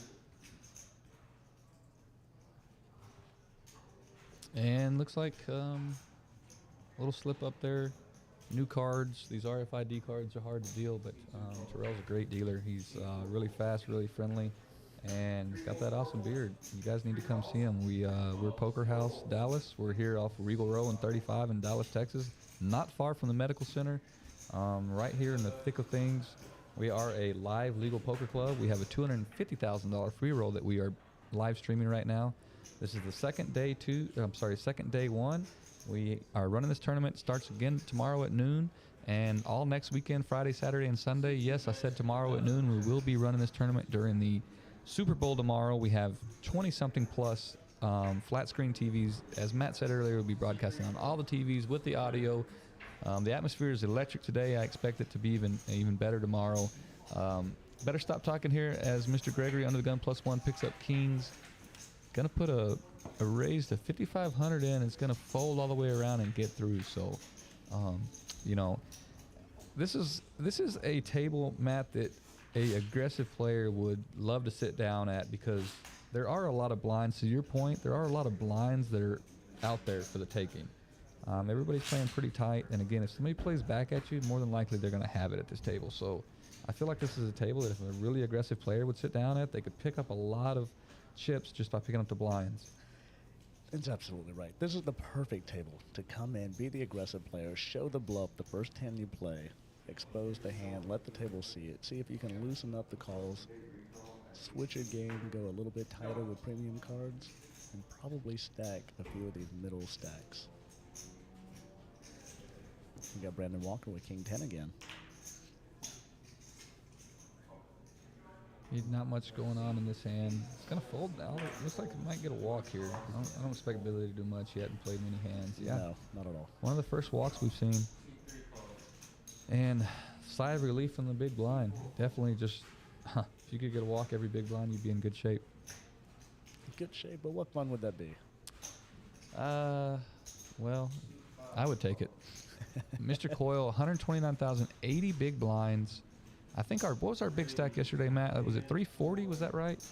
And looks like a little slip up there. New cards. These RFID cards are hard to deal, but Terrell's a great dealer. He's really fast, really friendly, and he's got that awesome beard. You guys need to come see him. We're Poker House Dallas. We're here off Regal Row and 35 in Dallas, Texas. Not far from the medical center. Right here in the thick of things. We are a live legal poker club. We have a $250,000 free roll that we are live streaming right now. This is the second day one. We are running this tournament. Starts again tomorrow at noon, and all next weekend, Friday, Saturday, and Sunday. Yes, I said tomorrow at noon. We will be running this tournament during the Super Bowl tomorrow. We have 20-something plus flat screen TVs. As Matt said earlier, we'll be broadcasting on all the TVs with the audio. The atmosphere is electric today. I expect it to be even better tomorrow. Better stop talking here as Mr. Gregory under the gun +1 picks up kings. Gonna put a raise to 5,500 in. It's gonna fold all the way around and get through. So, this is a table, Matt, that a aggressive player would love to sit down at because there are a lot of blinds. To your point, there are a lot of blinds that are out there for the taking. Everybody's playing pretty tight, and again, if somebody plays back at you, more than likely they're gonna have it at this table. So, I feel like this is a table that if a really aggressive player would sit down at, they could pick up a lot of chips just by picking up the blinds. That's absolutely right. This is the perfect table to come in, be the aggressive player, show the bluff the first hand you play, expose the hand, let the table see it, see if you can loosen up the calls, switch your game, go a little bit tighter with premium cards, and probably stack a few of these middle stacks. We got Brandon Walker with King 10 again. Not much going on in this hand. It's gonna fold now. It looks like it might get a walk here. I don't expect Billy to do much. He hadn't played many hands. Yeah, No, not at all. one of the first walks we've seen. And sigh of relief from the big blind. Definitely just, if you could get a walk every big blind, you'd be in good shape. Good shape, but what fun would that be? Well, I would take it. Mr. Coyle, 129,000, 80 big blinds. I think what was our big stack yesterday, Matt? Was it 340? Was that right?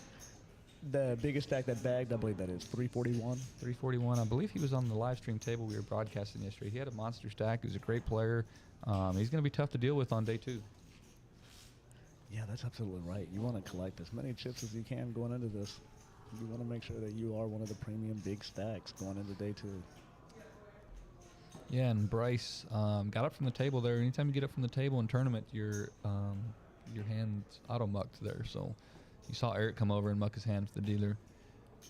The biggest stack that bagged, I believe that is 341. 341. I believe he was on the live stream table we were broadcasting yesterday. He had a monster stack. He was a great player. He's going to be tough to deal with on day two. Yeah, that's absolutely right. You want to collect as many chips as you can going into this. You want to make sure that you are one of the premium big stacks going into day two. Yeah, and Bryce got up from the table there. Anytime you get up from the table in tournament, your hand's auto-mucked there. So you saw Eric come over and muck his hand with the dealer.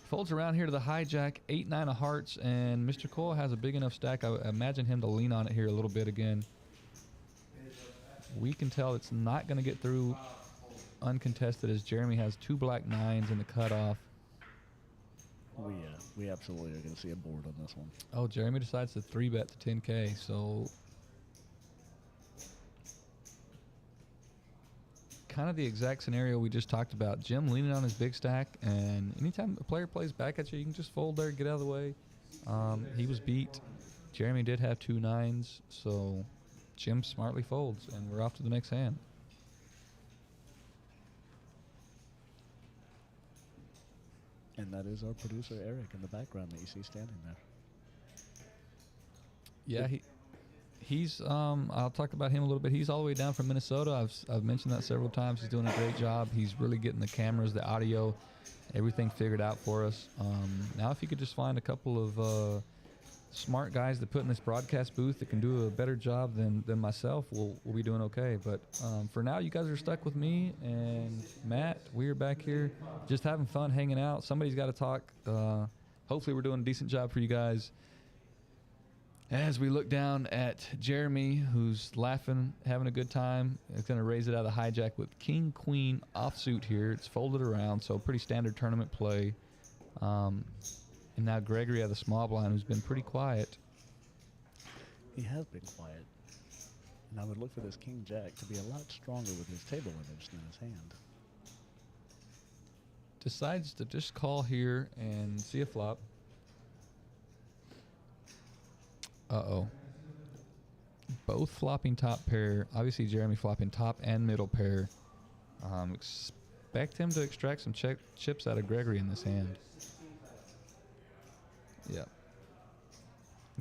Folds around here to the hijack, 8-9 of hearts, and Mr. Cole has a big enough stack. I imagine him to lean on it here a little bit again. We can tell it's not going to get through uncontested as Jeremy has 2 black 9s in the cutoff. We absolutely are going to see a board on this one. Oh, Jeremy decides to 3-bet to 10K, so kind of the exact scenario we just talked about. Jim leaning on his big stack, and anytime a player plays back at you, you can just fold there, get out of the way. He was beat. Jeremy did have 2 9s, so Jim smartly folds, and we're off to the next hand. And that is our producer, Eric, in the background that you see standing there. Yeah, he's I'll talk about him a little bit. He's all the way down from Minnesota. I've mentioned that several times. He's doing a great job. He's really getting the cameras, the audio, everything figured out for us. Now if you could just find a couple of smart guys to put in this broadcast booth that can do a better job than myself, we'll be doing okay. But for now, you guys are stuck with me and Matt. We're back here just having fun, hanging out. Somebody's got to talk. Hopefully we're doing a decent job for you guys. As we look down at Jeremy, who's laughing, having a good time, is going to raise it out of the hijack with King Queen offsuit here. It's folded around, so pretty standard tournament play. And now Gregory out of the small blind, who's been pretty quiet. He has been quiet. And I would look for this King Jack to be a lot stronger with his table image than his hand. Decides to just call here and see a flop. Uh-oh. Both flopping top pair. Obviously, Jeremy flopping top and middle pair. Expect him to extract some chips out of Gregory in this hand. Yep.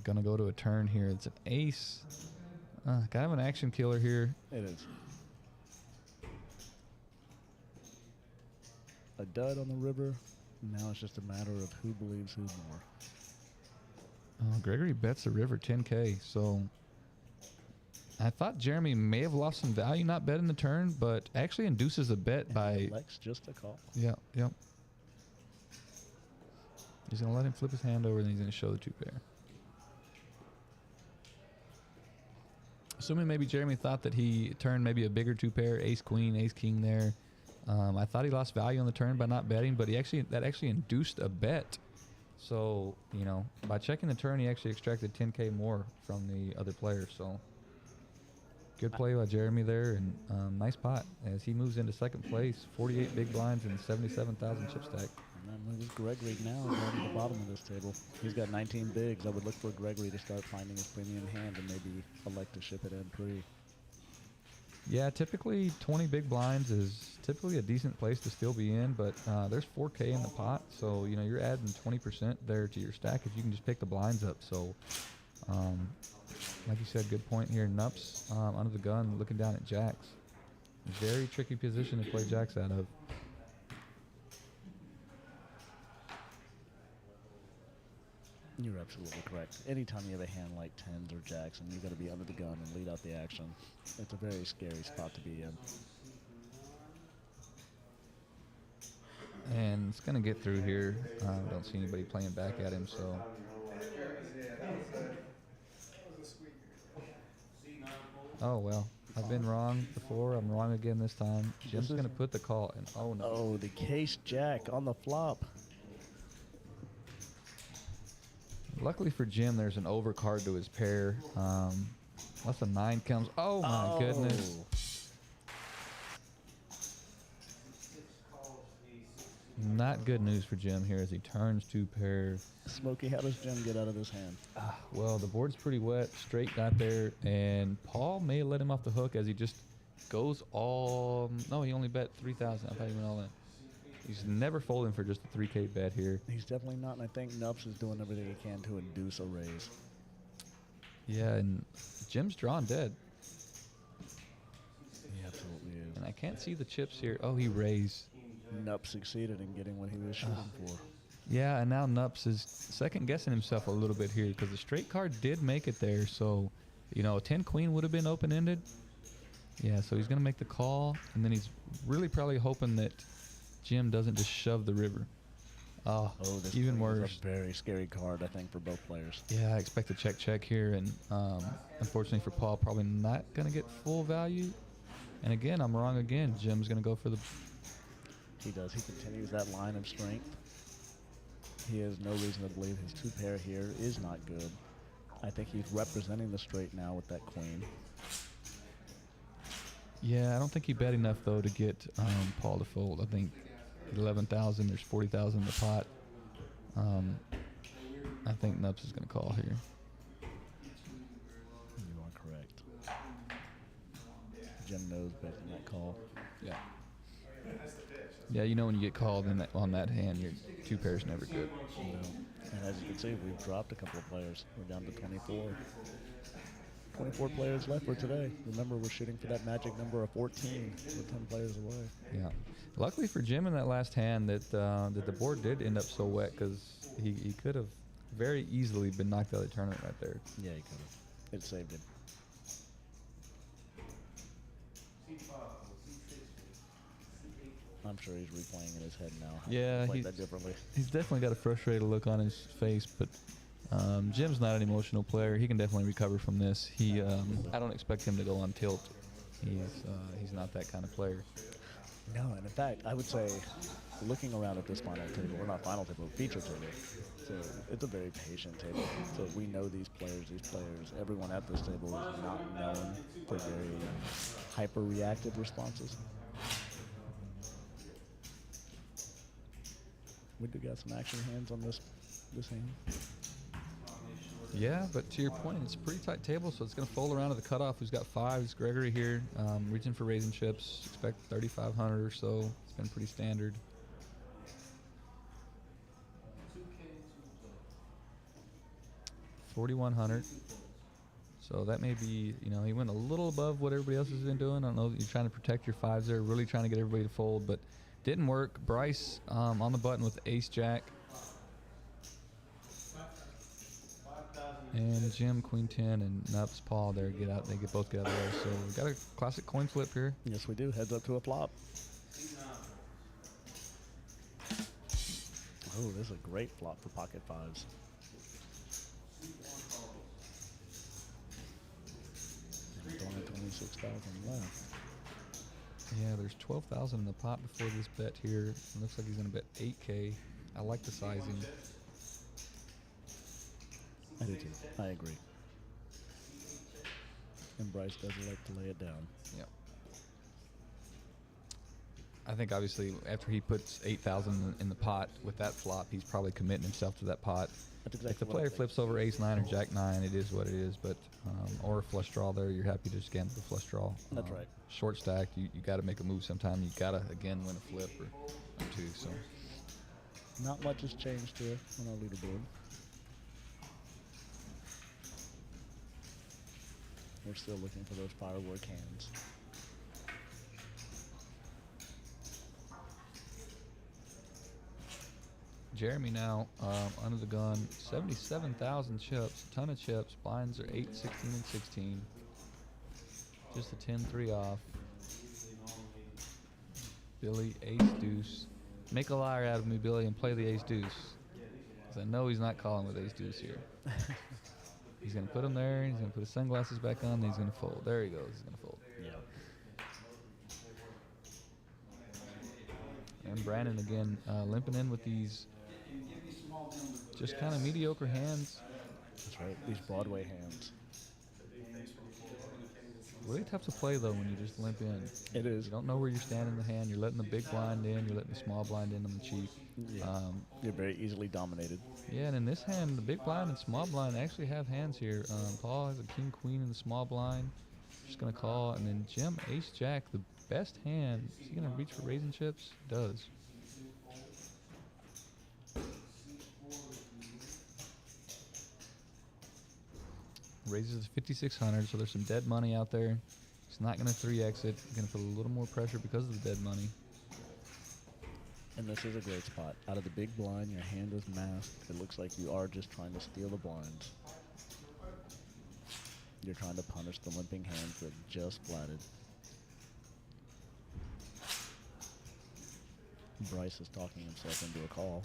Gonna go to a turn here. It's an ace. Kind of an action killer here. It is. A dud on the river. Now it's just a matter of who believes who's more. Gregory bets the river 10K, so I thought Jeremy may have lost some value not betting the turn, but actually induces a bet and by... Elects just a call. Yeah, yep. He's going to let him flip his hand over, and then he's going to show the two pair. Assuming maybe Jeremy thought that he turned maybe a bigger two pair, ace queen, ace king there. I thought he lost value on the turn by not betting, but that actually induced a bet. So, you know, by checking the turn, he actually extracted 10K more from the other player. So, good play by Jeremy there, and nice pot as he moves into second place, 48 big blinds and 77,000 chip stack. And that moves Gregory now down to the bottom of this table. He's got 19 bigs. I would look for Gregory to start finding his premium hand and maybe elect to ship it in pre. Yeah, typically 20 big blinds is typically a decent place to still be in, but there's 4K in the pot, so you know you're adding 20% there to your stack if you can just pick the blinds up. So, like you said, good point here. Nups under the gun, looking down at jacks. Very tricky position to play jacks out of. You're absolutely correct. Anytime you have a hand like tens or jacks and you got to be under the gun and lead out the action, it's a very scary spot to be in. And it's going to get through here. Don't see anybody playing back at him, so. Oh, well. I've been wrong before. I'm wrong again this time. Jim's going to put the call in. Oh, no. Oh, the case jack on the flop. Luckily for Jim, there's an overcard to his pair. Unless a 9 comes. Oh, my goodness. Not good news for Jim here as he turns two pair. Smokey, how does Jim get out of this hand? Well, the board's pretty wet. Straight got there, and Paul may let him off the hook as he just goes all... No, he only bet 3,000. I thought he went all in. He's never folding for just a 3K bet here. He's definitely not, and I think Nups is doing everything he can to induce a raise. Yeah, and Jim's drawn dead. He absolutely is. And I can't see the chips here. Oh, he raised. Nups succeeded in getting what he was shooting for. Yeah, and now Nups is second-guessing himself a little bit here because the straight card did make it there. So, you know, a 10 queen would have been open-ended. Yeah, so he's going to make the call, and then he's really probably hoping that Jim doesn't just shove the river. Oh, this even is worse. a very scary card, I think, for both players. Yeah, I expect a check here, and unfortunately for Paul, probably not going to get full value. And again, I'm wrong again. Jim's going to go for the... He does. He continues that line of strength. He has no reason to believe his two pair here is not good. I think he's representing the straight now with that queen. Yeah, I don't think he bet enough, though, to get Paul to fold. I think 11,000, there's 40,000 in the pot. I think Nups is going to call here. You are correct. Jim knows better than that call. Yeah. Yeah, you know when you get called in on that hand, your two pairs never good. No. And as you can see, we've dropped a couple of players. We're down to 24. 24 players left for today. Remember, we're shooting for that magic number of 14. We're 10 players away. Yeah. Luckily for Jim in that last hand that the board did end up so wet because he could have very easily been knocked out of the tournament right there. Yeah, he could have. It saved him. I'm sure he's replaying in his head now. Yeah, Played that differently. He's definitely got a frustrated look on his face, but Jim's not an emotional player. He can definitely recover from this. I don't expect him to go on tilt. He's not that kind of player. No, and in fact, I would say, looking around at this final table, or not final table, feature table, so it's a very patient table. So we know these players, everyone at this table is not known for very hyper-reactive responses. We do got some action hands on this hand. Yeah, but to your point, it's a pretty tight table, so it's going to fold around to the cutoff. Who's got 5? It's Gregory here, reaching for raising chips. Expect 3,500 or so. It's been pretty standard. 4,100. So that may be, he went a little above what everybody else has been doing. I don't know that you're trying to protect your 5s there, really trying to get everybody to fold, but didn't work. Bryce on the button with Ace Jack. And Jim, Queen 10, and Nups, Paul there get out. They both get out of the way. So we got a classic coin flip here. Yes, we do. Heads up to a flop. Oh, this is a great flop for pocket 5s. There's only 26,000 left. Yeah, there's 12,000 in the pot before this bet here. It looks like he's going to bet 8K. I like the sizing. I do too. I agree. And Bryce does like to lay it down. Yep. I think obviously after he puts 8,000 in the pot with that flop, he's probably committing himself to that pot. That's exactly if the what player I think. flips over Ace 9 or Jack 9, it is what it is. But or a flush draw there, you're happy to just gamble the flush draw. That's right. Short stack, you got to make a move sometime. You got to again win a flip or two. So not much has changed here on our leaderboard. We're still looking for those firework hands. Jeremy now under the gun, 77,000 chips, ton of chips. Blinds are 8, 16, and 16. Just a 10-3 off. Billy, ace deuce. Make a liar out of me, Billy, and play the ace deuce. Because I know he's not calling with ace deuce here. He's going to put him there. He's going to put his sunglasses back on. And he's going to fold. There he goes. He's going to fold. Yeah. And Brandon again limping in with these just kind of mediocre hands. That's right. These Broadway hands. Really tough to play though when you just limp in. It is. You don't know where you're standing in the hand. You're letting the big blind in. You're letting the small blind in on the cheap. Yeah. You're very easily dominated. Yeah, and in this hand, the big blind and small blind actually have hands here. Paul has a king, queen in the small blind. Just going to call. And then Jim, ace, jack, the best hand. Is he going to reach for raising chips? Does. Raises 5,600, so there's some dead money out there. He's not going to 3x it. He's going to put a little more pressure because of the dead money. And this is a great spot. Out of the big blind, your hand is masked. It looks like you are just trying to steal the blinds. You're trying to punish the limping hands that just flatted. Bryce is talking himself into a call.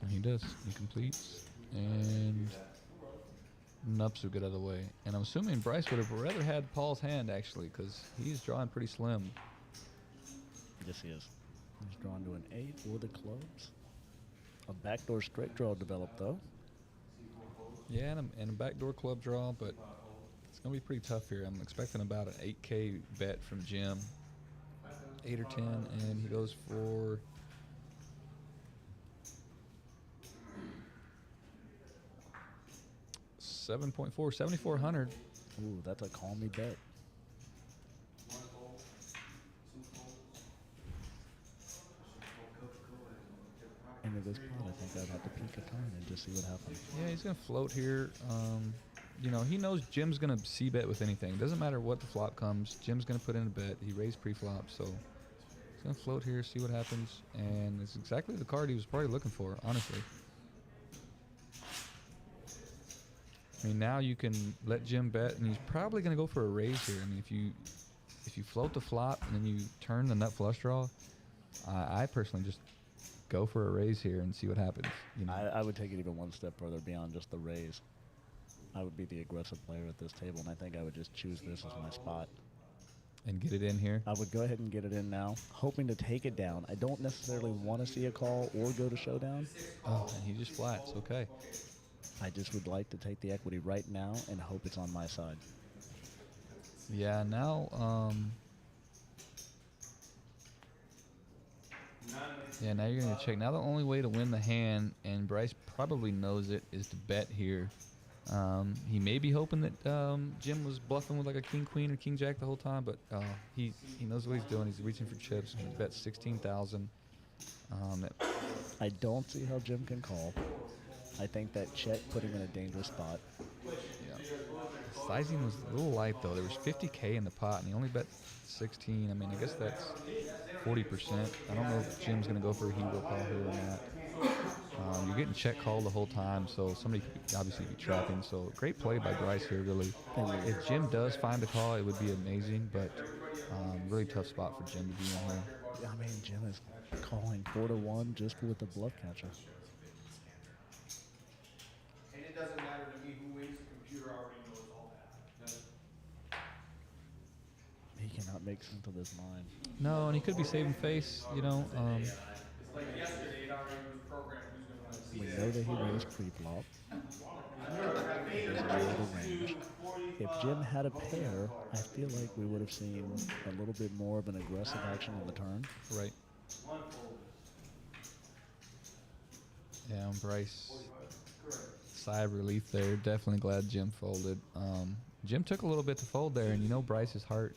And he does. He completes. And Nups will get out of the way. And I'm assuming Bryce would have rather had Paul's hand, actually, because he's drawing pretty slim. Yes, he is. He's drawn to an 8 for the clubs. A backdoor straight draw developed, though. Yeah, and a backdoor club draw, but it's going to be pretty tough here. I'm expecting about an 8K bet from Jim. 8 or 10, and he goes for... $7.4, 7,400. Ooh, that's a call me bet. Into this pot, I think I'd have to peek a turn and just see what happens. Yeah, he's going to float here. You know, he knows Jim's going to c-bet with anything. Doesn't matter what the flop comes. Jim's going to put in a bet. He raised pre-flop, so he's going to float here, see what happens. And it's exactly the card he was probably looking for, honestly. I mean, now you can let Jim bet, and he's probably going to go for a raise here. I mean, if you float the flop and then you turn the nut flush draw, I personally just go for a raise here and see what happens. You know, I would take it even one step further beyond just the raise. I would be the aggressive player at this table, and I think I would just choose this as my spot. and get it in here. I would go ahead and get it in now, hoping to take it down. I don't necessarily want to see a call or go to showdown. Oh, and he just flats. Okay. I just would like to take the equity right now and hope it's on my side. Yeah, now, yeah, now you're going to check. Now the only way to win the hand, and Bryce probably knows it, is to bet here. He may be hoping that Jim was bluffing with like a king queen or king jack the whole time, but he knows what he's doing. He's reaching for chips. He bet 16,000. I don't see how Jim can call. I think that check put him in a dangerous spot. Sizing was a little light though. There was 50K in the pot, and he only bet 16. I mean, I guess that's 40%. I don't know if Jim's going to go for a hero call here or not. You're getting check called the whole time, so somebody could obviously be trapping. So great play by Bryce here, really. If Jim does find a call, it would be amazing, but really tough spot for Jim to be in here. Yeah, I mean, Jim is calling 4-1 just with the bluff catcher. And it doesn't matter to me who wins, the computer already knows all that. He cannot make sense of his mind. No, and he could be saving face, you know. It's like yesterday, it already was programmed who's going to win. We know that he wins pre-flop. He doesn't know the range. If Jim had a pair, I feel like we would have seen a little bit more of an aggressive action on the turn. Right. Yeah, and Bryce, sigh of relief there. Definitely glad Jim folded. Jim took a little bit to fold there, and you know Bryce's heart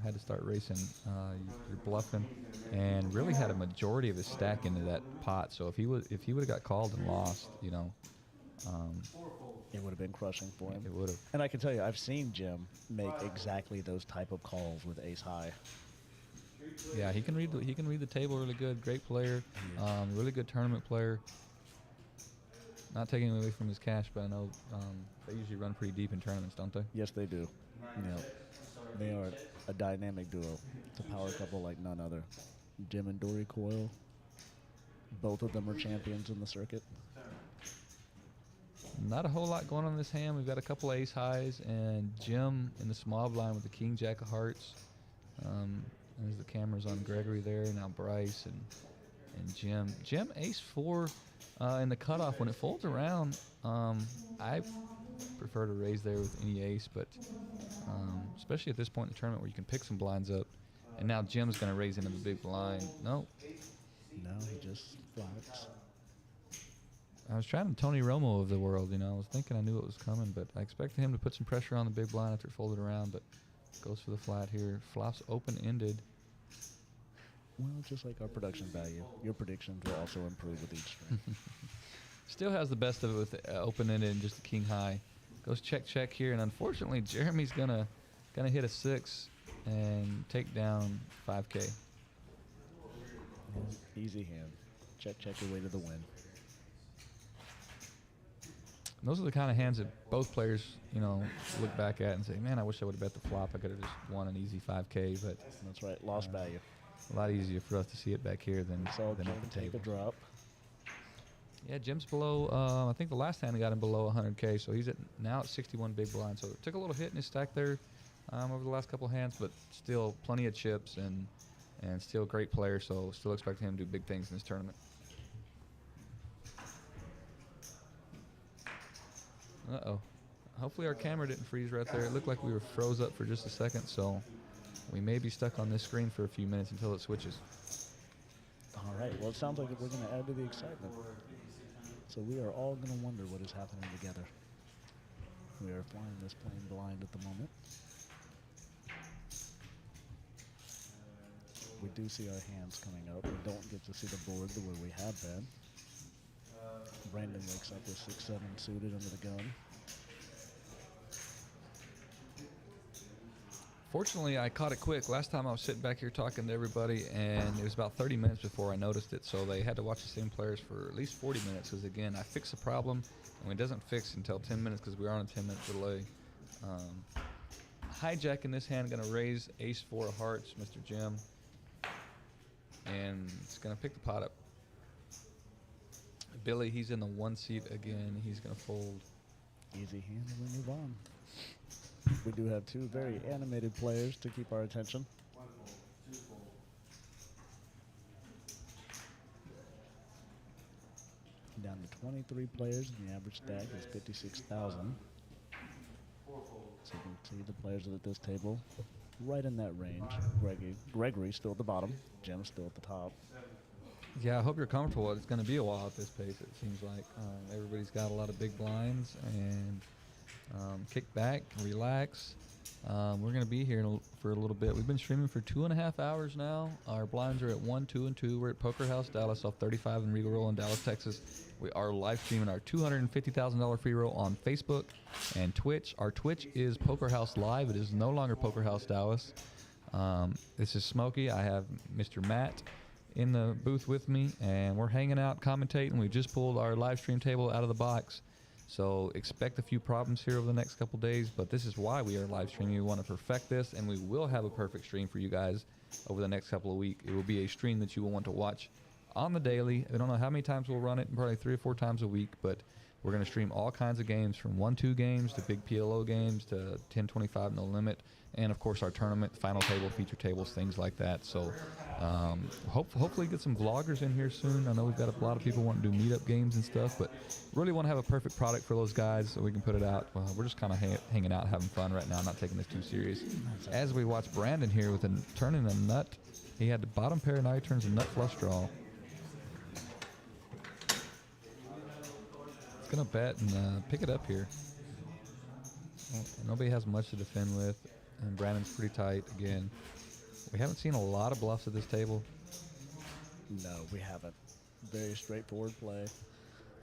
had to start racing. You're bluffing, and really had a majority of his stack into that pot. So if he would have got called and lost, you know, it would have been crushing for him. It would have. And I can tell you, I've seen Jim make exactly those type of calls with ace high. Yeah, he can read the table really good. Great player, really good tournament player. Not taking away from his cash, but I know they usually run pretty deep in tournaments, don't they? Yes, they do. Yeah, they are a dynamic duo. It's a power couple like none other. Jim and Dory Coyle, both of them are champions in the circuit. Not a whole lot going on in this hand. We've got a couple ace highs, and Jim in the small blind with the king jack of hearts. There's the cameras on Gregory there. Now Bryce and Jim. Jim ace 4 in the cutoff. When it folds around, I prefer to raise there with any ace, but especially at this point in the tournament where you can pick some blinds up. And now Jim's going to raise into the big blind. No, he just flats. I was trying to Tony Romo of the world, you know. I was thinking I knew it was coming, but I expected him to put some pressure on the big blind after it folded around, but goes for the flat here. Flops open-ended. Well, just like our production value, your predictions will also improve with each string. Still has the best of it with open-ended and just a king high. Goes check here, and unfortunately, Jeremy's gonna hit a 6 and take down 5K. Easy hand. Check your way to the win. And those are the kind of hands that both players, you know, look back at and say, man, I wish I would have bet the flop. I could have just won an easy 5K, but that's right, lost value. A lot easier for us to see it back here than at the take table. a drop. Yeah, Jim's below, I think the last hand got him below 100K, so he's now at 61 big blind. So it took a little hit in his stack there over the last couple of hands, but still plenty of chips and still a great player, so still expect him to do big things in this tournament. Uh-oh. Hopefully our camera didn't freeze right there. It looked like we were froze up for just a second, so we may be stuck on this screen for a few minutes until it switches. All right. Well, it sounds like we're going to add to the excitement. So we are all going to wonder what is happening together. We are flying this plane blind at the moment. We do see our hands coming up. We don't get to see the board the way we have been. Brandon wakes up with 6-7 suited under the gun. Fortunately, I caught it quick. Last time I was sitting back here talking to everybody, and it was about 30 minutes before I noticed it, so they had to watch the same players for at least 40 minutes, because, again, I fixed the problem, and it doesn't fix until 10 minutes because we are on a 10-minute delay. Hijack in this hand, going to raise ace 4 of hearts, Mr. Jim, and it's going to pick the pot up. Billy, he's in the 1 seat again. He's going to fold. Easy hand and we move on. We do have 2 very animated players to keep our attention. Down to 23 players, and the average stack is 56,000. So you can see the players at this table right in that range. Gregory's still at the bottom. Jim's still at the top. Yeah, I hope you're comfortable. It's going to be a while at this pace, it seems like. Everybody's got a lot of big blinds, and kick back, relax. We're going to be here for a little bit. We've been streaming for 2.5 hours now. Our blinds are at 1, 2, and 2. We're at Poker House Dallas off 35 and Regal Roll in Dallas, Texas. We are live streaming our $250,000 free roll on Facebook and Twitch. Our Twitch is Poker House Live. It is no longer Poker House Dallas. This is Smokey. I have Mr. Matt in the booth with me, and we're hanging out, commentating. We just pulled our live stream table out of the box. So expect a few problems here over the next couple days, but this is why we are live streaming. We want to perfect this, and we will have a perfect stream for you guys over the next couple of weeks. It will be a stream that you will want to watch on the daily. I don't know how many times we'll run it, probably 3 or 4 times a week, but we're going to stream all kinds of games from 1-2 games to big PLO games to 10-25 no limit, and of course our tournament, final table, feature tables, things like that. So hopefully get some vloggers in here soon. I know we've got a lot of people wanting to do meetup games and stuff, but really want to have a perfect product for those guys so we can put it out. We're just kind of hanging out, having fun right now, not taking this too serious. As we watch Brandon here with turning a nut, he had the bottom pair, now he turns a nut flush draw. He's gonna bet and pick it up here. Well, nobody has much to defend with, and Brandon's pretty tight again. We haven't seen a lot of bluffs at this table. No, we haven't. Very straightforward play.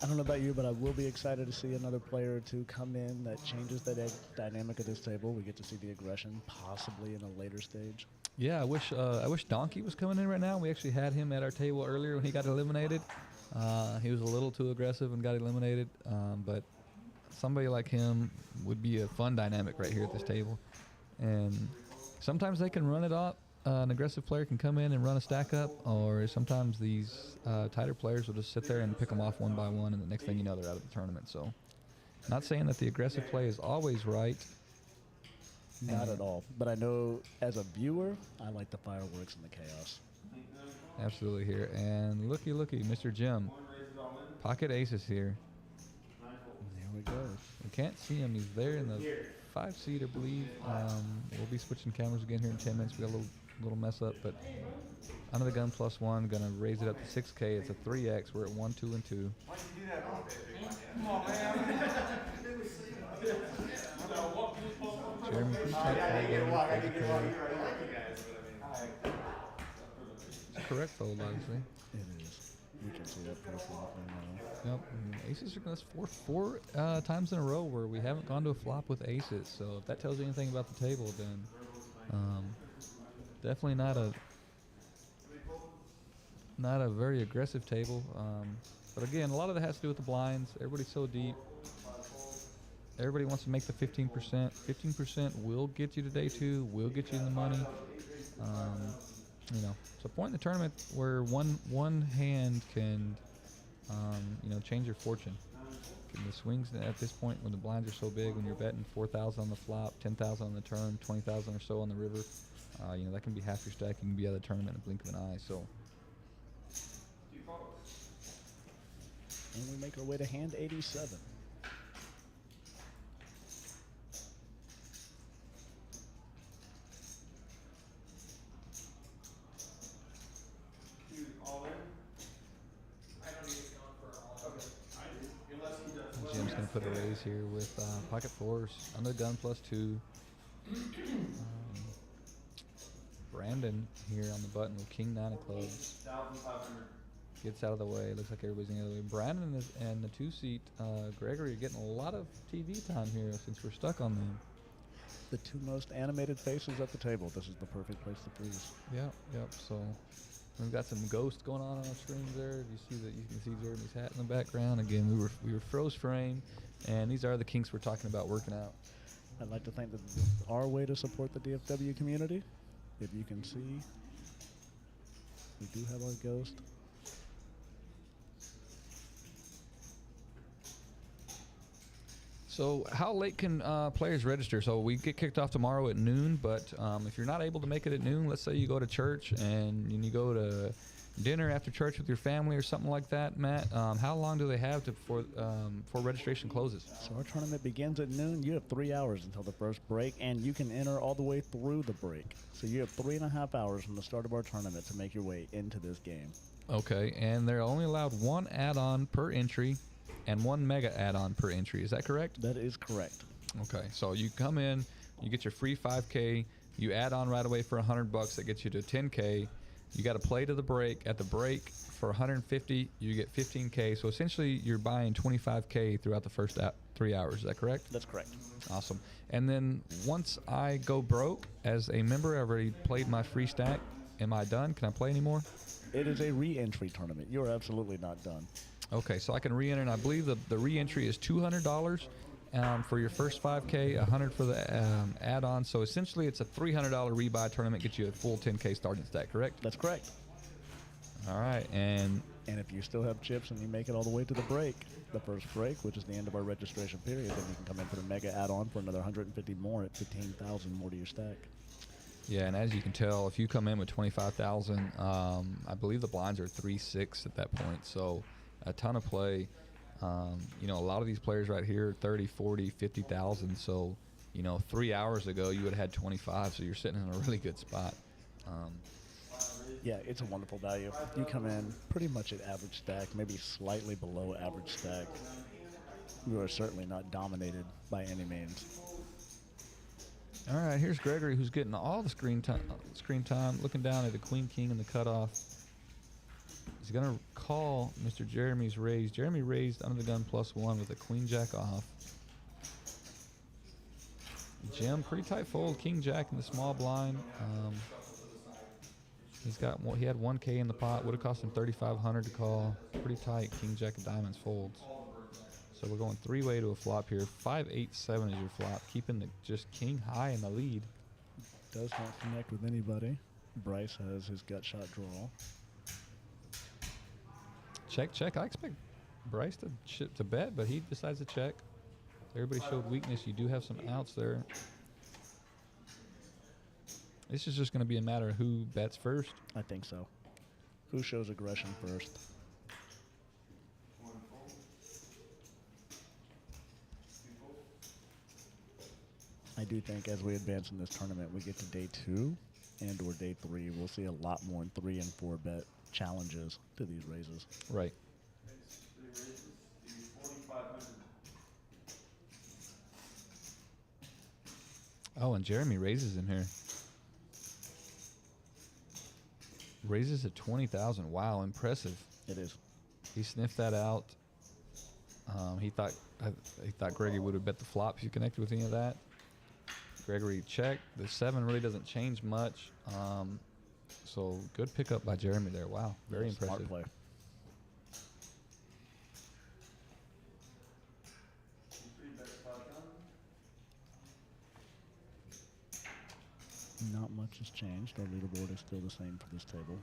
I don't know about you, but I will be excited to see another player or two come in that changes the dynamic of this table. We get to see the aggression possibly in a later stage. Yeah, I wish Donkey was coming in right now. We actually had him at our table earlier when he got eliminated. He was a little too aggressive and got eliminated, but somebody like him would be a fun dynamic right here at this table. And sometimes they can run it up. An aggressive player can come in and run a stack up, or sometimes these tighter players will just sit there and pick them off one by one, and the next thing you know, they're out of the tournament. So, not saying that the aggressive play is always right. Not at all. But I know as a viewer, I like the fireworks and the chaos. Absolutely here. And looky, Mr. Jim. Pocket aces here. There we go. We can't see him. He's there in the 5 seat, I believe. We'll be switching cameras again here in 10 minutes. We got a little mess up, but under the gun +1, gonna raise it up to 6K. It's a 3X. We're at 1, 2, and 2. Why'd you do that? Come on, man. Jeremy, please I like you guys, but it's correct fold, obviously. It is. We can see that pretty clearly now. Yep. And aces are going to four times in a row where we haven't gone to a flop with aces. So if that tells you anything about the table, then definitely not a very aggressive table. But again, a lot of that has to do with the blinds. Everybody's so deep. Everybody wants to make the 15%. 15% will get you to day 2, will get you in the money. It's a point in the tournament where one hand can, change your fortune. And the swings at this point, when the blinds are so big, when you're betting 4,000 on the flop, 10,000 on the turn, 20,000 or so on the river, that can be half your stack. You can be out of the tournament in a blink of an eye. So. And we make our way to hand 87. Jim's going to put a raise here with pocket 4s, under the gun +2. Brandon here on the button with King 9 of clubs. Gets out of the way. Looks like everybody's in the other way. Brandon and the 2 seat, Gregory, are getting a lot of TV time here since we're stuck on them. The 2 most animated faces at the table. This is the perfect place to freeze. Yep. So we've got some ghosts going on our screens there. You can see Jeremy's hat in the background. Again, we were froze frame, and these are the kinks we're talking about working out. I'd like to think that our way to support the DFW community, if you can see, we do have our ghost. So how late can players register? So we get kicked off tomorrow at noon, but if you're not able to make it at noon, let's say you go to church and you go to dinner after church with your family or something like that, Matt, how long do they have before registration closes? So our tournament begins at noon. You have 3 hours until the first break, and you can enter all the way through the break. So you have 3.5 hours from the start of our tournament to make your way into this game. Okay, and they're only allowed one add-on per entry and one mega add-on per entry. Is that correct? That is correct. Okay, so you come in, you get your free 5K, you add on right away for $100. That gets you to 10K. You got to play to the break. At the break for 150, you get 15K. So essentially, you're buying 25K throughout the first 3 hours. Is that correct? That's correct. Awesome. And then once I go broke as a member, I've already played my free stack. Am I done? Can I play anymore? It is a re-entry tournament. You're absolutely not done. Okay, so I can re-enter, and I believe the re-entry is $200 for your first 5K, $100 for the add-on. So essentially, it's a $300 rebuy tournament, gets you a full 10K starting stack, correct? That's correct. All right, and if you still have chips and you make it all the way to the break, the first break, which is the end of our registration period, then you can come in for the mega add-on for another 150 more at 15,000 more to your stack. Yeah, and as you can tell, if you come in with 25,000, I believe the blinds are 3-6 at that point. So a ton of play. A lot of these players right here, 30, 40, 50,000. So, 3 hours ago you would have had 25. So you're sitting in a really good spot. Yeah, it's a wonderful value. You come in pretty much at average stack, maybe slightly below average stack. You are certainly not dominated by any means. All right, here's Gregory, who's getting all the screen time, looking down at the queen king and the cutoff. He's going to call Mr. Jeremy's raise. Jeremy raised under the gun +1 with a queen jack off. Jim, pretty tight fold, king jack in the small blind. He had 1K in the pot, would have cost him 3,500 to call. Pretty tight, king jack of diamonds folds. So we're going three-way to a flop here. 5-8-7 is your flop, keeping just king high in the lead. Does not connect with anybody. Bryce has his gut shot draw. Check, check. I expect Bryce to bet, but he decides to check. Everybody showed weakness. You do have some outs there. This is just going to be a matter of who bets first. I think so. Who shows aggression first? I do think as we advance in this tournament, we get to day 2 and or day 3, we'll see a lot more in 3 and 4 bet challenges to these raises. Right. Oh, and Jeremy raises in here. Raises at 20,000. Wow, impressive. It is. He sniffed that out. He thought Gregory would have bet the flop if you connected with any of that. Gregory checked. The 7 really doesn't change much. So good pickup by Jeremy there. Wow, very impressive. Smart play. Not much has changed. Our leaderboard is still the same for this table.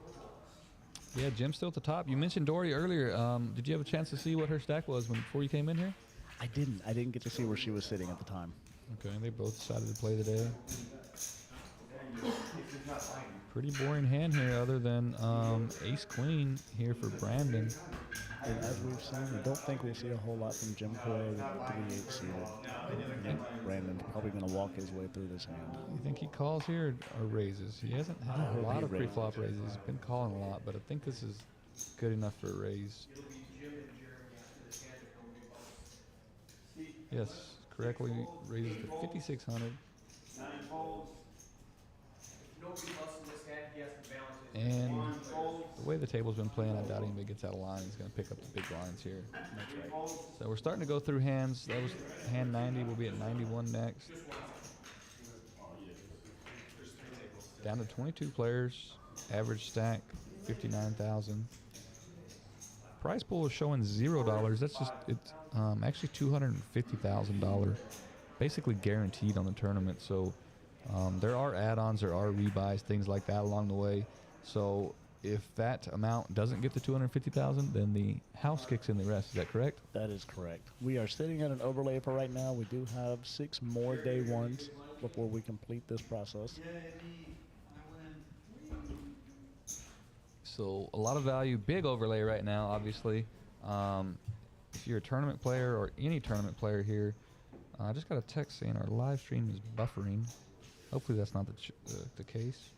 Yeah, Jim's still at the top. You mentioned Dory earlier. Did you have a chance to see what her stack was before you came in here? I didn't. I didn't get to see where she was sitting at the time. Okay, they both decided to play the day. Pretty boring hand here other than ace-queen here for Brandon. And as we've seen, I don't think we'll see a whole lot from Jim Coy with 3-8 seated. Brandon's probably going to walk his way through this hand. You think he calls here or raises? He hasn't had a lot of pre-flop raises. He's been calling a lot, but I think this is good enough for a raise. Yes, correctly raises to 5,600. And the way the table's been playing, I doubt anybody gets out of line. He's going to pick up the big lines here. That's right. So we're starting to go through hands. That was hand 90. We'll be at 91 next. Down to 22 players. Average stack, 59,000. Prize pool is showing $0. That's just it's actually $250,000, basically guaranteed on the tournament. So there are add-ons, there are rebuys, things like that along the way. So if that amount doesn't get to 250,000, then the house kicks in the rest. Is that correct? That is correct. We are sitting at an overlay for right now. We do have 6 more day ones before we complete this process. So a lot of value, big overlay right now, obviously. If you're a tournament player or any tournament player here, I just got a text saying our live stream is buffering. Hopefully that's not the case.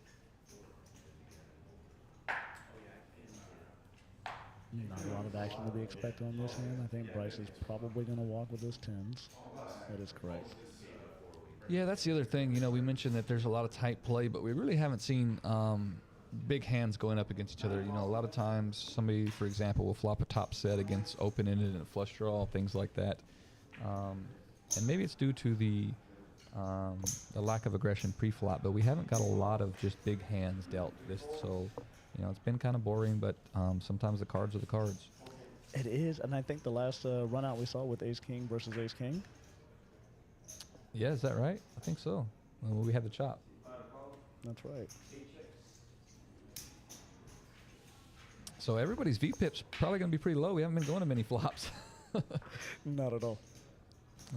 Not a lot of action to be expected on this hand. I think Bryce is probably going to walk with his 10s. That is correct. Yeah, that's the other thing. You know, we mentioned that there's a lot of tight play, but we really haven't seen big hands going up against each other. You know, a lot of times somebody, for example, will flop a top set against open-ended and a flush draw, things like that. And maybe it's due to the lack of aggression pre-flop, but we haven't got a lot of just big hands dealt this. So, you know, it's been kind of boring, but sometimes the cards are the cards. It is, and I think the last run out we saw with Ace-King versus Ace-King. Yeah, is that right? I think so. Well, we had the chop. That's right. So everybody's VPIP's probably going to be pretty low. We haven't been going to many flops. Not at all.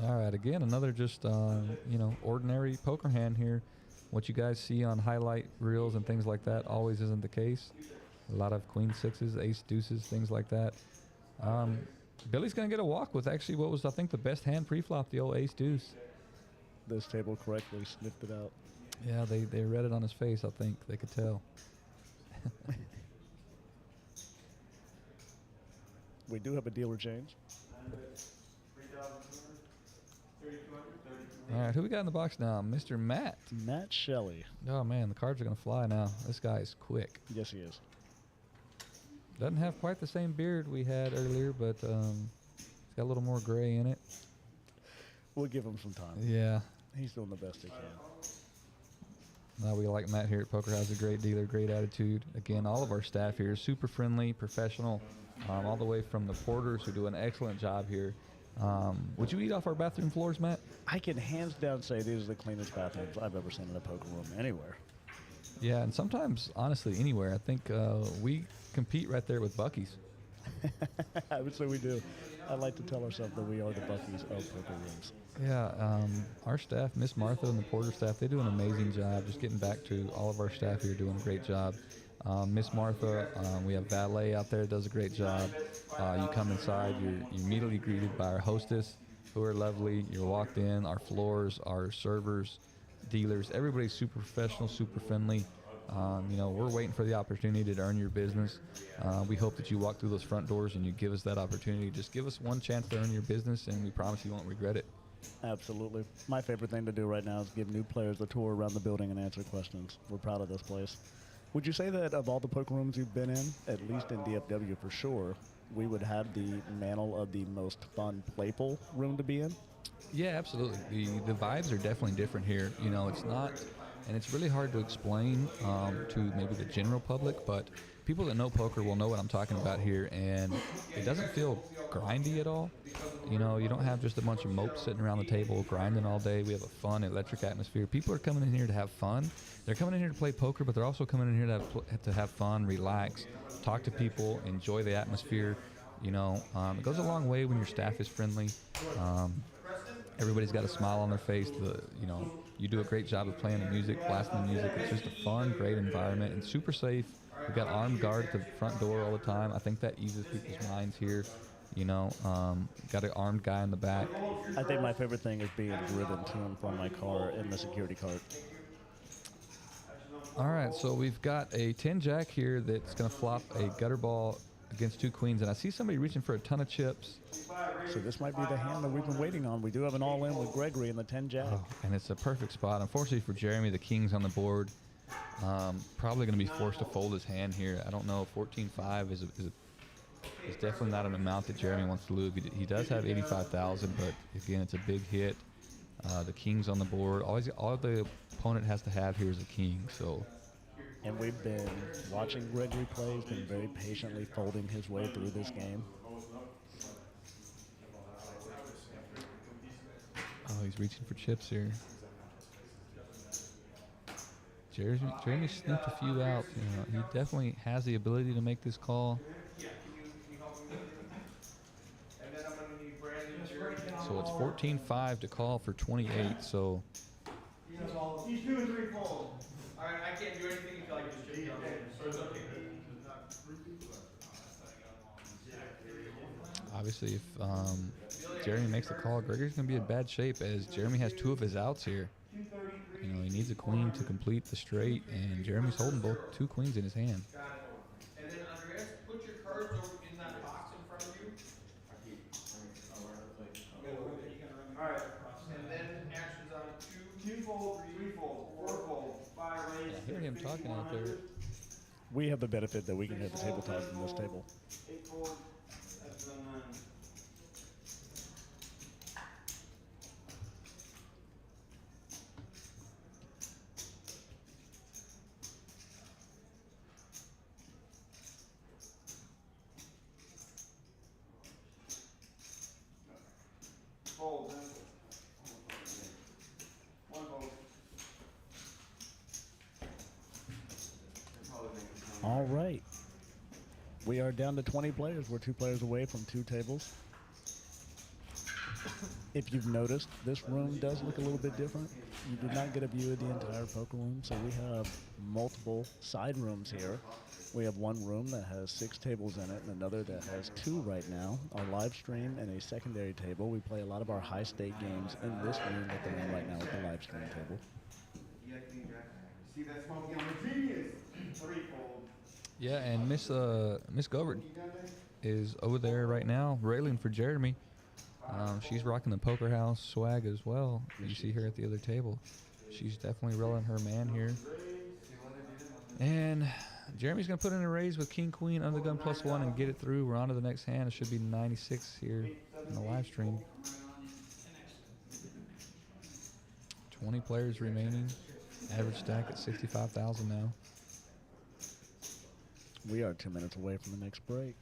All right, again, another just, you know, ordinary poker hand here. What you guys see on highlight reels and things like that always isn't the case. A lot of queen sixes, ace deuces, things like that. Billy's going to get a walk with actually what was, I think, the best hand pre-flop, the old ace deuce. This table correctly sniffed it out. Yeah, they read it on his face, I think. They could tell. We do have a dealer change. All right, who we got in the box now? Mr. Matt. Matt Shelley. Oh, man, the cards are going to fly now. This guy is quick. Yes, he is. Doesn't have quite the same beard we had earlier, but he's got a little more gray in it. We'll give him some time. Yeah. He's doing the best he can. No, we like Matt here at Poker House, a great dealer, great attitude. Again, all of our staff here is super friendly, professional, all the way from the porters who do an excellent job here. Would you eat off our bathroom floors, Matt? I can hands down say these are the cleanest bathrooms I've ever seen in a poker room anywhere. Yeah, and sometimes, honestly, anywhere. I think we compete right there with Buc-ee's. I would say we do. I like to tell ourselves that we are the Buc-ee's of poker rooms. Yeah, our staff, Miss Martha and the porter staff, they do an amazing job. Just getting back to all of our staff here doing a great job. Miss Martha, we have valet out there that does a great job. You come inside, you're immediately greeted by our hostess, who are lovely. You're walked in, our floors, our servers, dealers, everybody's super professional, super friendly. You know, we're waiting for the opportunity to earn your business. We hope that you walk through those front doors and you give us that opportunity. Just give us one chance to earn your business, and we promise you won't regret it. Absolutely. My favorite thing to do right now is give new players a tour around the building and answer questions. We're proud of this place. Would you say that of all the poker rooms you've been in, at least in DFW for sure, we would have the mantle of the most fun, playful room to be in? Yeah, absolutely. The vibes are definitely different here. You know, it's not, and it's really hard to explain to maybe the general public, but people that know poker will know what I'm talking about here, and it doesn't feel grindy at all. You know, you don't have just a bunch of mopes sitting around the table grinding all day. We have a fun, electric atmosphere. People are coming in here to have fun. They're coming in here to play poker, but they're also coming in here to have fun, relax, talk to people, enjoy the atmosphere. You know, it goes a long way when your staff is friendly. Everybody's got a smile on their face. You know, you do a great job of playing the music, blasting the music. It's just a fun, great environment, and super safe. We've got armed guard at the front door all the time. I think that eases people's minds here. You know, got an armed guy in the back. I think my favorite thing is being driven to and from my car in the security cart. All right, so we've got a 10-jack here that's going to flop a gutter ball against 2 queens, and I see somebody reaching for a ton of chips. So this might be the hand that we've been waiting on. We do have an all-in with Gregory in the 10-jack. Oh, and it's a perfect spot. Unfortunately for Jeremy, the king's on the board. Probably going to be forced to fold his hand here. I don't know. 14-5 is definitely not an amount that Jeremy wants to lose. He does have 85,000, but again, it's a big hit. The king's on the board. All the opponent has to have here is a king. So. And we've been watching Gregory play. He's been very patiently folding his way through this game. Oh, he's reaching for chips here. Jeremy sniffed a few out. You know, he definitely has the ability to make this call. Yeah, can you help me with it? And then I'm gonna need Brandon and Jerry. So it's 14-5 to call for 28. So He's 2 and 3 fold. Alright, I can't do anything until I get this chip down. So it's okay. obviously, if Jeremy makes the call, Gregory's going to be in bad shape as Jeremy has 2 of his outs here. You know, he needs a queen to complete the straight, and Jeremy's holding both 2 queens in his hand. Got it. And then Andreas, put your cards over in that box in front of you. Alright, and then actions on 2 fold, 3 fold, 4 fold, 5 raise. I hear him talking out there. We have the benefit that we can hit the tabletop from this table. 8 fold, that's the 9. Fold, 1 fold. All right. We are down to 20 players. We're 2 players away from 2 tables. If you've noticed, this room does look a little bit different. You did not get a view of the entire poker room, so we have multiple side rooms here. We have one room that has 6 tables in it and another that has 2 right now. Our live stream and a secondary table. We play a lot of our high-stake games in this room that they're in right now with the live stream table. See that smoke on the genius? 3 fold. Yeah, and Miss Govert is over there right now railing for Jeremy. She's rocking the Poker House swag as well. You see her at the other table. She's definitely railing her man here. And Jeremy's going to put in a raise with King Queen under the gun +1 and get it through. We're on to the next hand. It should be 96 here in the live stream. 20 players remaining. Average stack at 65,000 now. We are 2 minutes away from the next break.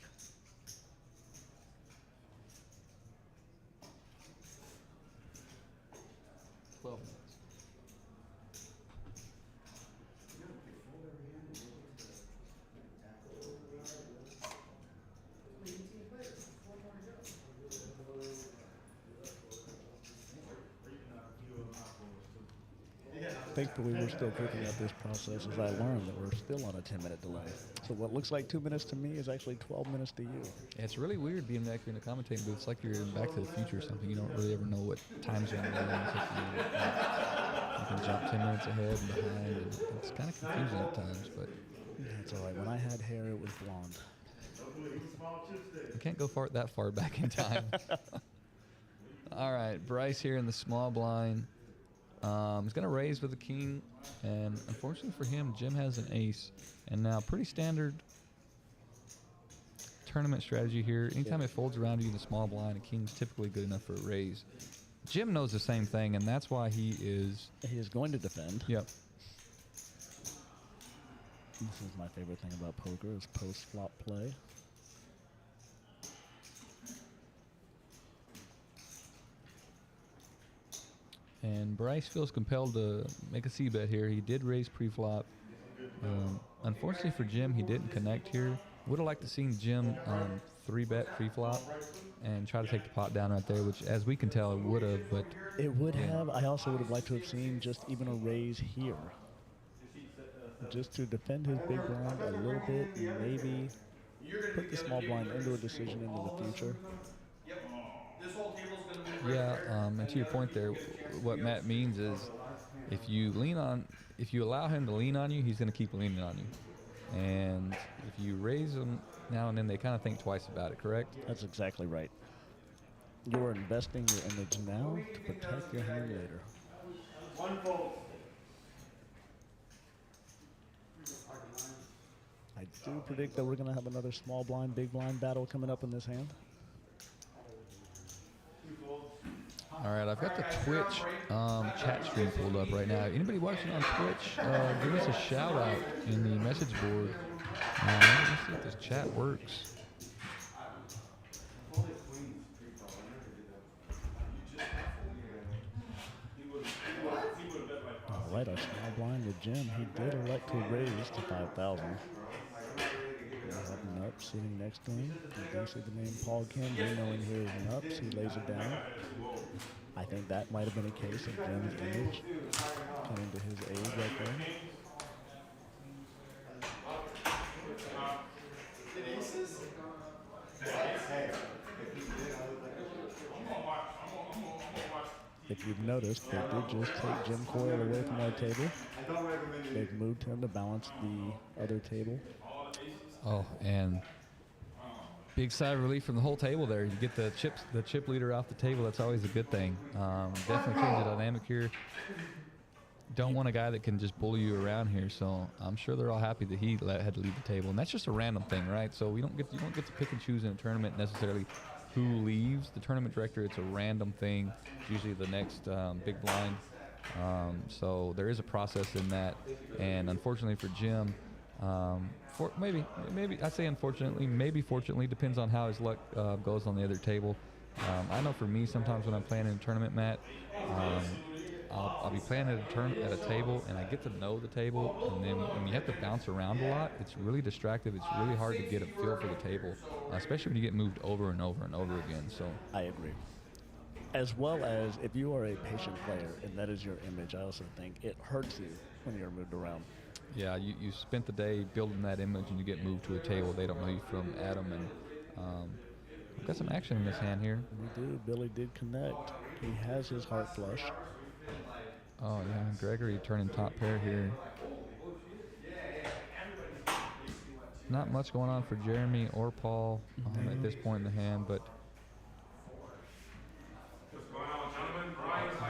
Thankfully, we're still cooking up this process as I learned that we're still on a 10-minute delay. So what looks like 2 minutes to me is actually 12 minutes to you. Yeah, it's really weird being back here in the commentating booth. It's like you're in Back to the Future or something. You don't really ever know what time zone you're in. You can jump 10 minutes ahead and behind. And it's kind of confusing at times, but That's all right. When I had hair, it was blonde. you can't go that far back in time. All right, Bryce here in the small blind. He's going to raise with a king, and unfortunately for him, Jim has an ace. And now pretty standard tournament strategy here. Anytime it folds around you in the small blind, a king's typically good enough for a raise. Jim knows the same thing, and that's why he is going to defend. Yep. This is my favorite thing about poker is post-flop play. And Bryce feels compelled to make a C-bet here. He did raise pre-flop. Unfortunately for Jim, he didn't connect here. Would have liked to seen Jim 3-bet pre-flop and try to take the pot down right there, which, as we can tell, it would have. But it would have. I also would have liked to have seen just even a raise here, just to defend his big blind a little bit and maybe put the small blind into a decision into the future. This whole table's gonna be yeah, and to your point there, what Matt means is if you allow him to lean on you, he's going to keep leaning on you. And if you raise them now and then, they kind of think twice about it, correct? That's exactly right. You're investing your image now to protect your hand later. 1 fold. I do predict that we're going to have another small blind, big blind battle coming up in this hand. All right, I've got the Twitch chat stream pulled up right now. Anybody watching on Twitch, give us a shout out in the message board. Let's see if this chat works. All right, our small blind to Jim, he did elect to raise to 5,000. We have Nups sitting next to him. You do see the name Paul Kendry, knowing here is Nups. He lays it down. I think that might have been a case of Jim's image coming to his aid right there. If you've noticed, they did just take Jim Coyle away from our table. They've moved him to balance the other table. Oh, and big sigh of relief from the whole table there. You get the chip leader off the table. That's always a good thing. Definitely change the dynamic here. Don't want a guy that can just bully you around here. So I'm sure they're all happy that he had to leave the table, and that's just a random thing, right? So you don't get to pick and choose in a tournament necessarily who leaves the tournament director. It's a random thing. It's usually the next big blind. So there is a process in that, and unfortunately for Jim, maybe I say unfortunately, maybe fortunately, depends on how his luck goes on the other table. I know for me, sometimes when I'm playing in a tournament, Matt, I'll be playing at a table, and I get to know the table, and then when you have to bounce around a lot, it's really distractive. It's really hard to get a feel for the table, especially when you get moved over and over and over again. So I agree. As well as if you are a patient player and that is your image, I also think it hurts you when you're moved around. Yeah, you spent the day building that image, and you get moved to a table they don't know you from Adam, and we've got some action in this hand here. We do. Billy did connect. He has his heart flush. Oh yeah, Gregory turning top pair here. Not much going on for Jeremy or Paul at this point in the hand, but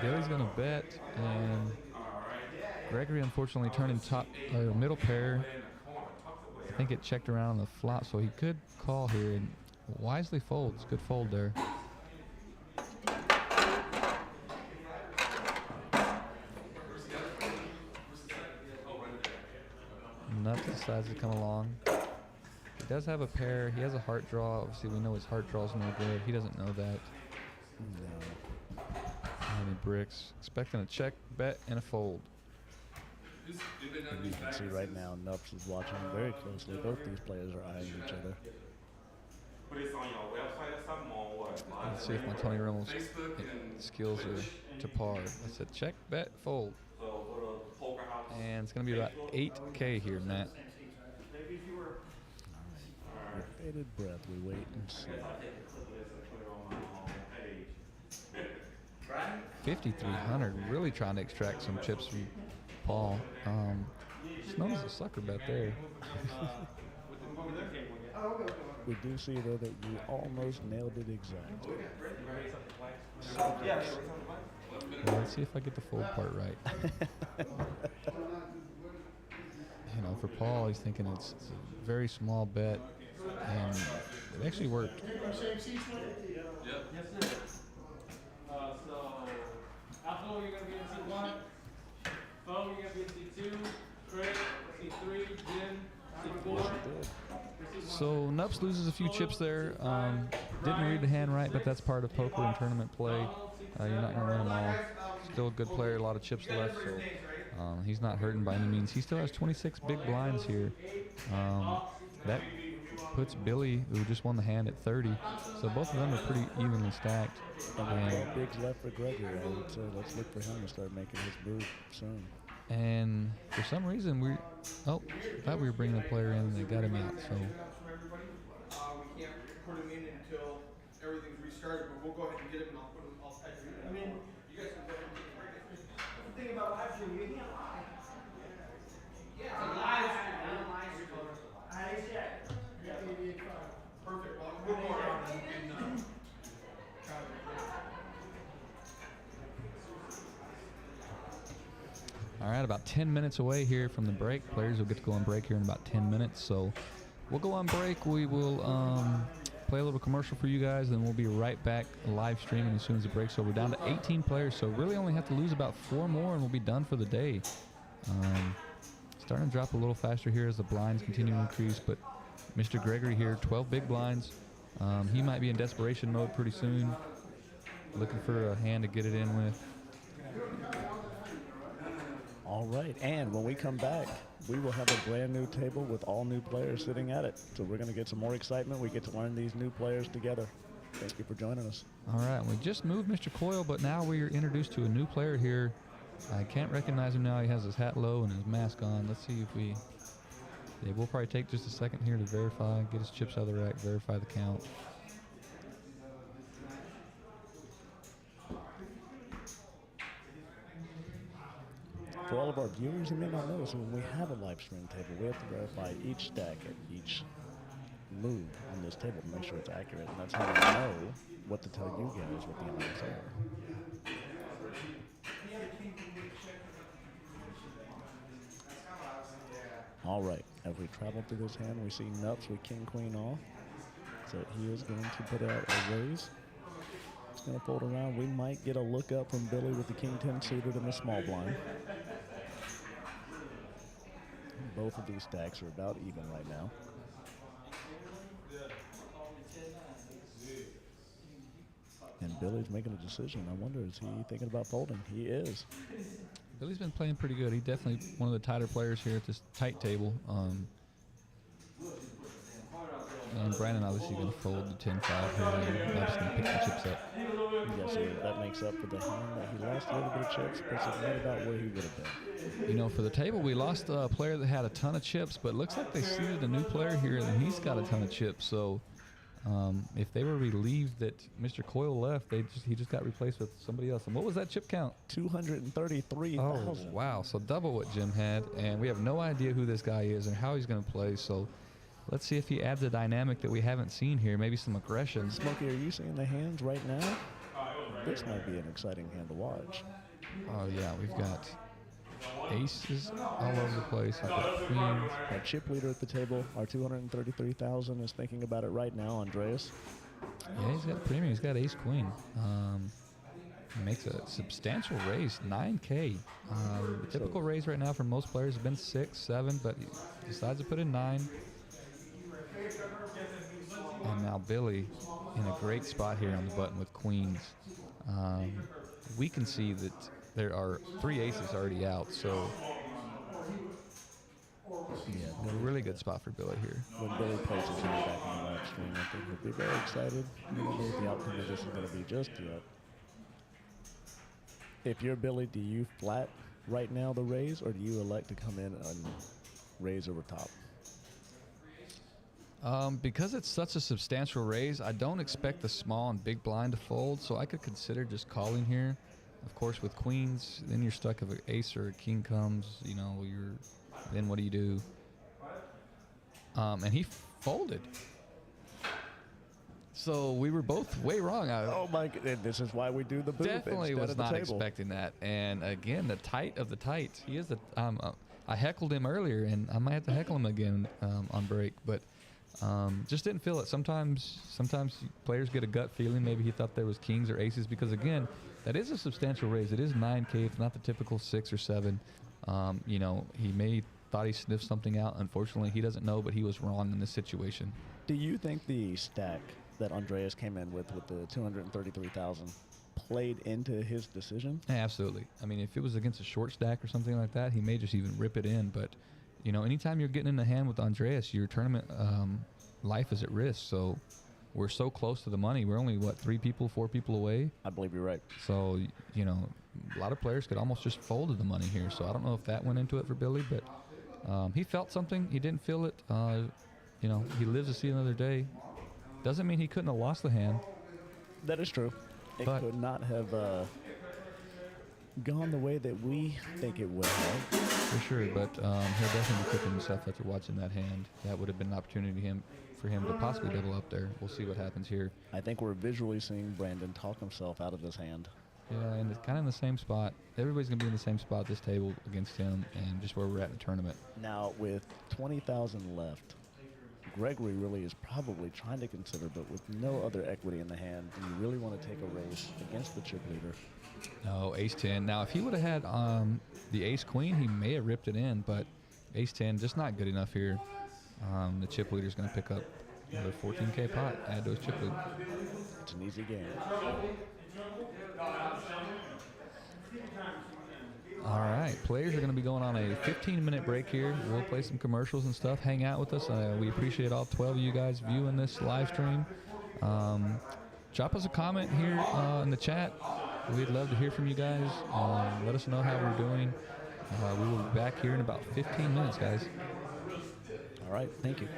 Billy's gonna bet, and Gregory unfortunately turning middle pair. I think it checked around on the flop, so he could call here and wisely folds. Good fold there. Nuts decides to come along. He does have a pair. He has a heart draw. Obviously, we know his heart draw's no good. He doesn't know that. No. And he bricks, expecting a check, bet, and a fold. And you can see right now, Nups is watching very closely. Both these players are eyeing each other. Let's see if my Tony Romo's skills are to par. I said check, bet, fold. And it's going to be about 8K here, Matt. With bated breath, we wait and see. 5,300, really trying to extract some chips from Paul. Snow's a sucker bet there. We do see, though, that you almost nailed it exactly. Well, let's see if I get the fold part right. You know, for Paul, he's thinking it's a very small bet, and it actually worked. Yep. Yes, sir. So, Alpha, you're going to be in C1. Bo, you're going to be in C2. Craig, C3. Jim, C4. So Nups loses a few chips there. Didn't read the hand right, but that's part of poker and tournament play. You're not going to win them all. Still a good player, a lot of chips left, so he's not hurting by any means. He still has 26 big blinds here. That puts Billy, who just won the hand, at 30. So both of them are pretty evenly stacked. And big left for Gregory, I would say. Let's look for him to start making his move soon. And for some reason, thought we were bringing a player in, and they got him out. So We can't put him in until everything's restarted, but we'll go ahead and get him, and I'll put him. I'll type him in. I mean, you guys can go ahead and take a break. The thing about live stream, you can't lie. Yeah, it's a live stream. Not a live stream. Perfect. Well, we'll go around and all right, about 10 minutes away here from the break. Players will get to go on break here in about 10 minutes. So we'll go on break. We will play a little commercial for you guys, and we'll be right back live streaming as soon as the break's over. We're down to 18 players, so really only have to lose about 4 more, and we'll be done for the day. Starting to drop a little faster here as the blinds continue to increase, but Mr. Gregory here, 12 big blinds. He might be in desperation mode pretty soon, looking for a hand to get it in with. All right, and when we come back, we will have a brand new table with all new players sitting at it. So we're going to get some more excitement. We get to learn these new players together. Thank you for joining us. All right, we just moved Mr. Coyle, but now we're introduced to a new player here. I can't recognize him now. He has his hat low and his mask on. Let's see if we... Yeah, we'll probably take just a second here to verify, get his chips out of the rack, verify the count. For all of our viewers, you may not notice when we have a live stream table, we have to verify each stack at each move on this table to make sure it's accurate. And that's how we know what to tell you guys what the amounts are. All right, as we travel through this hand, we see nuts with king, queen off. So he is going to put out a raise. It's going to fold around. We might get a look up from Billy with the king 10 suited in the small blind. Both of these stacks are about even right now. And Billy's making a decision. I wonder, is he thinking about folding? He is. Billy's been playing pretty good. He's definitely one of the tighter players here at this tight table. And Brandon obviously going to fold the 10-5 here. I'm just going to pick the chips up. Yes, sir. That makes up for the hand that he lost a little bit of chips, puts it right about where he would have been. You know, for the table, we lost a player that had a ton of chips, but it looks like they seeded a new player here, and he's got a ton of chips. So if they were relieved that Mr. Coyle left, he just got replaced with somebody else. And what was that chip count? 233,000. Oh, wow. So double what Jim had, and we have no idea who this guy is and how he's going to play. So let's see if he adds a dynamic that we haven't seen here, maybe some aggression. Smokey, are you seeing the hands right now? This might be an exciting hand to watch. Oh, yeah, we've got aces all over the place. We've got queens. Our chip leader at the table, our 233,000, is thinking about it right now, Andreas. Yeah, he's got a premium. He's got ace queen. He makes a substantial raise, 9K. The typical raise right now for most players has been 6, 7, but he decides to put in 9. And now Billy in a great spot here on the button with queens. We can see that there are 3 aces already out, so yeah, a really good spot for Billy here. When Billy plays his hand back in the live stream, I think he'll be very excited. We don't know what the outcome of this is going to be just yet. If you're Billy, do you flat right now the raise, or do you elect to come in and raise over top? Because it's such a substantial raise, I don't expect the small and big blind to fold, so I could consider just calling here. Of course, with queens, then you're stuck if an ace or a king comes, you know, then what do you do? And he folded. So we were both way wrong. Oh my God, this is why we do the booth. Definitely was not expecting that. And again, the tight of the tight. He is the, I heckled him earlier, and I might have to heckle him again on break, but just didn't feel it. Sometimes players get a gut feeling. Maybe he thought there was kings or aces because, again, that is a substantial raise. It is 9K. It's not the typical 6 or 7. You know, he thought he sniffed something out. Unfortunately, he doesn't know, but he was wrong in this situation. Do you think the stack that Andreas came in with the 233,000 played into his decision? Yeah, absolutely. I mean, if it was against a short stack or something like that, he may just even rip it in. But, you know, anytime you're getting in the hand with Andreas, your tournament life is at risk. So we're so close to the money. We're only, 4 people away? I believe you're right. So, you know, a lot of players could almost just fold to the money here. So I don't know if that went into it for Billy, but he felt something. He didn't feel it. You know, he lives to see another day. Doesn't mean he couldn't have lost the hand. That is true. It could not have gone the way that we think it would have. For sure, but he'll definitely be kicking himself after watching that hand. That would have been an opportunity for him to possibly double up there. We'll see what happens here. I think we're visually seeing Brandon talk himself out of this hand. Yeah, and it's kind of in the same spot. Everybody's going to be in the same spot at this table against him and just where we're at in the tournament. Now, with 20,000 left, Gregory really is probably trying to consider, but with no other equity in the hand, do you really want to take a race against the chip leader? No, ace-10. Now, if he would have had the ace-queen, he may have ripped it in, but ace-10, just not good enough here. The chip leader's going to pick up another 14K pot, add those chip lead. It's an easy game. All right, players are going to be going on a 15-minute break here. We'll play some commercials and stuff. Hang out with us. We appreciate all 12 of you guys viewing this live stream. Drop us a comment here in the chat. We'd love to hear from you guys. Let us know how we're doing. We will be back here in about 15 minutes, guys. All right, thank you.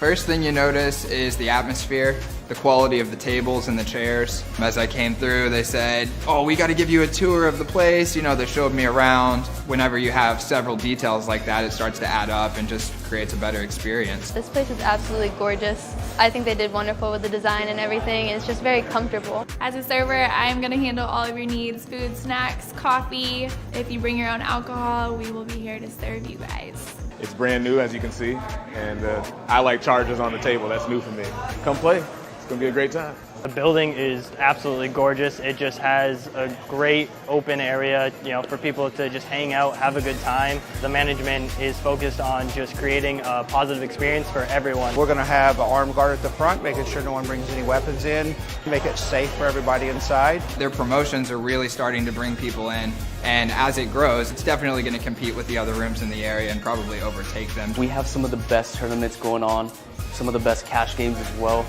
First thing you notice is the atmosphere, the quality of the tables and the chairs. As I came through, they said, oh, we got to give you a tour of the place. You know, they showed me around. Whenever you have several details like that, it starts to add up and just creates a better experience. This place is absolutely gorgeous. I think they did wonderful with the design and everything. It's just very comfortable. As a server, I'm gonna handle all of your needs, food, snacks, coffee. If you bring your own alcohol, we will be here to serve you guys. It's brand new, as you can see, and I like chargers on the table. That's new for me. Come play. It's gonna be a great time. The building is absolutely gorgeous. It just has a great open area, for people to just hang out, have a good time. The management is focused on just creating a positive experience for everyone. We're going to have an armed guard at the front, making sure no one brings any weapons in, make it safe for everybody inside. Their promotions are really starting to bring people in, and as it grows, it's definitely going to compete with the other rooms in the area and probably overtake them. We have some of the best tournaments going on, some of the best cash games as well.